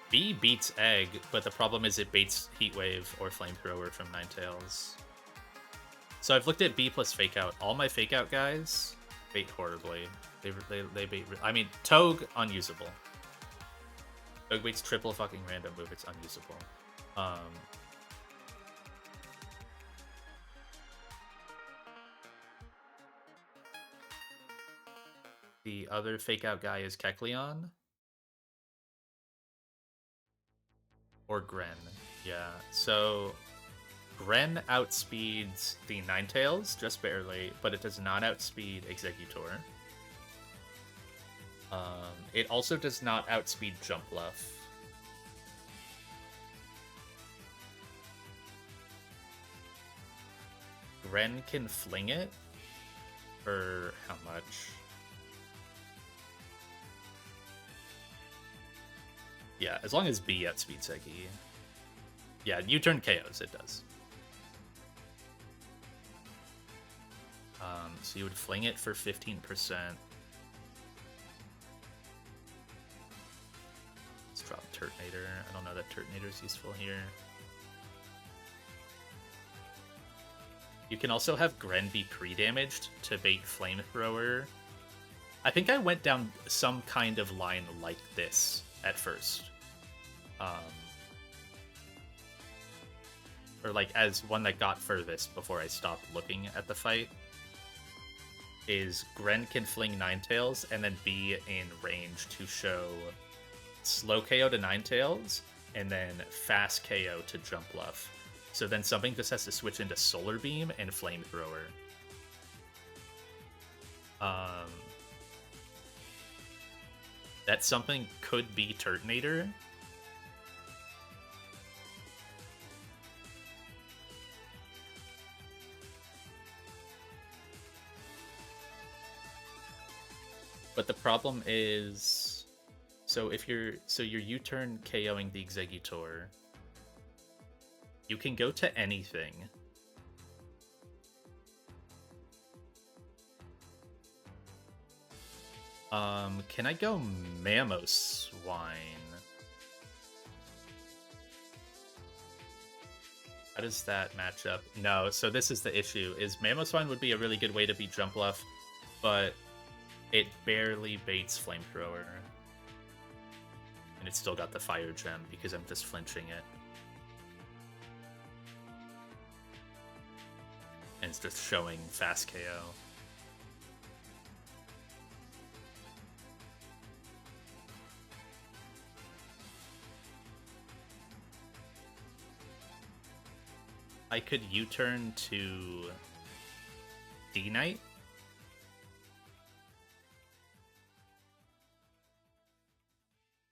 S1: B beats Egg, but the problem is it baits Heat Wave or Flamethrower from Ninetales. So I've looked at B plus Fake Out. All my Fake Out guys bait horribly. They bait... I mean, Togue, unusable. Bugweight's triple fucking random move. It's unusable. The other fake out guy is Kecleon. Or Gren. Yeah. So Gren outspeeds the Ninetales just barely, but it does not outspeed Exeggutor. It also does not outspeed Jumpluff. Gren can fling it for how much? Yeah, as long as B outspeeds Eggy. Yeah, U-turn KOs, it does. So you would fling it for 15%. Let's drop Turtonator. I don't know that Turtonator is useful here. You can also have Gren be pre-damaged to bait Flamethrower. I think I went down some kind of line like this at first. Or like as one that got furthest before I stopped looking at the fight. Is Gren can fling Ninetales and then be in range to show slow KO to Ninetales and then fast KO to Jumpluff. So then something just has to switch into Solar Beam and Flamethrower. That something could be Turtonator. But the problem is, so if you're U-turn KOing the Exeggutor, you can go to anything. Can I go Mamoswine? How does that match up? No, so this is the issue, is Mamoswine would be a really good way to beat Jumpluff, but it barely baits Flamethrower. And it's still got the Fire Gem because I'm just flinching it. And it's just showing fast KO. I could U-turn to D-Knight.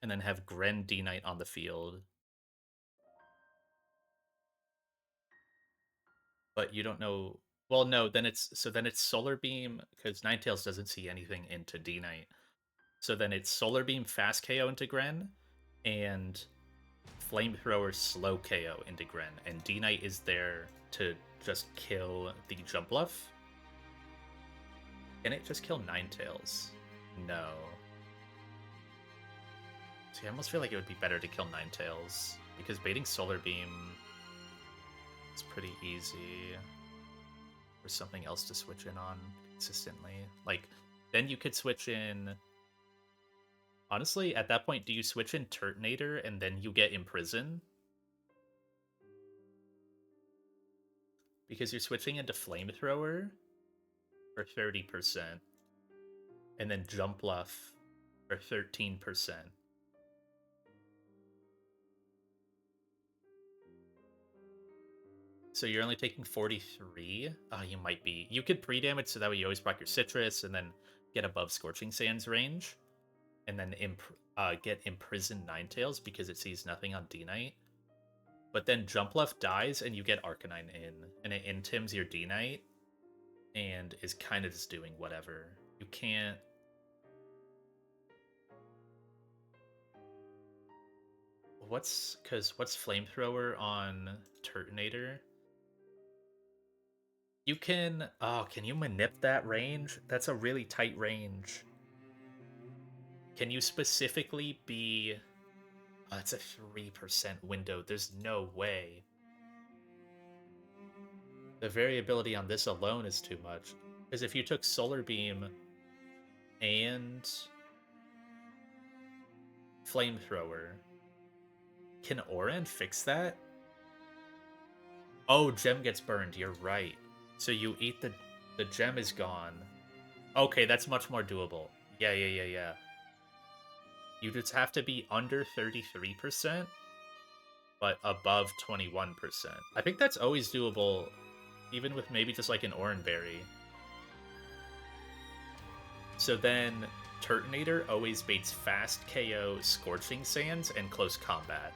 S1: And then have Gren D-Knight on the field. But you don't know... Well, no, then it's Solar Beam, because Ninetales doesn't see anything into D-Knight. So then it's Solar Beam fast KO into Gren, and Flamethrower slow KO into Gren. And D-Knight is there to just kill the Jumpluff. Can it just kill Ninetales? No. See, I almost feel like it would be better to kill Ninetales, because baiting Solar Beam is pretty easy. Or something else to switch in on consistently. Like, then you could switch in... Honestly, at that point, do you switch in Turtonator and then you get Imprison? Because you're switching into Flamethrower for 30%. And then Jumpluff for 13%. So you're only taking 43? Oh, you might be. You could pre-damage so that way you always proc your Citrus and then get above Scorching Sands range. And then get Imprisoned Ninetales because it sees nothing on D-Knight. But then Jumpluff dies and you get Arcanine in. And it intims your D-Knight and is kind of just doing whatever. You can't... What's Flamethrower on Turtonator? You can... Oh, can you manip that range? That's a really tight range. Can you specifically be... Oh, that's a 3% window. There's no way. The variability on this alone is too much. Because if you took Solar Beam and Flamethrower, Can Oran fix that? Oh, gem gets burned. You're right. So you eat the gem is gone. Okay, that's much more doable. Yeah. You just have to be under 33%, but above 21%. I think that's always doable, even with maybe just like an Oran Berry. So then Turtonator always baits fast KO, Scorching Sands, and close combat.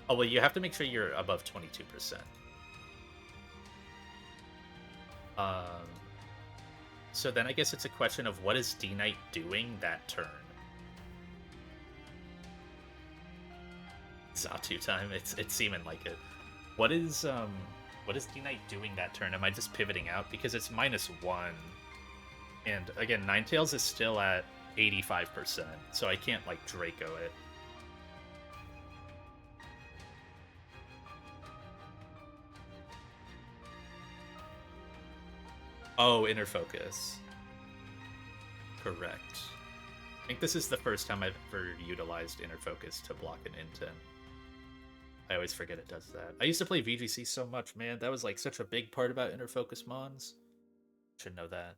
S1: Oh, well, you have to make sure you're above 22%. Um, so then I guess it's a question of what is D-Knight doing that turn? Zatu time. It's seeming like it. What is D-Knight doing that turn? Am I just pivoting out? Because it's -1. And again, Ninetales is still at 85%, so I can't like Draco it. Oh, Inner Focus. Correct. I think this is the first time I've ever utilized Inner Focus to block an intent. I always forget it does that. I used to play VGC so much, man. That was like such a big part about Inner Focus Mons. Should know that.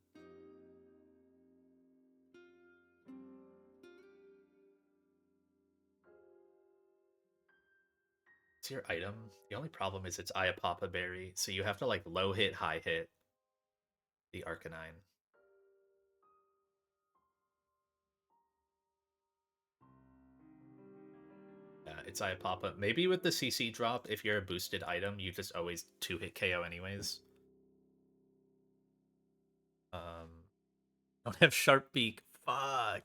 S1: It's your item. The only problem is it's Iapapa Berry, so you have to like low hit, high hit the Arcanine. Yeah, it's Iapapa. Maybe with the CC drop, if you're a boosted item, you just always 2-hit KO anyways. Don't have Sharp Beak. Fuck.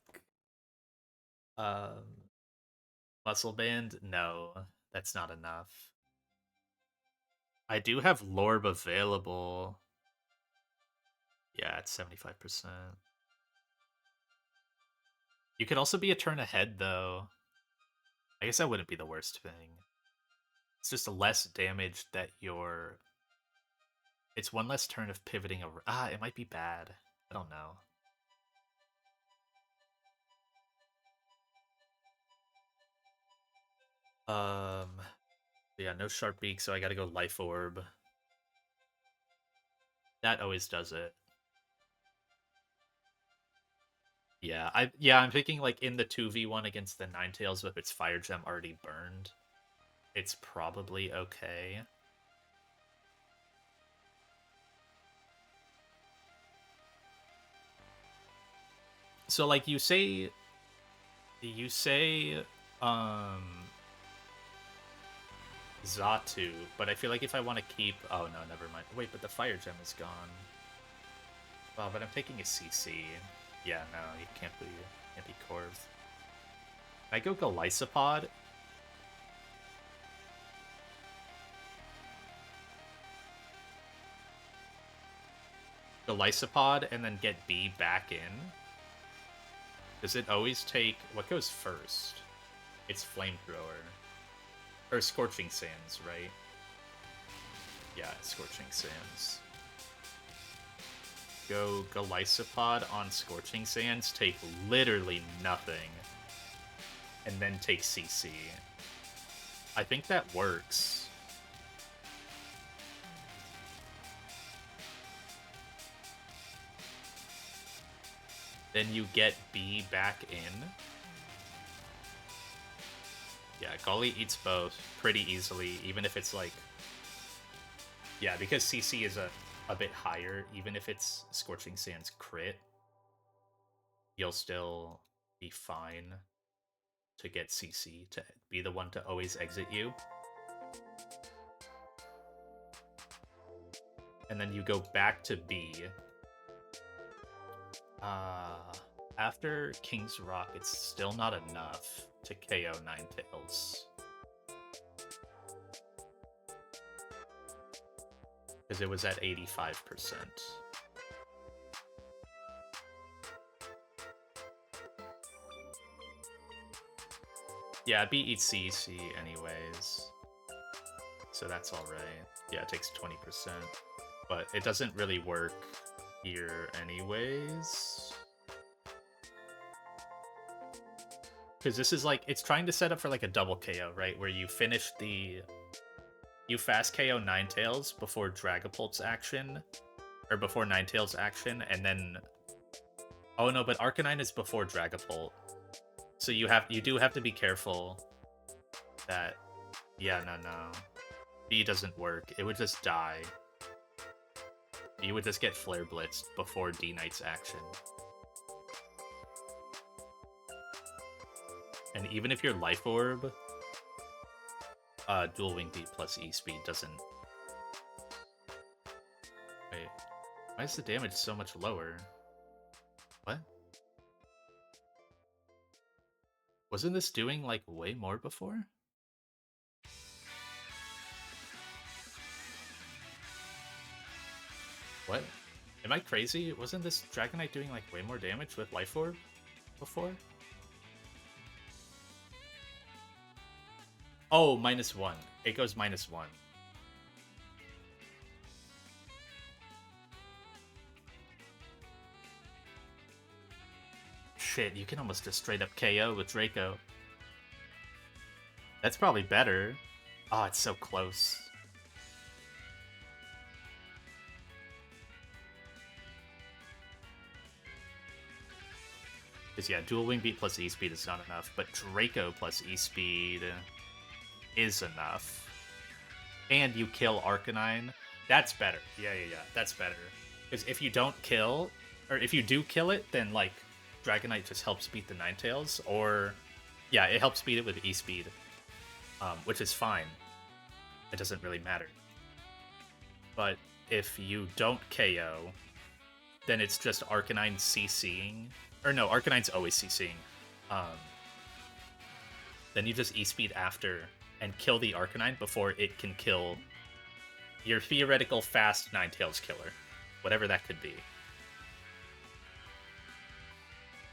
S1: Muscle Band? No, that's not enough. I do have Lorb available. Yeah, it's 75%. You could also be a turn ahead, though. I guess that wouldn't be the worst thing. It's just less damage that you're... It's one less turn of pivoting over. It might be bad. I don't know. Yeah, no Sharp Beak, so I gotta go Life Orb. That always does it. Yeah, I'm thinking like in the 2v1 against the Ninetales with its Fire Gem already burned. It's probably okay. So like you say Zatu, but I feel like if I want to keep... Oh, no, never mind. Wait, but the Fire Gem is gone. Oh, but I'm taking a CC. Yeah, no, you can't be Corv. I go Golisopod. Golisopod and then get B back in. Does it always take... What goes first? It's Flamethrower. Or Scorching Sands, right? Yeah, Scorching Sands. Go Golisopod on Scorching Sands, take literally nothing, and then take CC. I think that works. Then you get B back in. Yeah, Gully eats both pretty easily, even if it's like... Yeah, because CC is a bit higher, even if it's Scorching Sands crit, you'll still be fine to get CC to be the one to always exit you. And then you go back to B. After King's Rock, it's still not enough to KO Ninetales. Because it was at 85%. Yeah, B eats CC anyways. So that's alright. Yeah, it takes 20%. But it doesn't really work here anyways. Because this is like, it's trying to set up for like a double KO, right? Where you finish the... You fast KO Ninetales before Dragapult's action, or before Ninetales' action, and then... Oh no, but Arcanine is before Dragapult. So you do have to be careful that... Yeah, no. B doesn't work. It would just die. You would just get Flare Blitzed before D-Knight's action. And even if your Life Orb, Dual Wing Beat plus E-Speed doesn't... Wait, why is the damage so much lower? What? Wasn't this doing, like, way more before? What? Am I crazy? Wasn't this Dragonite doing, like, way more damage with Life Orb before? Oh, -1. It goes -1. Shit, you can almost just straight up KO with Draco. That's probably better. Oh, it's so close. Because, yeah, Dual Wing Beat plus E-Speed is not enough, but Draco plus E-Speed is enough. And you kill Arcanine. That's better. Yeah. That's better. Because if you don't kill, or if you do kill it, then, like, Dragonite just helps beat the Ninetales, or... Yeah, it helps beat it with E-Speed, which is fine. It doesn't really matter. But if you don't KO, then it's just Arcanine CCing. Or no, Arcanine's always CCing. Then you just E-Speed after and kill the Arcanine before it can kill your theoretical fast Ninetales killer. Whatever that could be.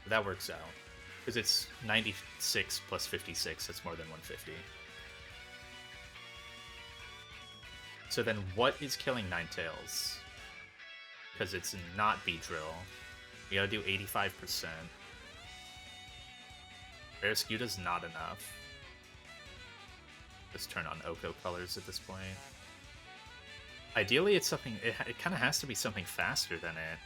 S1: That works out. Because it's 96 plus 56, that's more than 150. So then what is killing Ninetales? Because it's not Beedrill. We gotta do 85%. Barraskewda's not enough. Just turn on Oko colors at this point. Ideally, it's something... It kind of has to be something faster than it.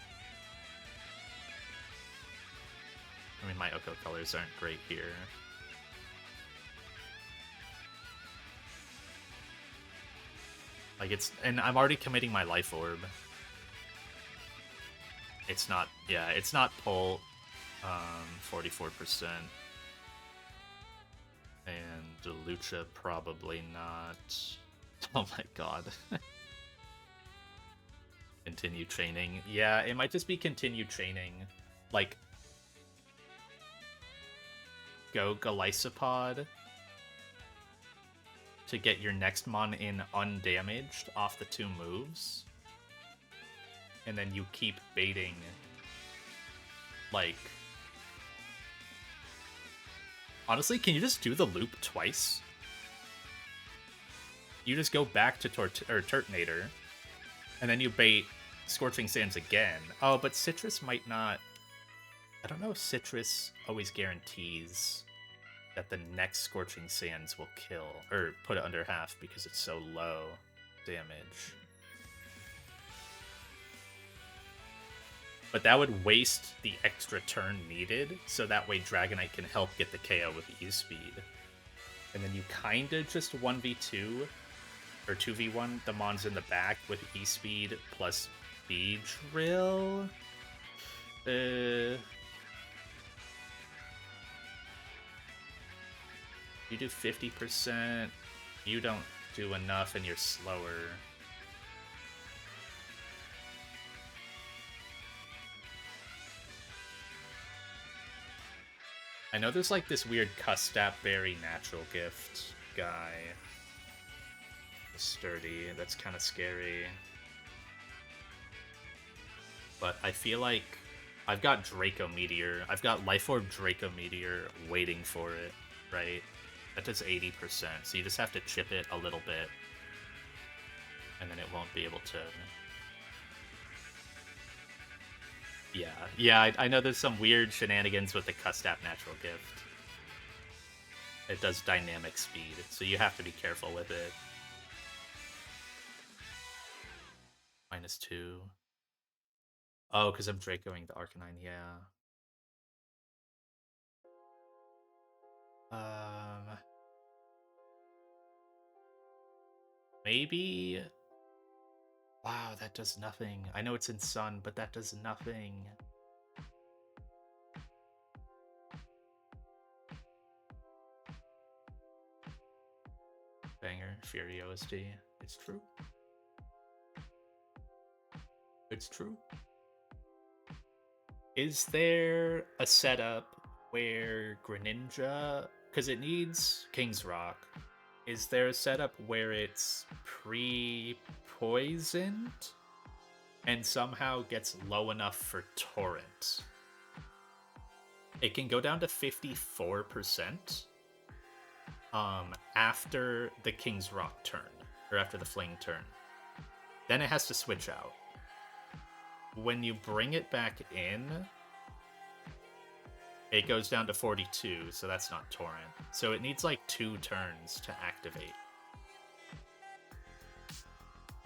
S1: I mean, my Oko colors aren't great here. Like, it's... And I'm already committing my Life Orb. It's not... Yeah, it's not pull. 44%. And Lucha probably not. Oh my god. Continue training. Yeah, it might just be continue training. Like, go Golisopod to get your next mon in undamaged off the 2 moves. And then you keep baiting, like... Honestly, can you just do the loop twice? You just go back to Turtonator, and then you bait Scorching Sands again. Oh, but Citrus might not... I don't know if Citrus always guarantees that the next Scorching Sands will kill, or put it under half because it's so low damage. But that would waste the extra turn needed, so that way Dragonite can help get the KO with E-Speed. And then you kinda just 1v2, or 2v1 the mons in the back with E-Speed plus Beedrill? You do 50%, you don't do enough and you're slower. I know there's like this weird Custap Berry natural gift guy. Sturdy, that's kind of scary. But I feel like I've got Draco Meteor. I've got Life Orb Draco Meteor waiting for it, right? That does 80%, so you just have to chip it a little bit. And then it won't be able to... Yeah, I know there's some weird shenanigans with the Custap Natural Gift. It does dynamic speed, so you have to be careful with it. -2. Oh, because I'm Dracoing the Arcanine, yeah. Maybe... Wow, that does nothing. I know it's in Sun, but that does nothing. Banger, Fury OSD. It's true. It's true. Is there a setup where Greninja, because it needs King's Rock, is there a setup where it's pre-poisoned and somehow gets low enough for Torrent? It can go down to 54% after the King's Rock turn, or after the Fling turn. Then it has to switch out. When you bring it back in, it goes down to 42, so that's not Torrent. So it needs like 2 turns to activate.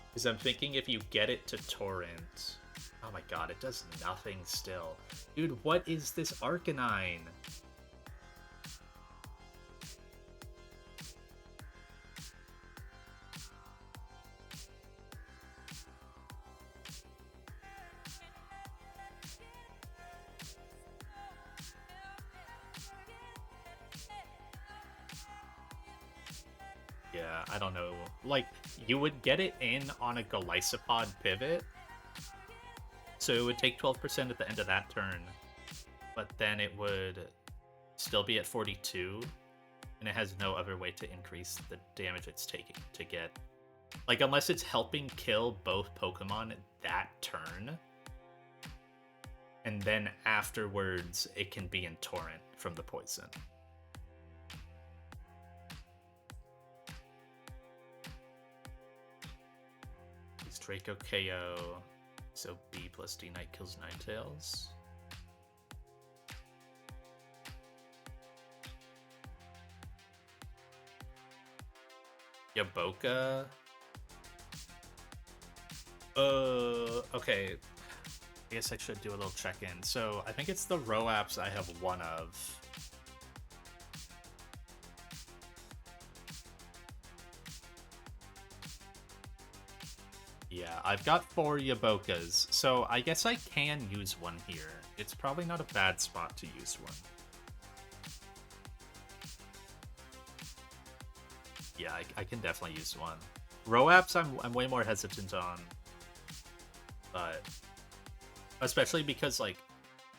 S1: Because I'm thinking if you get it to Torrent... Oh my god, it does nothing still. Dude, what is this Arcanine? Yeah, I don't know. Like, you would get it in on a Golisopod pivot, so it would take 12% at the end of that turn, but then it would still be at 42, and it has no other way to increase the damage it's taking to get. Like, unless it's helping kill both Pokemon that turn, and then afterwards it can be in Torrent from the poison. It's Draco KO, so B plus D Knight kills Ninetales. Yaboka. Okay. I guess I should do a little check-in. So I think it's the Roaps I have one of. Yeah, I've got 4 Yabokas, so I guess I can use one here. It's probably not a bad spot to use one. Yeah, I can definitely use one. Roaps I'm way more hesitant on. But... especially because, like...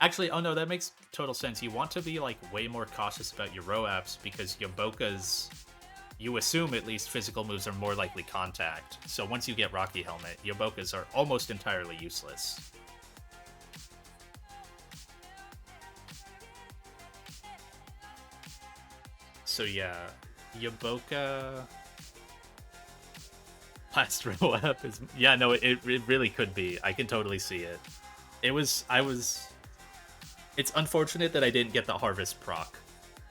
S1: Actually, oh no, that makes total sense. You want to be, like, way more cautious about your Roaps because Yabokas... you assume, at least, physical moves are more likely contact. So once you get Rocky Helmet, Yabokas are almost entirely useless. So yeah, Yaboka... last Roap is... yeah, no, it really could be. I can totally see it. It's unfortunate that I didn't get the Harvest proc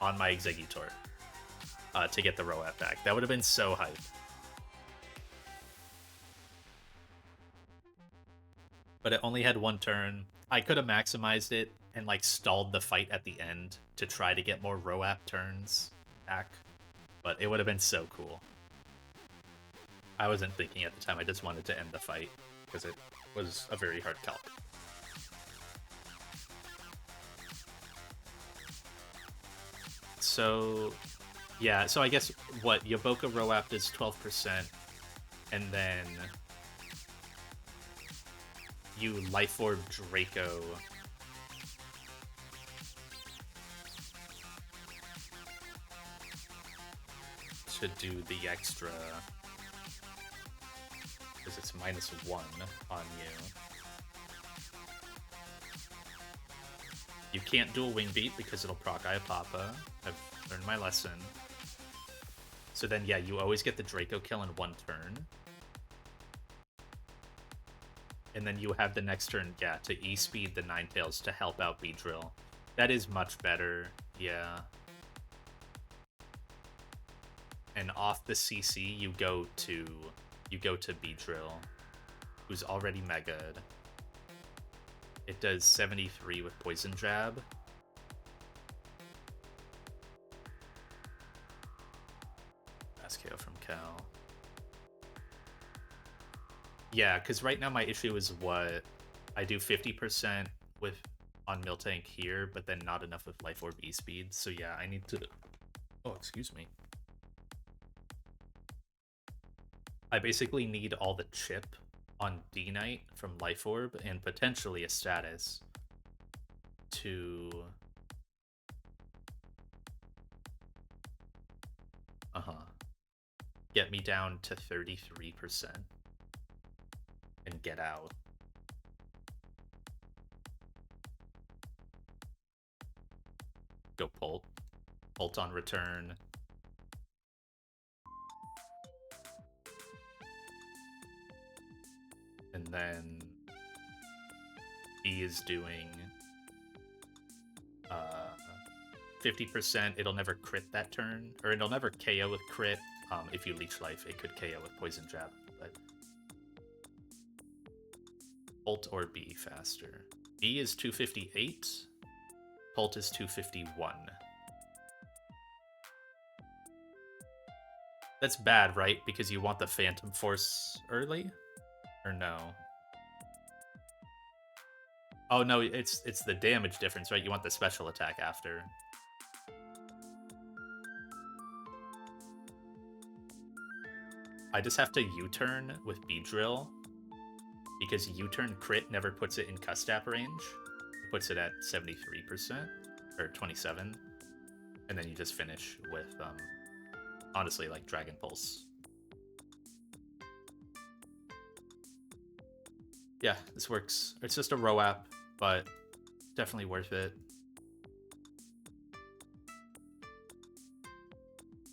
S1: on my Exeggutor to get the Roap back. That would have been so hype. But it only had 1 turn. I could have maximized it and, like, stalled the fight at the end to try to get more Roap turns back. But it would have been so cool. I wasn't thinking at the time. I just wanted to end the fight because it was a very hard calc. So, yeah, so I guess, what, Yaboka Roap is 12%, and then you Life Orb Draco. To do the extra, because it's -1 on you. You can't dual Wing Beat because it'll proc Iapapa. I've learned my lesson. So then, yeah, you always get the Draco kill in 1 turn. And then you have the next turn, yeah, to E-speed the Ninetales to help out Beedrill. That is much better, yeah. and off the CC you go to B-Drill, who's already megaed. It does 73 with Poison Jab. Fast KO from Cal. Yeah, because right now my issue is what I do 50% with on Miltank here, but then not enough with Life Orb E-Speed. So yeah, I need to... Oh, excuse me. I basically need all the chip on D-Knight from Life Orb and potentially a status to... get me down to 33% and get out. Go Pult. Pult on return. And then he is doing 50%. It'll never crit that turn, or it'll never KO with crit. If you leech life, it could KO with Poison Jab, but Pult or B faster. B is 258. Pult is 251. That's bad, right? Because you want the Phantom Force early? Or no? Oh no, it's the damage difference, right? You want the special attack after. I just have to U-turn with B-Drill, because U-turn crit never puts it in Custap range. It puts it at 73%, or 27, and then you just finish with, honestly, like Dragon Pulse. Yeah, this works. It's just a row app, but definitely worth it.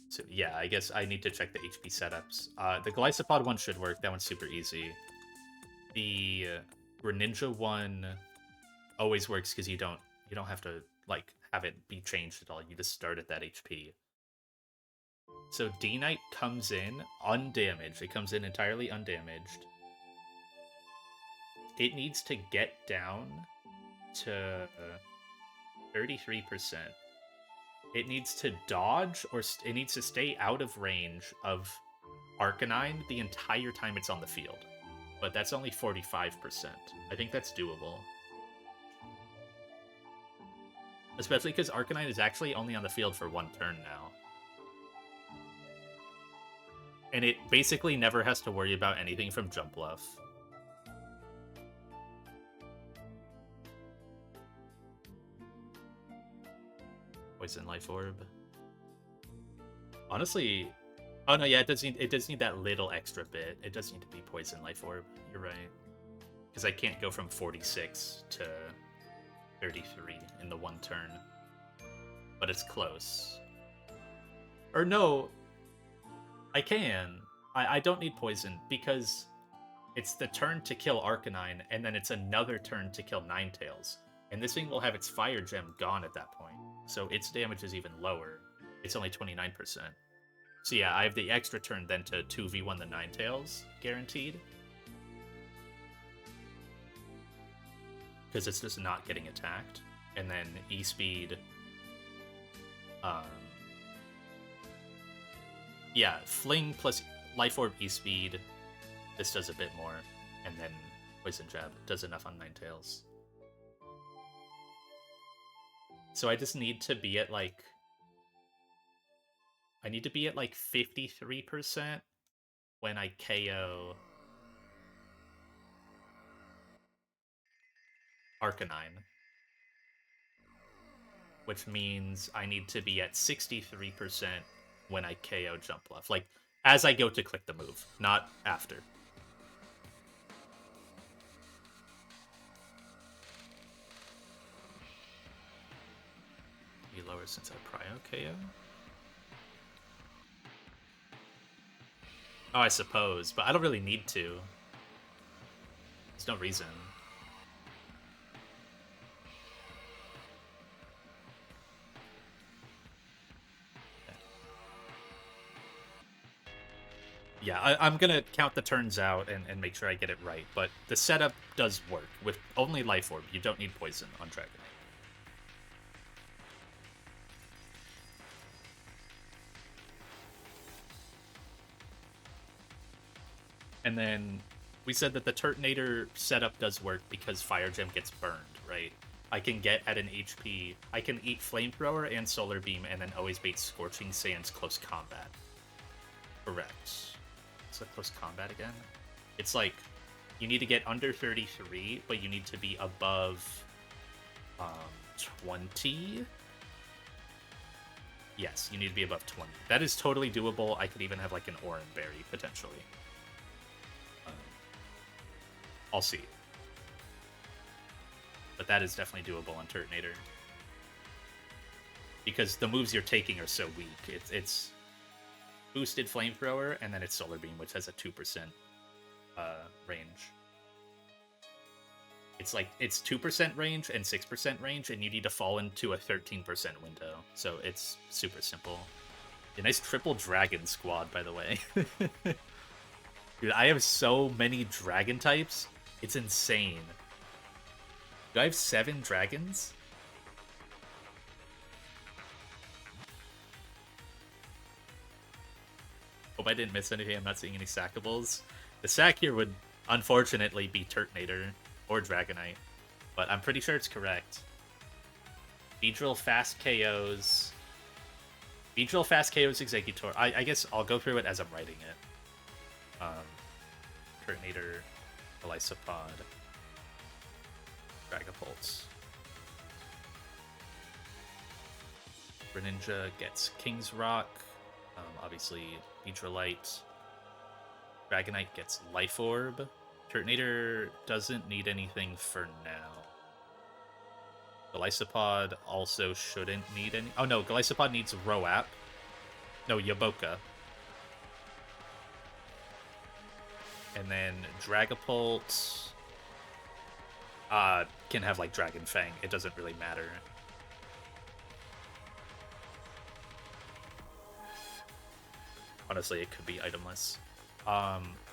S1: So yeah, I guess I need to check the HP setups. The Glycopod one should work. That one's super easy. The Greninja one always works because you don't have to like have it be changed at all. You just start at that HP. So D-Knight comes in undamaged. It comes in entirely undamaged. It needs to get down to 33%. It needs to dodge, or it needs to stay out of range of Arcanine the entire time it's on the field. But that's only 45%. I think that's doable. Especially because Arcanine is actually only on the field for one turn now. And it basically never has to worry about anything from Jump Bluff. Poison Life Orb. Honestly, oh no, yeah, it does need that little extra bit. It does need to be Poison Life Orb. You're right, because I can't go from 46 to 33 in the one turn. But it's close. Or no, I can. I don't need poison because it's the turn to kill Arcanine, and then it's another turn to kill Ninetales. And this thing will have its Fire Gem gone at that point. So its damage is even lower. It's only 29%. So yeah, I have the extra turn then to 2v1 the Ninetales, guaranteed. Because it's just not getting attacked. And then E-Speed... yeah, Fling plus Life Orb E-Speed. This does a bit more. And then Poison Jab does enough on Ninetales. So I just need to be at like... I need to be at like 53% when I KO Arcanine. Which means I need to be at 63% when I KO Jump Bluff. Like, as I go to click the move, not after. Be lower since I Prio KO? Oh, I suppose, but I don't really need to. There's no reason. Yeah, I'm gonna count the turns out and make sure I get it right, but the setup does work. With only Life Orb, you don't need Poison on Dragonite. And then we said that the Turtonator setup does work because Fire Gem gets burned, right? I can get at an HP, I can eat Flamethrower and Solar Beam and then always bait Scorching Sands close combat. Correct. It's a close combat again? It's like, you need to get under 33, but you need to be above 20? Yes, you need to be above 20. That is totally doable. I could even have like an Oran Berry, potentially. I'll see. But that is definitely doable on Turtonator. Because the moves you're taking are so weak. It's boosted Flamethrower, and then it's Solar Beam, which has a 2% range. It's like, it's 2% range and 6% range, and you need to fall into a 13% window. So it's super simple. A nice triple dragon squad, by the way. Dude, I have so many dragon types. It's insane. Do I have 7 dragons? Hope I didn't miss anything. I'm not seeing any sackables. The sack here would unfortunately be Turtonator or Dragonite, but I'm pretty sure it's correct. Beedrill fast KOs. Beedrill fast KOs Executor. I guess I'll go through it as I'm writing it. Turtonator, Elysopod, Dragapult. Greninja gets King's Rock. Obviously, Beedrillite. Dragonite gets Life Orb. Turtonator doesn't need anything for now. Elysopod also shouldn't need any... Oh no, Elysopod needs Roap. No, Yaboka. And then Dragapult can have like Dragon Fang. It doesn't really matter. Honestly, it could be itemless.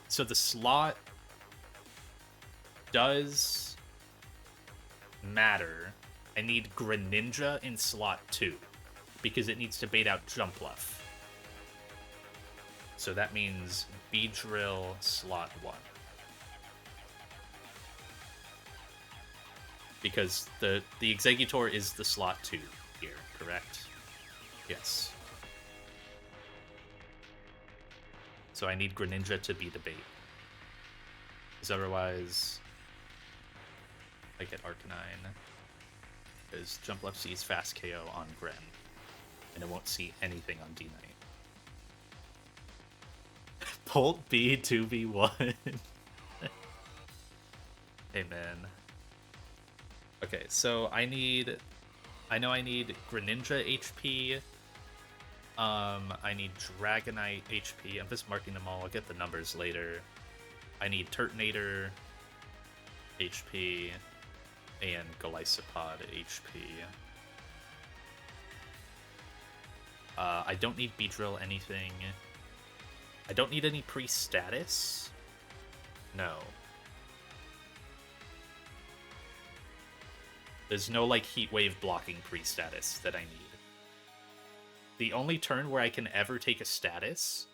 S1: So the slot does matter. I need Greninja in slot 2 because it needs to bait out Jumpluff. So that means Beedrill slot 1. Because the Executor is the slot 2 here, correct? Yes. So I need Greninja to be the bait. Because otherwise, I get Arcanine. Because Jumpluff sees fast KO on Gren. And it won't see anything on D-Knight. Bolt B 2v1. Hey man. Okay, so I know I need Greninja HP. I need Dragonite HP. I'm just marking them all. I'll get the numbers later. I need Turtonator HP and Golisopod HP. I don't need Beedrill anything. I don't need any pre-status. No. There's no, like, Heat Wave blocking pre-status that I need. The only turn where I can ever take a status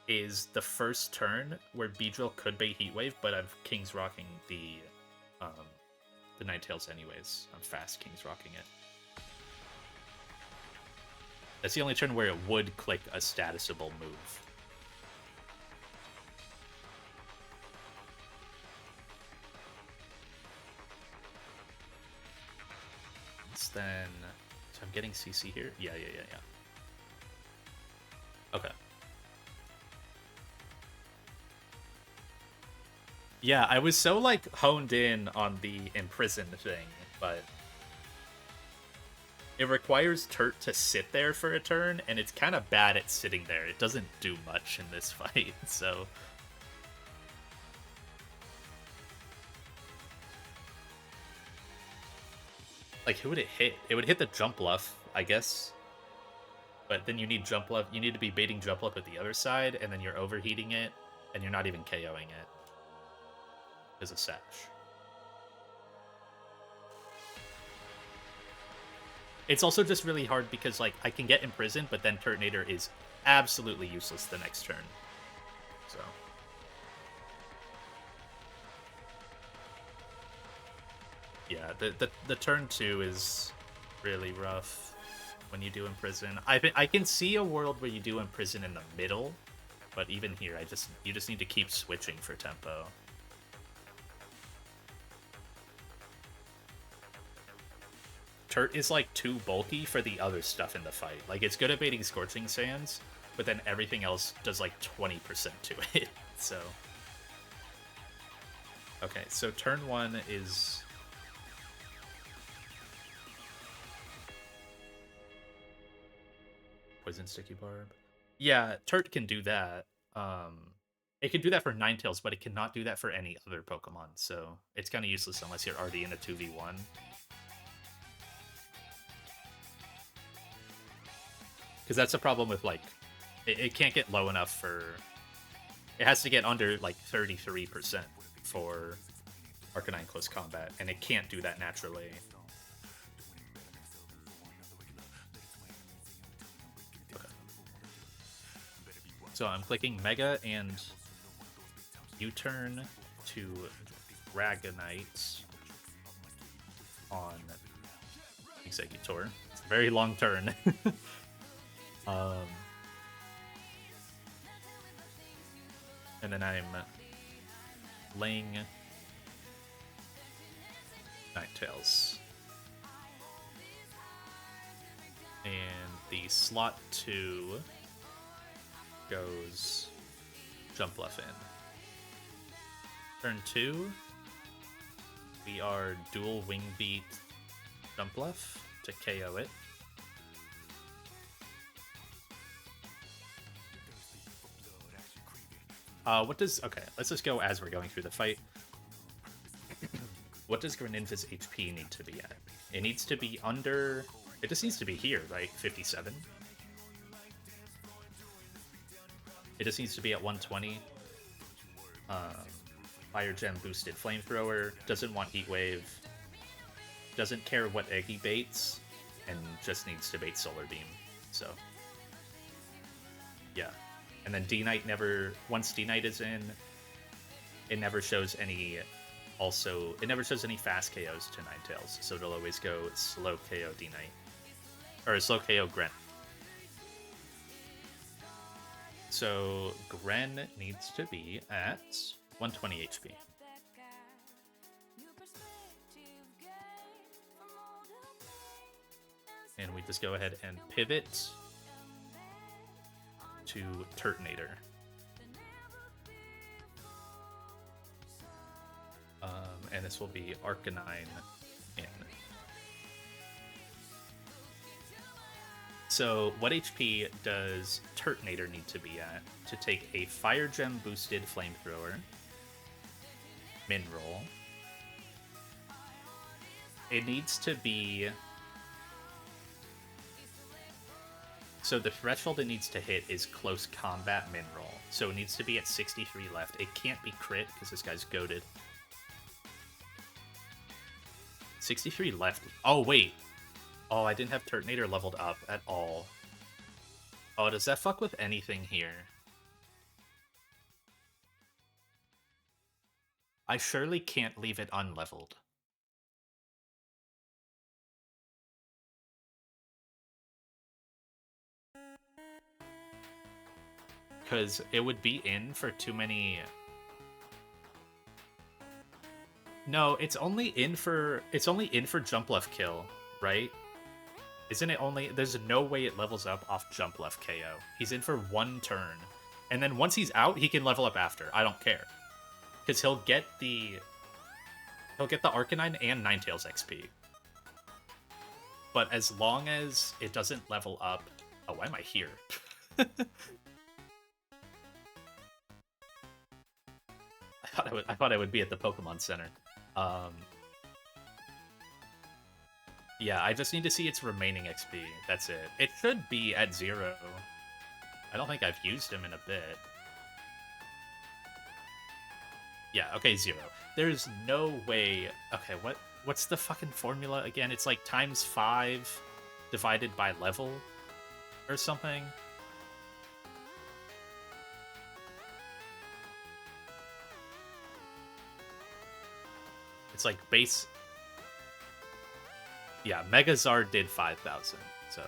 S1: is the first turn where Beedrill could bait Heat Wave, but I'm King's Rocking the Ninetales anyways. I'm fast King's Rocking it. That's the only turn where it would click a statusable move. Then, so I'm getting CC here? Yeah. Okay. Yeah, I was so, like, honed in on the imprisoned thing, but it requires Turt to sit there for a turn, and it's kind of bad at sitting there. It doesn't do much in this fight, so... Like, who would it hit? It would hit the Jumpluff, I guess. But then you need jump left. You need to be baiting jump left at the other side, and then you're overheating it, and you're not even KOing it. As a sash. It's also just really hard because like I can get imprisoned, but then Turtonator is absolutely useless the next turn. So yeah, the turn 2 is really rough when you do imprison. I can see a world where you do imprison in the middle, but even here, you just need to keep switching for tempo. Turt is like too bulky for the other stuff in the fight. Like it's good at baiting Scorching Sands, but then everything else does like 20% to it. So okay, so turn 1 is Poison Sticky Barb. Yeah, Turt can do that. It can do that for Ninetales, but it cannot do that for any other Pokemon. So it's kind of useless unless you're already in a 2v1. Because that's a problem with, like, it can't get low enough for... It has to get under, like, 33% for Arcanine Close Combat, and it can't do that naturally. Okay. So I'm clicking Mega and U-turn to Dragonite on Executor. It's a very long turn. And then I'm laying Ninetales. And the slot 2 goes Jump Left in. Turn 2, we are dual Wing Beat Jump Left to KO it. Okay, let's just go as we're going through the fight. What does Greninja's HP need to be at? It needs to be under... It just needs to be here, right? 57? It just needs to be at 120. Fire Gem boosted Flamethrower. Doesn't want Heat Wave. Doesn't care what egg he baits. And just needs to bait Solar Beam. So, yeah. And then D-Knight never... Once D-Knight is in, it never shows any... Also, it never shows any fast KOs to Ninetales, so it'll always go slow KO D-Knight. Or slow KO Gren. So, Gren needs to be at 120 HP. And we just go ahead and pivot to Turtonator. And this will be Arcanine in. So what HP does Turtonator need to be at to take a Fire Gem boosted Flamethrower, Mineral? It needs to be... So the threshold it needs to hit is Close Combat Mineral. So it needs to be at 63 left. It can't be crit because this guy's goated. 63 left. Oh, wait. Oh, I didn't have Turtonator leveled up at all. Oh, does that fuck with anything here? I surely can't leave it unleveled. Because it would be in for too many... No, it's only in for jump left kill, right? Isn't it only... There's no way it levels up off jump left KO. He's in for one turn. And then once he's out, he can level up after. I don't care. Because he'll get the Arcanine and Ninetales XP. But as long as it doesn't level up... Oh, why am I here? I thought I would be at the Pokemon Center. Yeah, I just need to see its remaining XP. That's it. It should be at 0. I don't think I've used him in a bit. Yeah, okay, 0. There's no way... Okay, what's the fucking formula again? It's like times 5 divided by level or something. It's like base... Yeah, Megazard did 5,000, so...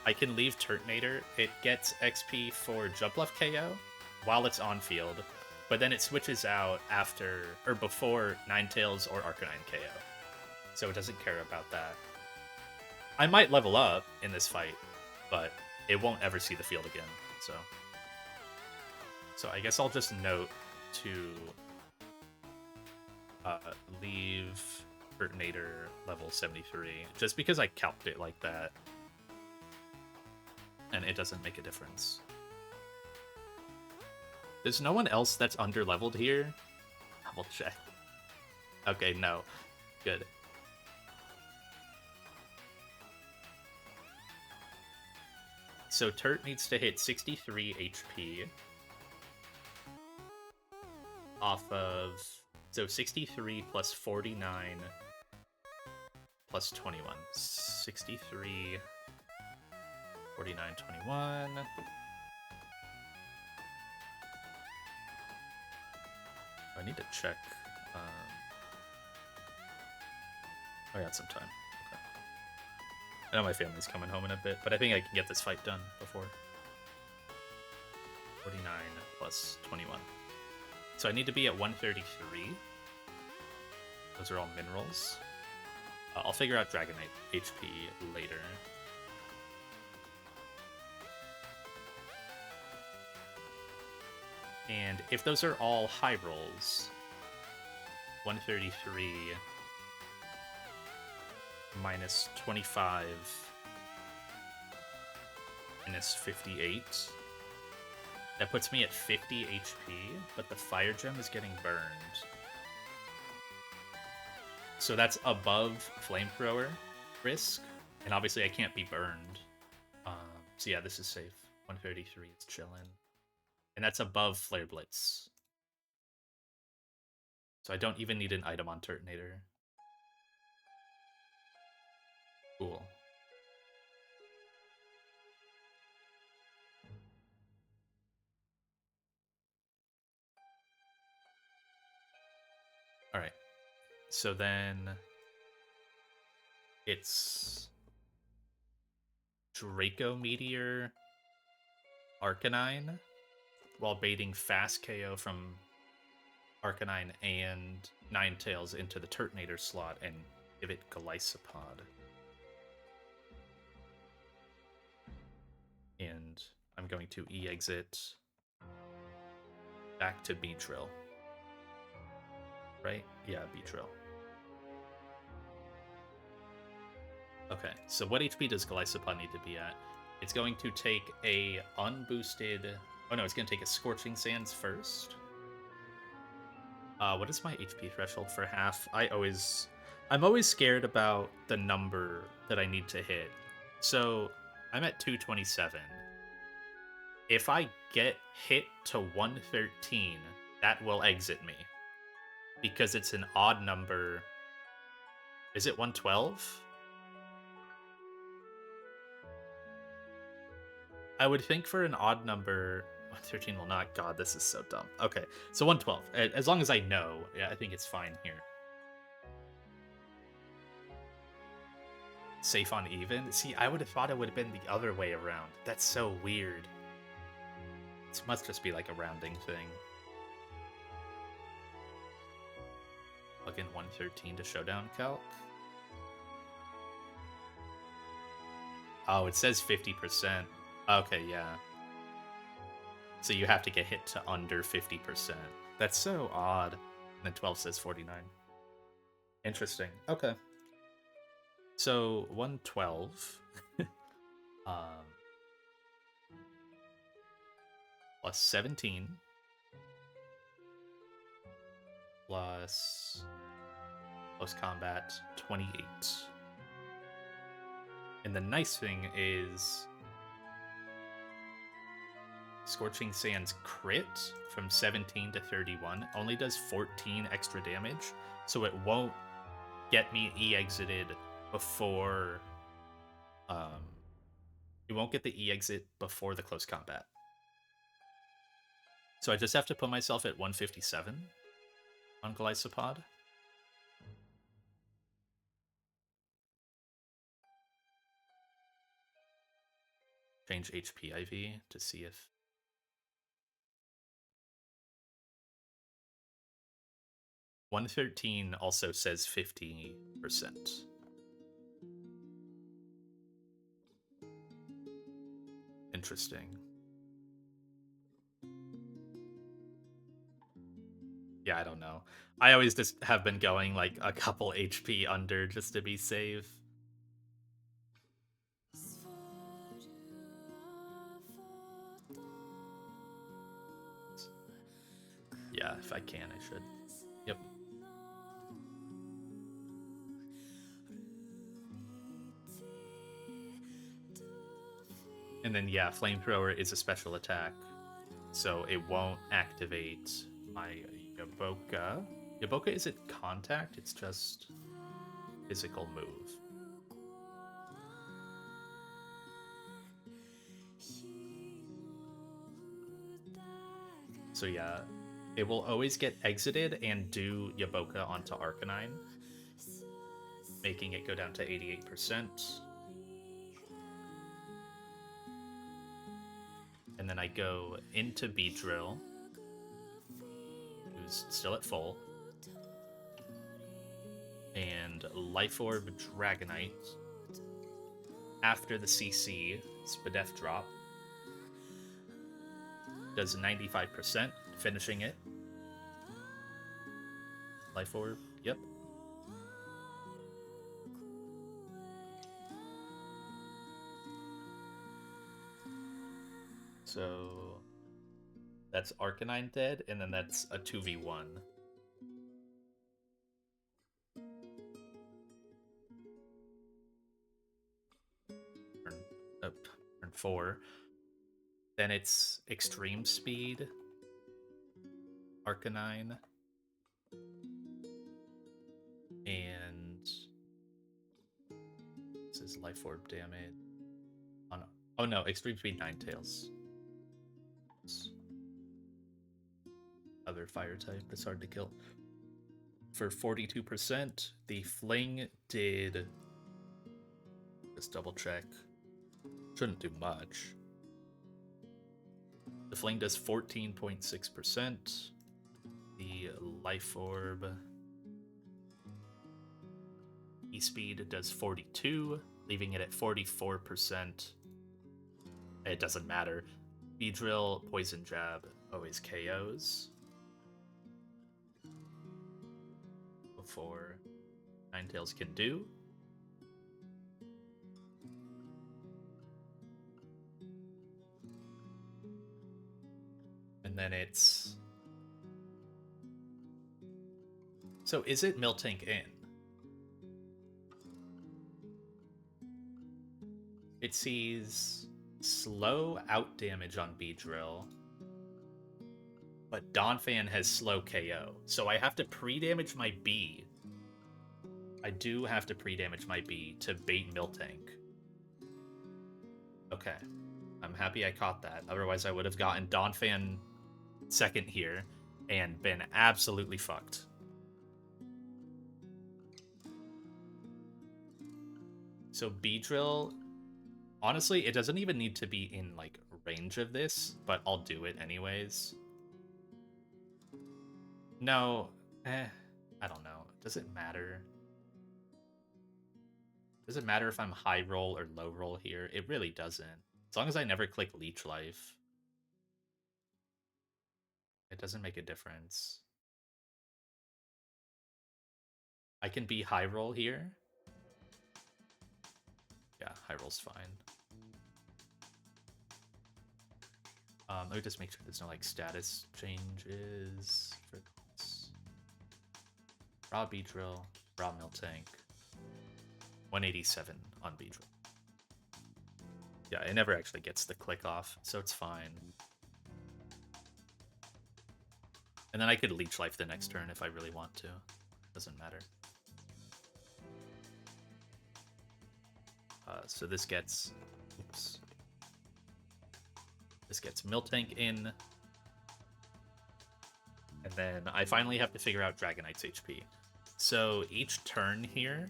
S1: I can leave Turtonator. It gets XP for Jump Left KO while it's on field, but then it switches out after or before Ninetales or Arcanine KO. So it doesn't care about that. I might level up in this fight, but it won't ever see the field again. So I guess I'll just note to leave Turtonator level 73, just because I calced it like that. And it doesn't make a difference. There's no one else that's under-leveled here? Double check. Okay, no. Good. So Turt needs to hit 63 HP. Off of... So 63 plus 49 plus 21. 63... 49, 21. I need to check. I got some time. Okay. I know my family's coming home in a bit, but I think I can get this fight done before. 49 plus 21. So I need to be at 133. Those are all minerals. I'll figure out Dragonite HP later. And if those are all high rolls, 133 minus 25 minus 58. That puts me at 50 HP, but the fire gem is getting burned. So that's above flamethrower risk, and obviously I can't be burned. So yeah, this is safe. 133 is chilling. And that's above Flare Blitz. So I don't even need an item on Turtonator. Cool. Alright. So then... It's... Draco Meteor... Arcanine... while baiting fast KO from Arcanine and Ninetales into the Turtonator slot and give it Gliscopod. And I'm going to E-exit back to Beatrill. Right? Yeah, Beatrill. Okay, so what HP does Gliscopod need to be at? It's going to take a unboosted... Oh no, it's going to take a Scorching Sands first. What is my HP threshold for half? I'm always scared about the number that I need to hit. So I'm at 227. If I get hit to 113, that will exit me. Because it's an odd number. Is it 112? I would think for an odd number... 113 will not. God, this is so dumb. Okay, so 112. As long as I know, yeah, I think it's fine here. Safe on even? See, I would have thought it would have been the other way around. That's so weird. It must just be like a rounding thing. Plug in 113 to Showdown Calc. Oh, it says 50%. Okay, yeah. So you have to get hit to under 50%. That's so odd. And then 12 says 49. Interesting. Okay. So 112 plus 17 plus close combat 28. And the nice thing is Scorching Sands crit from 17 to 31 only does 14 extra damage, so it won't get me e-exited before it won't get the e-exit before the close combat. So I just have to put myself at 157 on Glycopod. Change HP IV to see if... $113 also says 50%. Interesting. Yeah, I don't know. I always just have been going like a couple HP under just to be safe. Yeah, if I can, I should. Yep. And then, yeah, Flamethrower is a special attack, so it won't activate my Yaboka. Yaboka isn't contact, it's just physical move. So yeah, it will always get exited and do Yaboka onto Arcanine, making it go down to 88%. And then I go into Beedrill, who's still at full, and Life Orb Dragonite. After the CC, Spadef drop, does 95%, finishing it. Life Orb, yep. So that's Arcanine dead, and then that's a 2v1. Turn 4. Then it's Extreme Speed, Arcanine, and this is Life Orb damage. Oh no, Extreme Speed Ninetales. Other fire type that's hard to kill. For 42%, the Fling did... Just double check. Shouldn't do much. The Fling does 14.6%. The Life Orb E-Speed does 42, leaving it at 44%. It doesn't matter. Beedrill, Poison Jab always KOs. Before Ninetales can do. And then it's... So is it Miltank in? It sees slow out damage on Beedrill, but Donphan has slow KO. So I have to pre-damage my B. I do have to pre-damage my B to bait Miltank. Okay. I'm happy I caught that. Otherwise I would have gotten Donphan second here and been absolutely fucked. So Beedrill, honestly, it doesn't even need to be in like range of this, but I'll do it anyways. No, I don't know. Does it matter? Does it matter if I'm high roll or low roll here? It really doesn't. As long as I never click Leech Life, it doesn't make a difference. I can be high roll here. Yeah, high roll's fine. Let me just make sure there's no like status changes for this. Raw Beedrill, Raw Miltank. 187 on Beedrill. Yeah, it never actually gets the click off, so it's fine. And then I could leech life the next turn if I really want to. Doesn't matter. So this gets... Oops. This gets Miltank in. And then I finally have to figure out Dragonite's HP. So each turn here,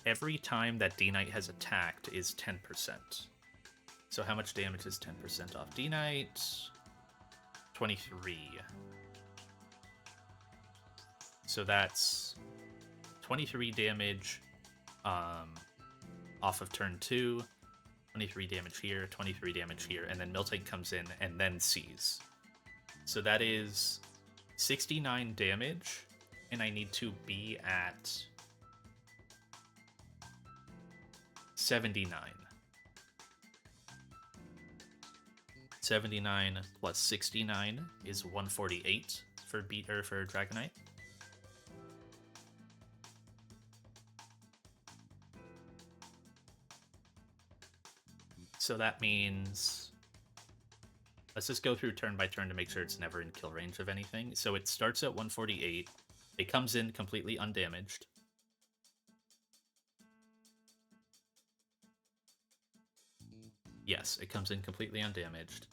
S1: every time that D-Knight has attacked is 10%. So how much damage is 10% off? D-Knight... 23. So that's 23 damage off of turn 2, 23 damage here, 23 damage here, and then Miltank comes in and then sees. So that is 69 damage, and I need to be at 79. 79 plus 69 is 148 for for Dragonite. So that means... Let's just go through turn by turn to make sure it's never in kill range of anything. So it starts at 148. It comes in completely undamaged. Yes, it comes in completely undamaged.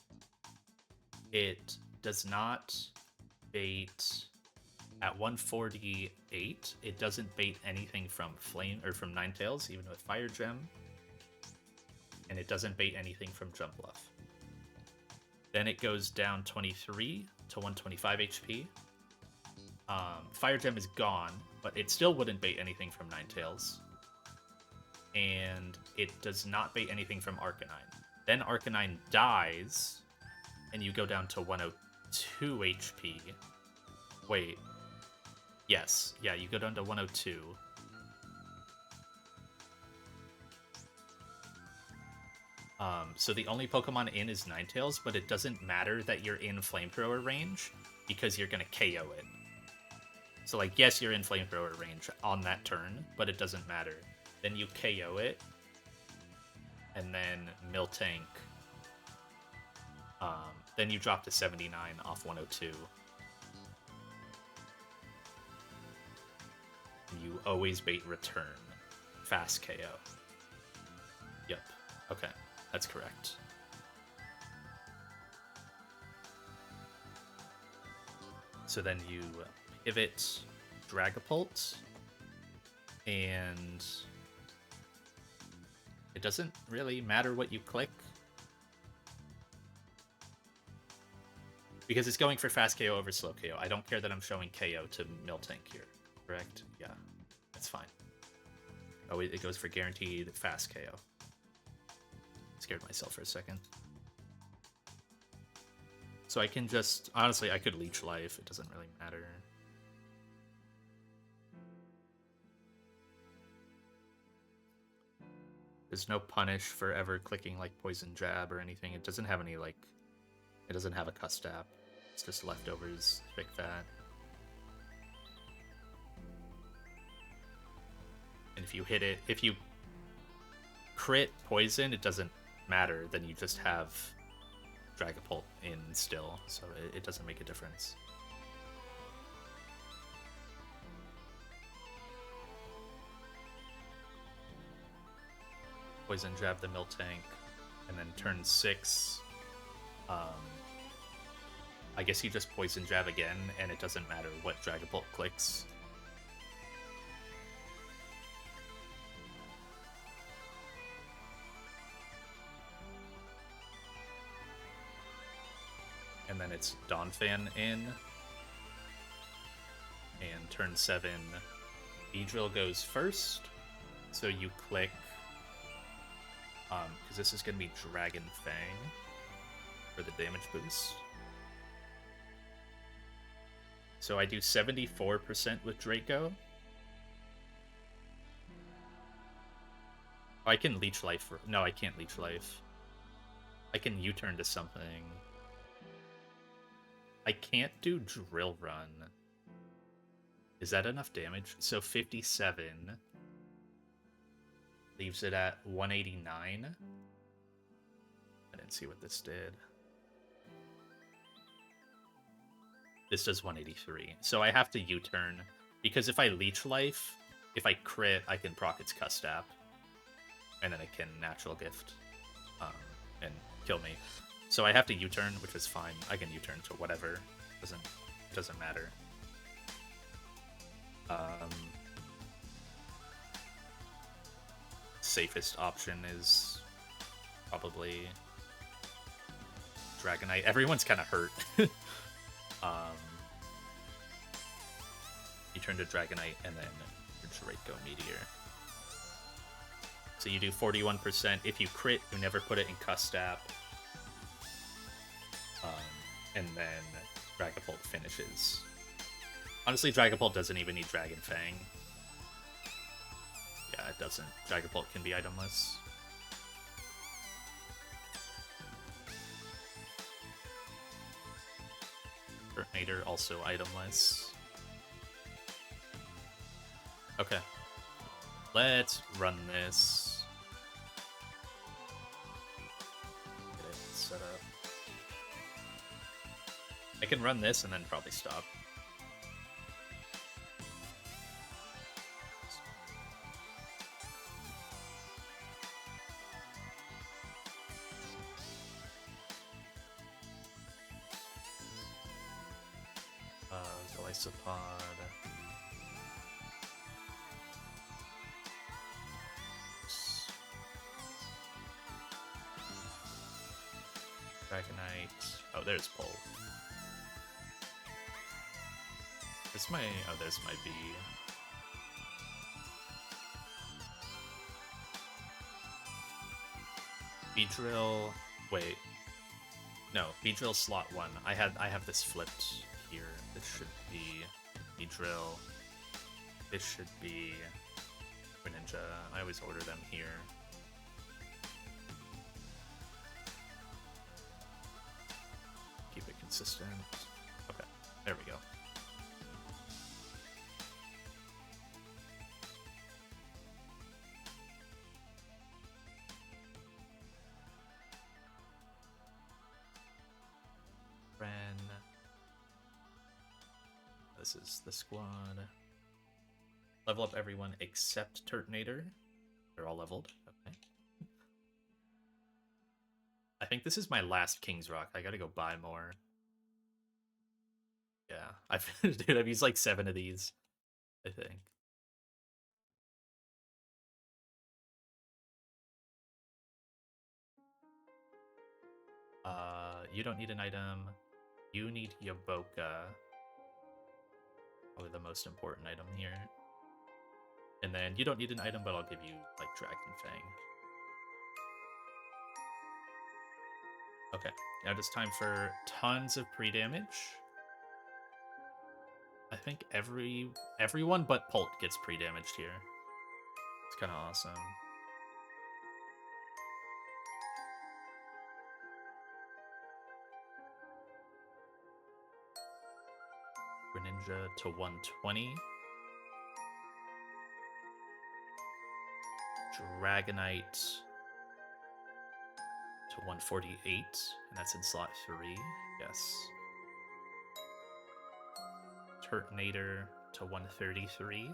S1: It does not bait at 148. It doesn't bait anything from Flame or from Ninetales, even with Fire Gem. And it doesn't bait anything from Jump Bluff. Then it goes down 23 to 125 HP. Fire Gem is gone, but it still wouldn't bait anything from Ninetales. And it does not bait anything from Arcanine. Then Arcanine dies, and you go down to 102 HP. Wait. Yes. Yeah, you go down to 102. So the only Pokemon in is Ninetales, but it doesn't matter that you're in Flamethrower range, because you're going to KO it. So, like, yes, you're in Flamethrower range on that turn, but it doesn't matter. Then you KO it, and then Miltank. Then you drop to 79 off 102. You always bait return. Fast KO. Yep. Okay. That's correct. So then you pivot Dragapult, and it doesn't really matter what you click, because it's going for fast KO over slow KO. I don't care that I'm showing KO to Miltank here, correct? Yeah, that's fine. Oh, it goes for guaranteed fast KO. Scared myself for a second. So I can just... Honestly, I could leech life. It doesn't really matter. There's no punish for ever clicking, like, Poison Jab or anything. It doesn't have any, like... It doesn't have a Custap. It's just leftovers. Big fat. And if you hit it... If you crit Poison, it doesn't matter, then you just have Dragapult in still, so it doesn't make a difference. Poison Jab the Miltank, and then turn 6, I guess you just Poison Jab again, and it doesn't matter what Dragapult clicks. And then it's Donphan in. And turn 7, Beedrill goes first. So you click, because this is going to be Dragon Fang for the damage boost. So I do 74% with Draco. I can Leech Life. No, I can't Leech Life. I can U-turn to something. I can't do Drill Run. Is that enough damage? So 57. Leaves it at 189. I didn't see what this did. This does 183. So I have to U-turn, because if I Leech Life, if I crit, I can proc its Custap, and then it can Natural Gift and kill me. So I have to U-turn, which is fine. I can U-turn to whatever. Doesn't matter. Safest option is probably Dragonite. Everyone's kind of hurt. You turn to Dragonite and then Draco Meteor. So you do 41%. If you crit, you never put it in Custap. And then Dragapult finishes. Honestly, Dragapult doesn't even need Dragon Fang. Yeah, it doesn't. Dragapult can be itemless. Turtonator also itemless. Okay. Let's run this. Get it set up. I can run this and then probably stop. Golisopod. Dragonite. Oh, there's Pole. This might. Oh, this might be. Beedrill. Wait. No, Beedrill slot 1. I have this flipped here. This should be Beedrill. This should be Greninja. I always order them here. Keep it consistent. Okay, there we go. This is the squad. Level up everyone except Turtonator. They're all leveled. Okay. I think this is my last King's Rock. I gotta go buy more. Yeah, dude, I've used like 7 of these, I think. You don't need an item. You need Yaboka. Probably the most important item here. And then you don't need an item, but I'll give you, like, Dragon Fang. Okay, now it's time for tons of pre-damage. I think everyone but Pult gets pre-damaged here. It's kind of awesome. Greninja to 120. Dragonite to 148, and that's in slot 3. Yes. Turtonator to 133.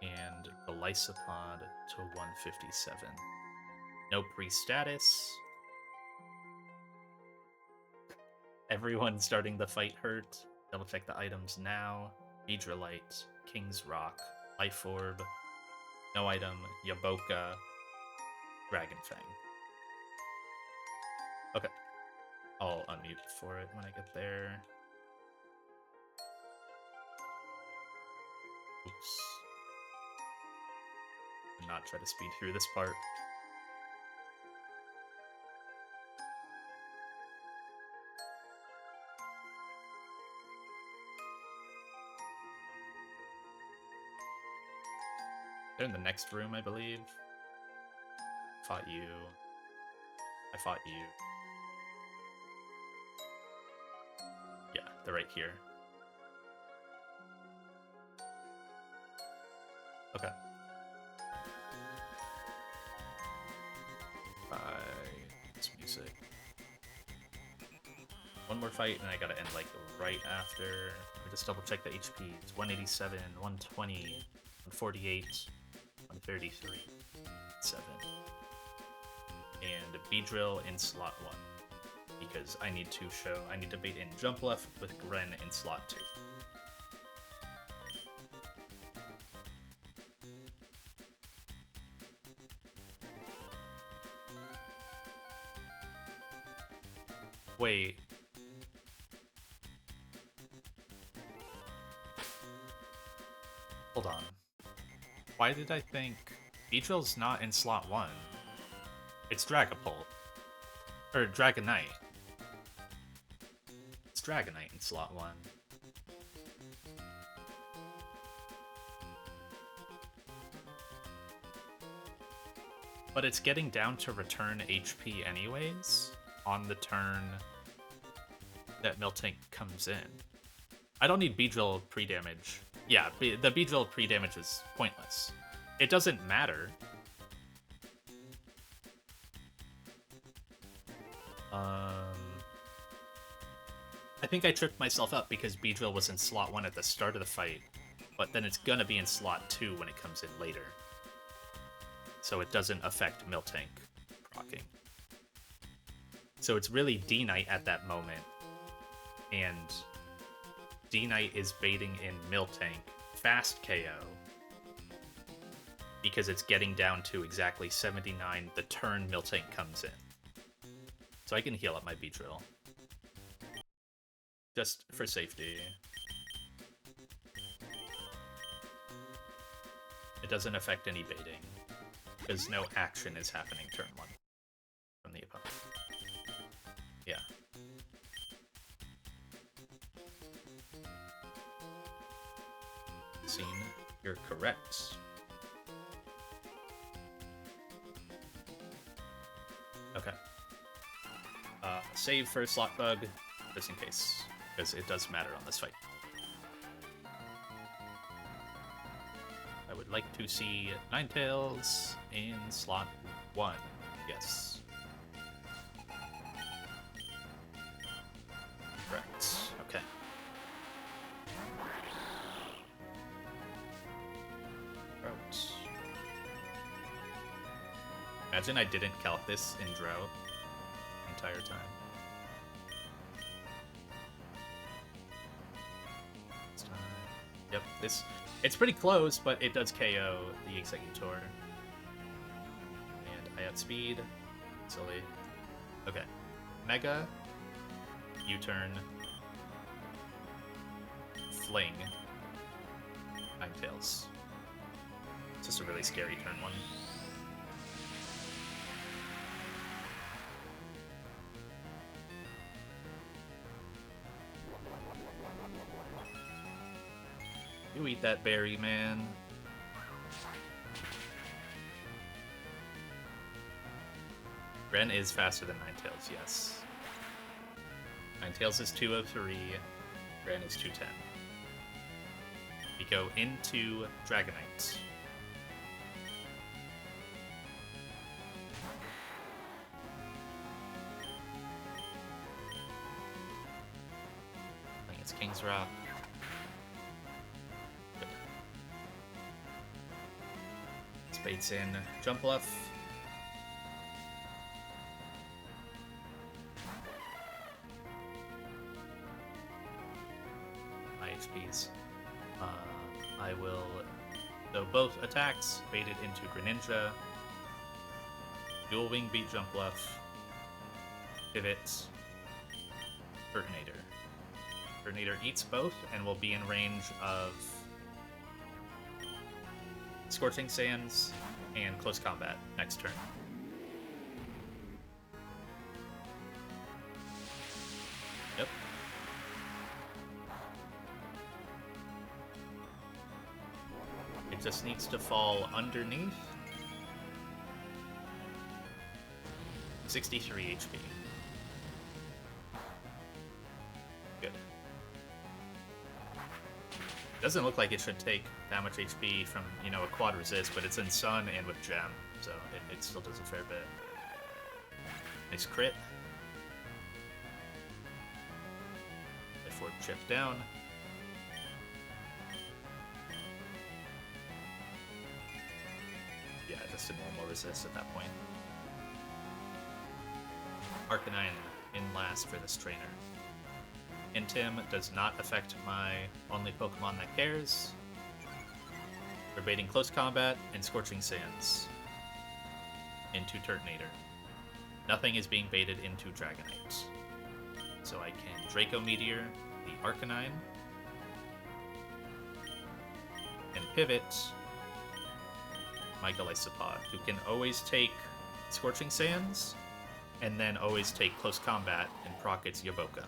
S1: And Golisopod to 157. No pre-status. Everyone starting the fight hurt. Double check the items now. Beedrillite, King's Rock, Life Orb, no item, Yaboka, Dragon Fang. Okay. I'll unmute for it when I get there. Oops. And not try to speed through this part. They're in the next room, I believe. Fought you. I fought you. Yeah, they're right here. Okay. this music. One more fight, and I gotta end like right after. Let me just double check the HP. It's 187, 120, 148, 133, 7. And B-Drill in slot 1. Because I need to bait in Jump Left with Gren in slot 2. Wait. Hold on. Why did I think B-Drill's not in slot 1? It's Dragapult. Or Dragonite. It's Dragonite in slot 1. But it's getting down to return HP anyways on the turn that Miltank comes in. I don't need B-Drill pre-damage. Yeah, the B-Drill pre-damage is pointless. It doesn't matter. I think I tripped myself up because B-Drill was in slot 1 at the start of the fight, but then it's gonna be in slot 2 when it comes in later. So it doesn't affect Miltank proccing. So it's really D-Knight at that moment, and D-Knight is baiting in Miltank fast KO because it's getting down to exactly 79 the turn Miltank comes in. So I can heal up my B-Drill. Just for safety. It doesn't affect any baiting, because no action is happening turn 1 from the opponent. Yeah. Scene, you're correct. Okay. Save for slot bug, just in case, because it does matter on this fight. I would like to see Ninetales in slot 1. Yes. Correct. Okay. Drought. Imagine I didn't calc this in Drought the entire time. This time. Yep, it's pretty close, but it does KO the Executor. And I outspeed. Silly. Okay. Mega. U-turn. Fling. Ninetales. It's just a really scary turn 1. You eat that berry, man. Ren is faster than Ninetales, yes. Ninetales is 203, Ren is 210. We go into Dragonite. I think it's King's Rock. Good. Spades in Jump Bluff. HPs. I will, though both attacks, bait it into Greninja, Dual Wing beat Jump Bluff, Pivot, Turtonator. Turtonator eats both and will be in range of Scorching Sands and Close Combat next turn. Yep. It just needs to fall underneath 63 HP. Good. Doesn't look like it should take that much HP from, you know, a quad resist, but it's in Sun and with Gem, so it still does a fair bit. Nice crit. Therefore, chip down. Yeah, just a normal resist at that point. Arcanine in last for this trainer. Intim does not affect my only Pokemon that cares. We're baiting Close Combat and Scorching Sands into Turtonator. Nothing is being baited into Dragonite. So I can Draco Meteor the Arcanine and pivot my Golisopod, who can always take Scorching Sands and then always take Close Combat and proc its Yaboka.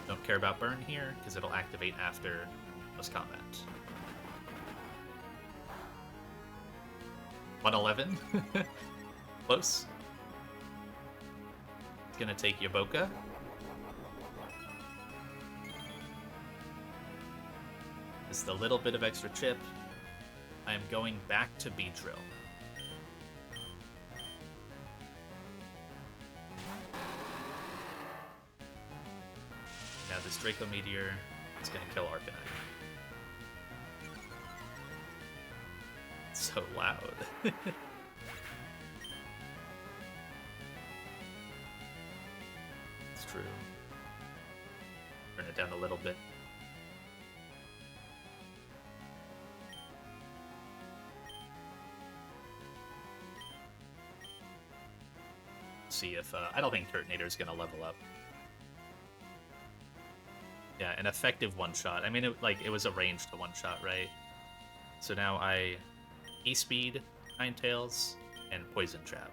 S1: Don't care about Burn here, because it'll activate after Close Combat. 111. Close. It's gonna take Yaboka. Just a little bit of extra chip. I am going back to Beedrill. Now this Draco Meteor is going to kill Arcanine. It's so loud. It's true. Turn it down a little bit. See if I don't think Turtonator is going to level up. Yeah, an effective one-shot. I mean, it was a ranged one-shot, right? So now I E-Speed, Ninetales, and Poison Jab.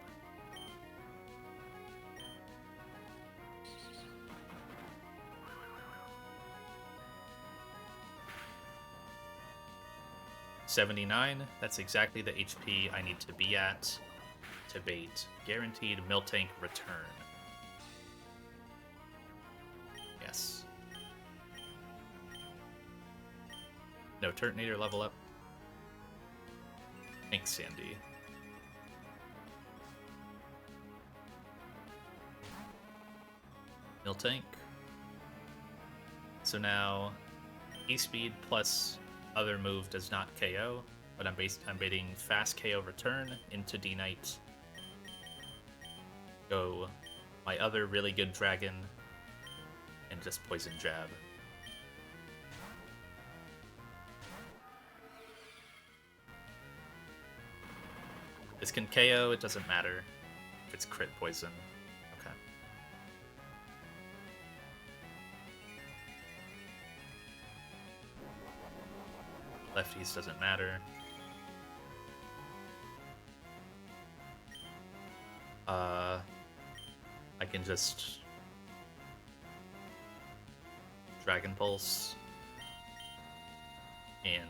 S1: $79, that's exactly the HP I need to be at to bait Guaranteed Miltank Return. Yes. No Turtonator level up. Thanks, Sandy. Miltank. So now E-Speed plus other move does not KO, but I'm baiting fast KO return into D-Knight. Go my other really good dragon and just Poison Jab. This can KO, it doesn't matter if it's crit poison. Okay. Lefties doesn't matter. I can just Dragon Pulse and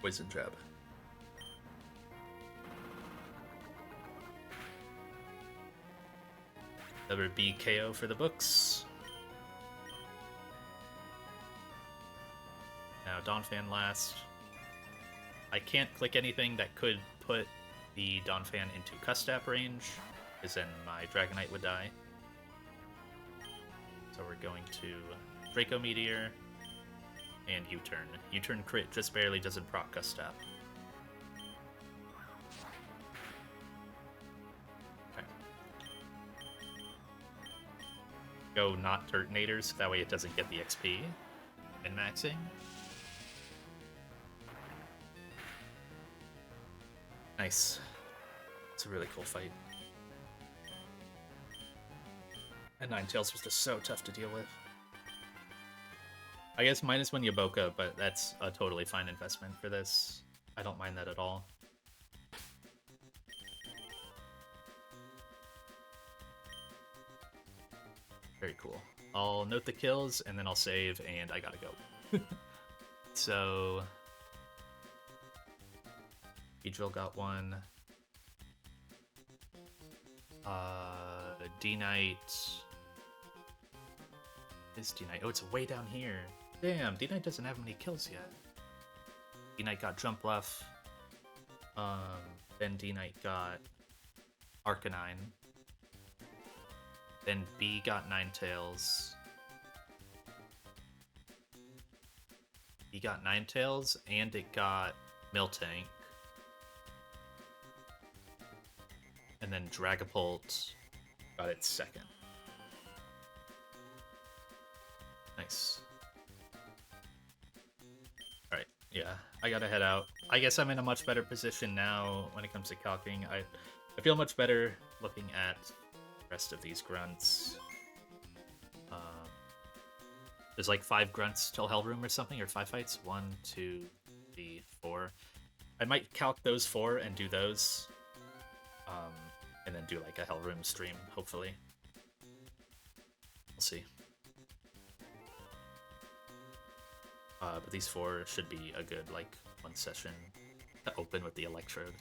S1: Poison Jab. Another BKO for the books. Now Donphan last. I can't click anything that could put the Donphan into Custap range, because then my Dragonite would die. So we're going to Draco Meteor and U-Turn. U-Turn crit just barely doesn't proc Custap. Okay. Go not Turtonators, that way it doesn't get the XP. Min-maxing. Nice. It's a really cool fight. And Ninetales was just so tough to deal with. I guess -1 Yaboka, but that's a totally fine investment for this. I don't mind that at all. Very cool. I'll note the kills, and then I'll save, and I gotta go. So... Beedrill got one. D-Knight... Is D-Knight? Oh, it's way down here. Damn, D-Knight doesn't have any kills yet. D-Knight got Jump Bluff. Then D Knight got Arcanine. Then B got Ninetales. B got Ninetales, and it got Miltank. And then Dragapult got its second. Nice. Alright, yeah, I gotta head out. I guess I'm in a much better position now when it comes to calcing. I feel much better looking at the rest of these grunts. There's like 5 grunts till Hellroom or something, or 5 fights. 1, 2, 3, 4. I might calc those 4 and do those. And then do like a Hellroom stream, hopefully. We'll see. But these 4 should be a good, like, 1 session to open with the Electrode.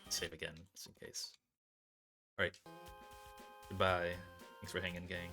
S1: Save again, just in case. Alright. Goodbye. Thanks for hanging, gang.